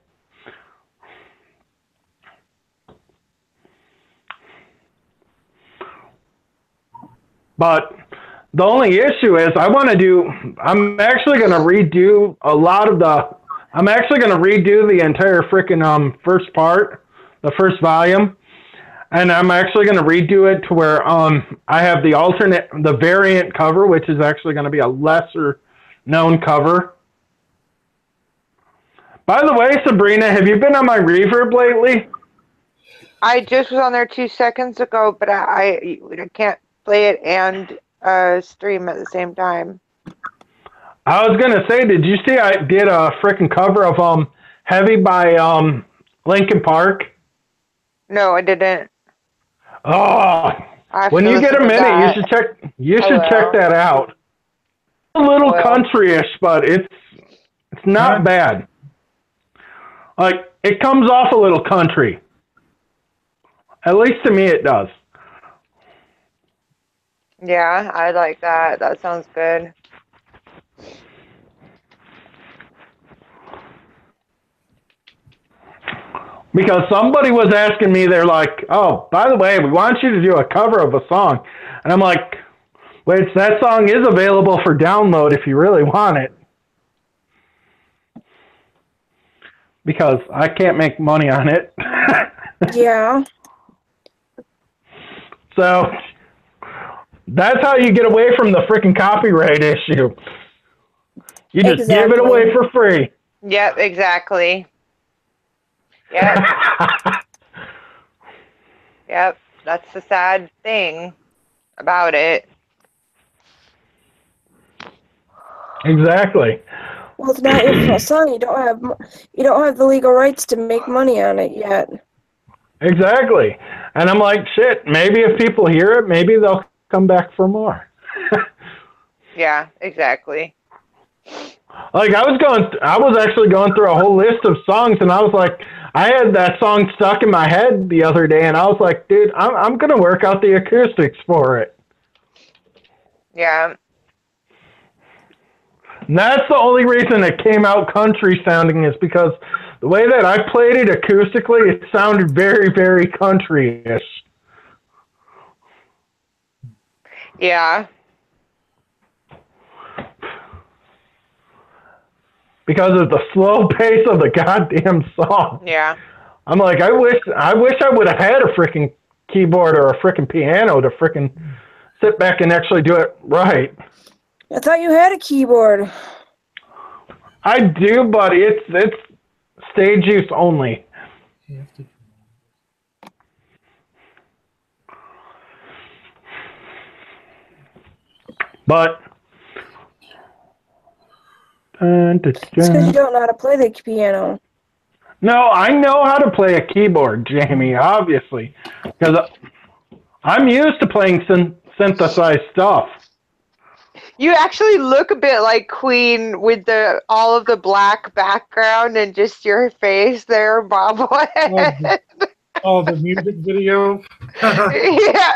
But the only issue is I'm actually going to redo the entire freaking first part, the first volume. And I'm actually going to redo it to where I have the variant cover, which is actually going to be a lesser known cover. By the way, Sabrina, have you been on my Reverb lately? I just was on there 2 seconds ago, but I can't play it and stream at the same time. I was going to say, did you see I did a freaking cover of Heavy by Linkin Park? No, I didn't. Oh, when you get a minute, you should check that out. A little country-ish, but it's not bad. Like, it comes off a little country. At least to me it does. Yeah, I like that. That sounds good. Because somebody was asking me, they're like, oh, by the way, we want you to do a cover of a song. And I'm like, wait, that song is available for download if you really want it. Because I can't make money on it. Yeah. So, That's how you get away from the freaking copyright issue. You just give it Exactly. away for free. Yep, exactly. Yep. Yep. That's the sad thing about it. Exactly. Well, it's not your song. You don't have the legal rights to make money on it yet. Exactly. And I'm like, shit, maybe if people hear it, maybe they'll come back for more. Yeah, exactly. Like I was actually going through a whole list of songs, and I was like, I had that song stuck in my head the other day, and I was like, dude, I'm gonna work out the acoustics for it. Yeah. And that's the only reason it came out country sounding, is because the way that I played it acoustically, it sounded very, very country-ish. Yeah. Because of the slow pace of the goddamn song. Yeah. I'm like, I wish I would have had a freaking keyboard or a freaking piano to freaking sit back and actually do it right. I thought you had a keyboard. I do, but it's stage use only. But It's because you don't know how to play the piano. no, I know how to play a keyboard, Jamie, obviously, because I'm used to playing synthesized stuff. You actually look a bit like Queen with all of the black background and just your face there, bobblehead. Oh, the music video? Yeah.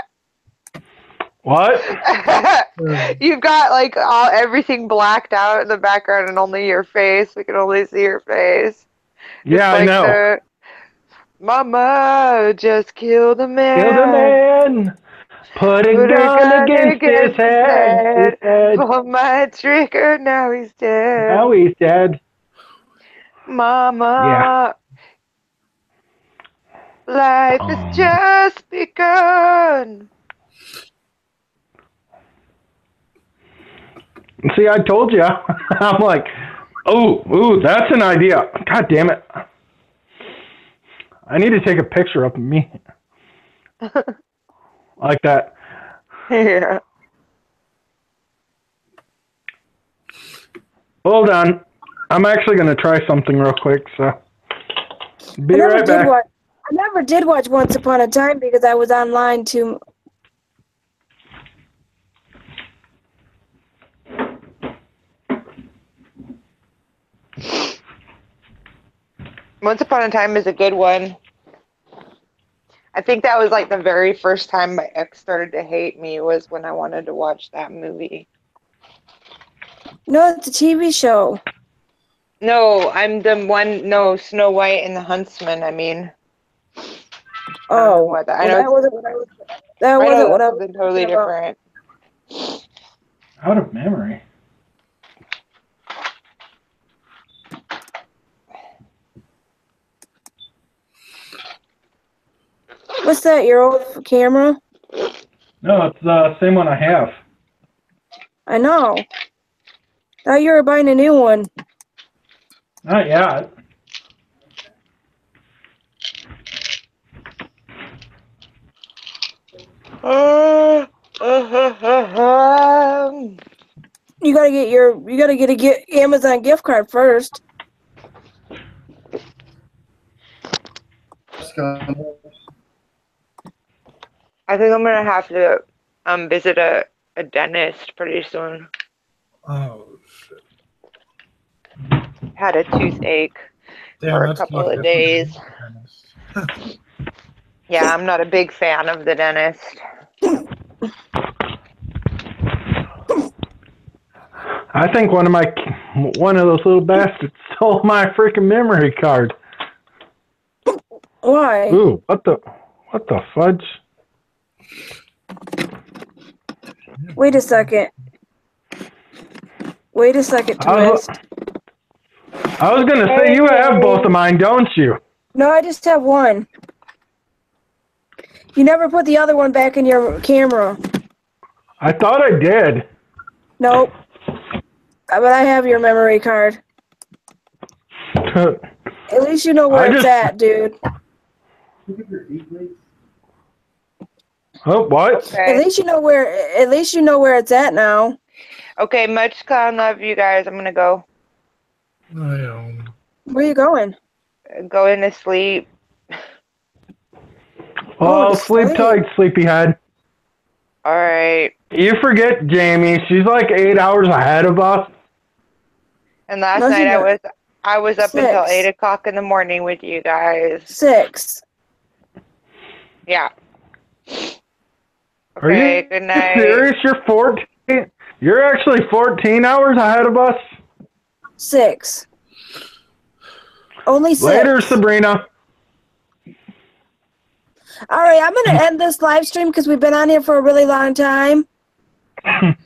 What? You've got like everything blacked out in the background and only your face. We can only see your face. Yeah, Just I know. Mama just killed a man. Killed a man. Put a gun against his head. For my trigger, now he's dead. Now he's dead. Mama. Yeah. Life has just begun. See, I told you. I'm like, ooh, that's an idea. God damn it. I need to take a picture of me. Like that. Yeah. Hold on. I'm actually going to try something real quick, so be right back. I never did watch Once Upon a Time because I was online too. Once Upon a Time is a good one. I think that was like the very first time my ex started to hate me was when I wanted to watch that movie. No, it's a TV show. No, I'm the one. No, Snow White and the Huntsman. I mean. Oh, that wasn't what I was. Totally different. Out of memory. What's that? Your old camera? No, it's the same one I have. I know. Thought you were buying a new one. Not yet. You gotta get a Amazon gift card first. I think I'm gonna have to visit a dentist pretty soon. Oh, shit. Had a toothache for a couple of days. Yeah, I'm not a big fan of the dentist. I think one of those little bastards stole my freaking memory card. Why? Ooh, what the fudge? Wait a second. Twist. I was gonna say you have both of mine, don't you? No, I just have one. You never put the other one back in your camera. I thought I did. Nope. But I have your memory card. At least you know where it's at, dude. Oh, what? Okay. At least you know where. At least you know where it's at now. Okay, much clown love, you guys. I'm gonna go. Where are you going? Going to sleep. Oh, sleep tight, sleepyhead. All right. You forget, Jamie. She's like 8 hours ahead of us. And last No, she's night not. I was up until 6. 8 o'clock in the morning with you guys. 6. Yeah. Are Okay, you good night. serious? You're 14. You're actually 14 hours ahead of us. 6. Only 6. Later, Sabrina. All right, I'm gonna end this live stream because we've been on here for a really long time. I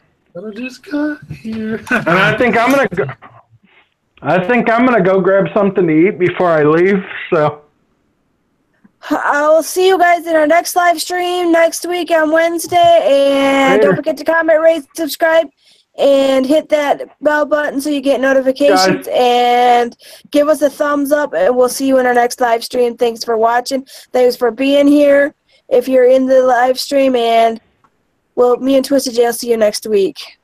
just got here. And I think I'm gonna go. I think I'm gonna go grab something to eat before I leave. So I'll see you guys in our next live stream next week on Wednesday. And Later. don't forget to comment, rate, subscribe, and hit that bell button so you get notifications. And give us a thumbs up, and we'll see you in our next live stream. Thanks for watching. Thanks for being here if you're in the live stream. And well, me and Twystid will see you next week.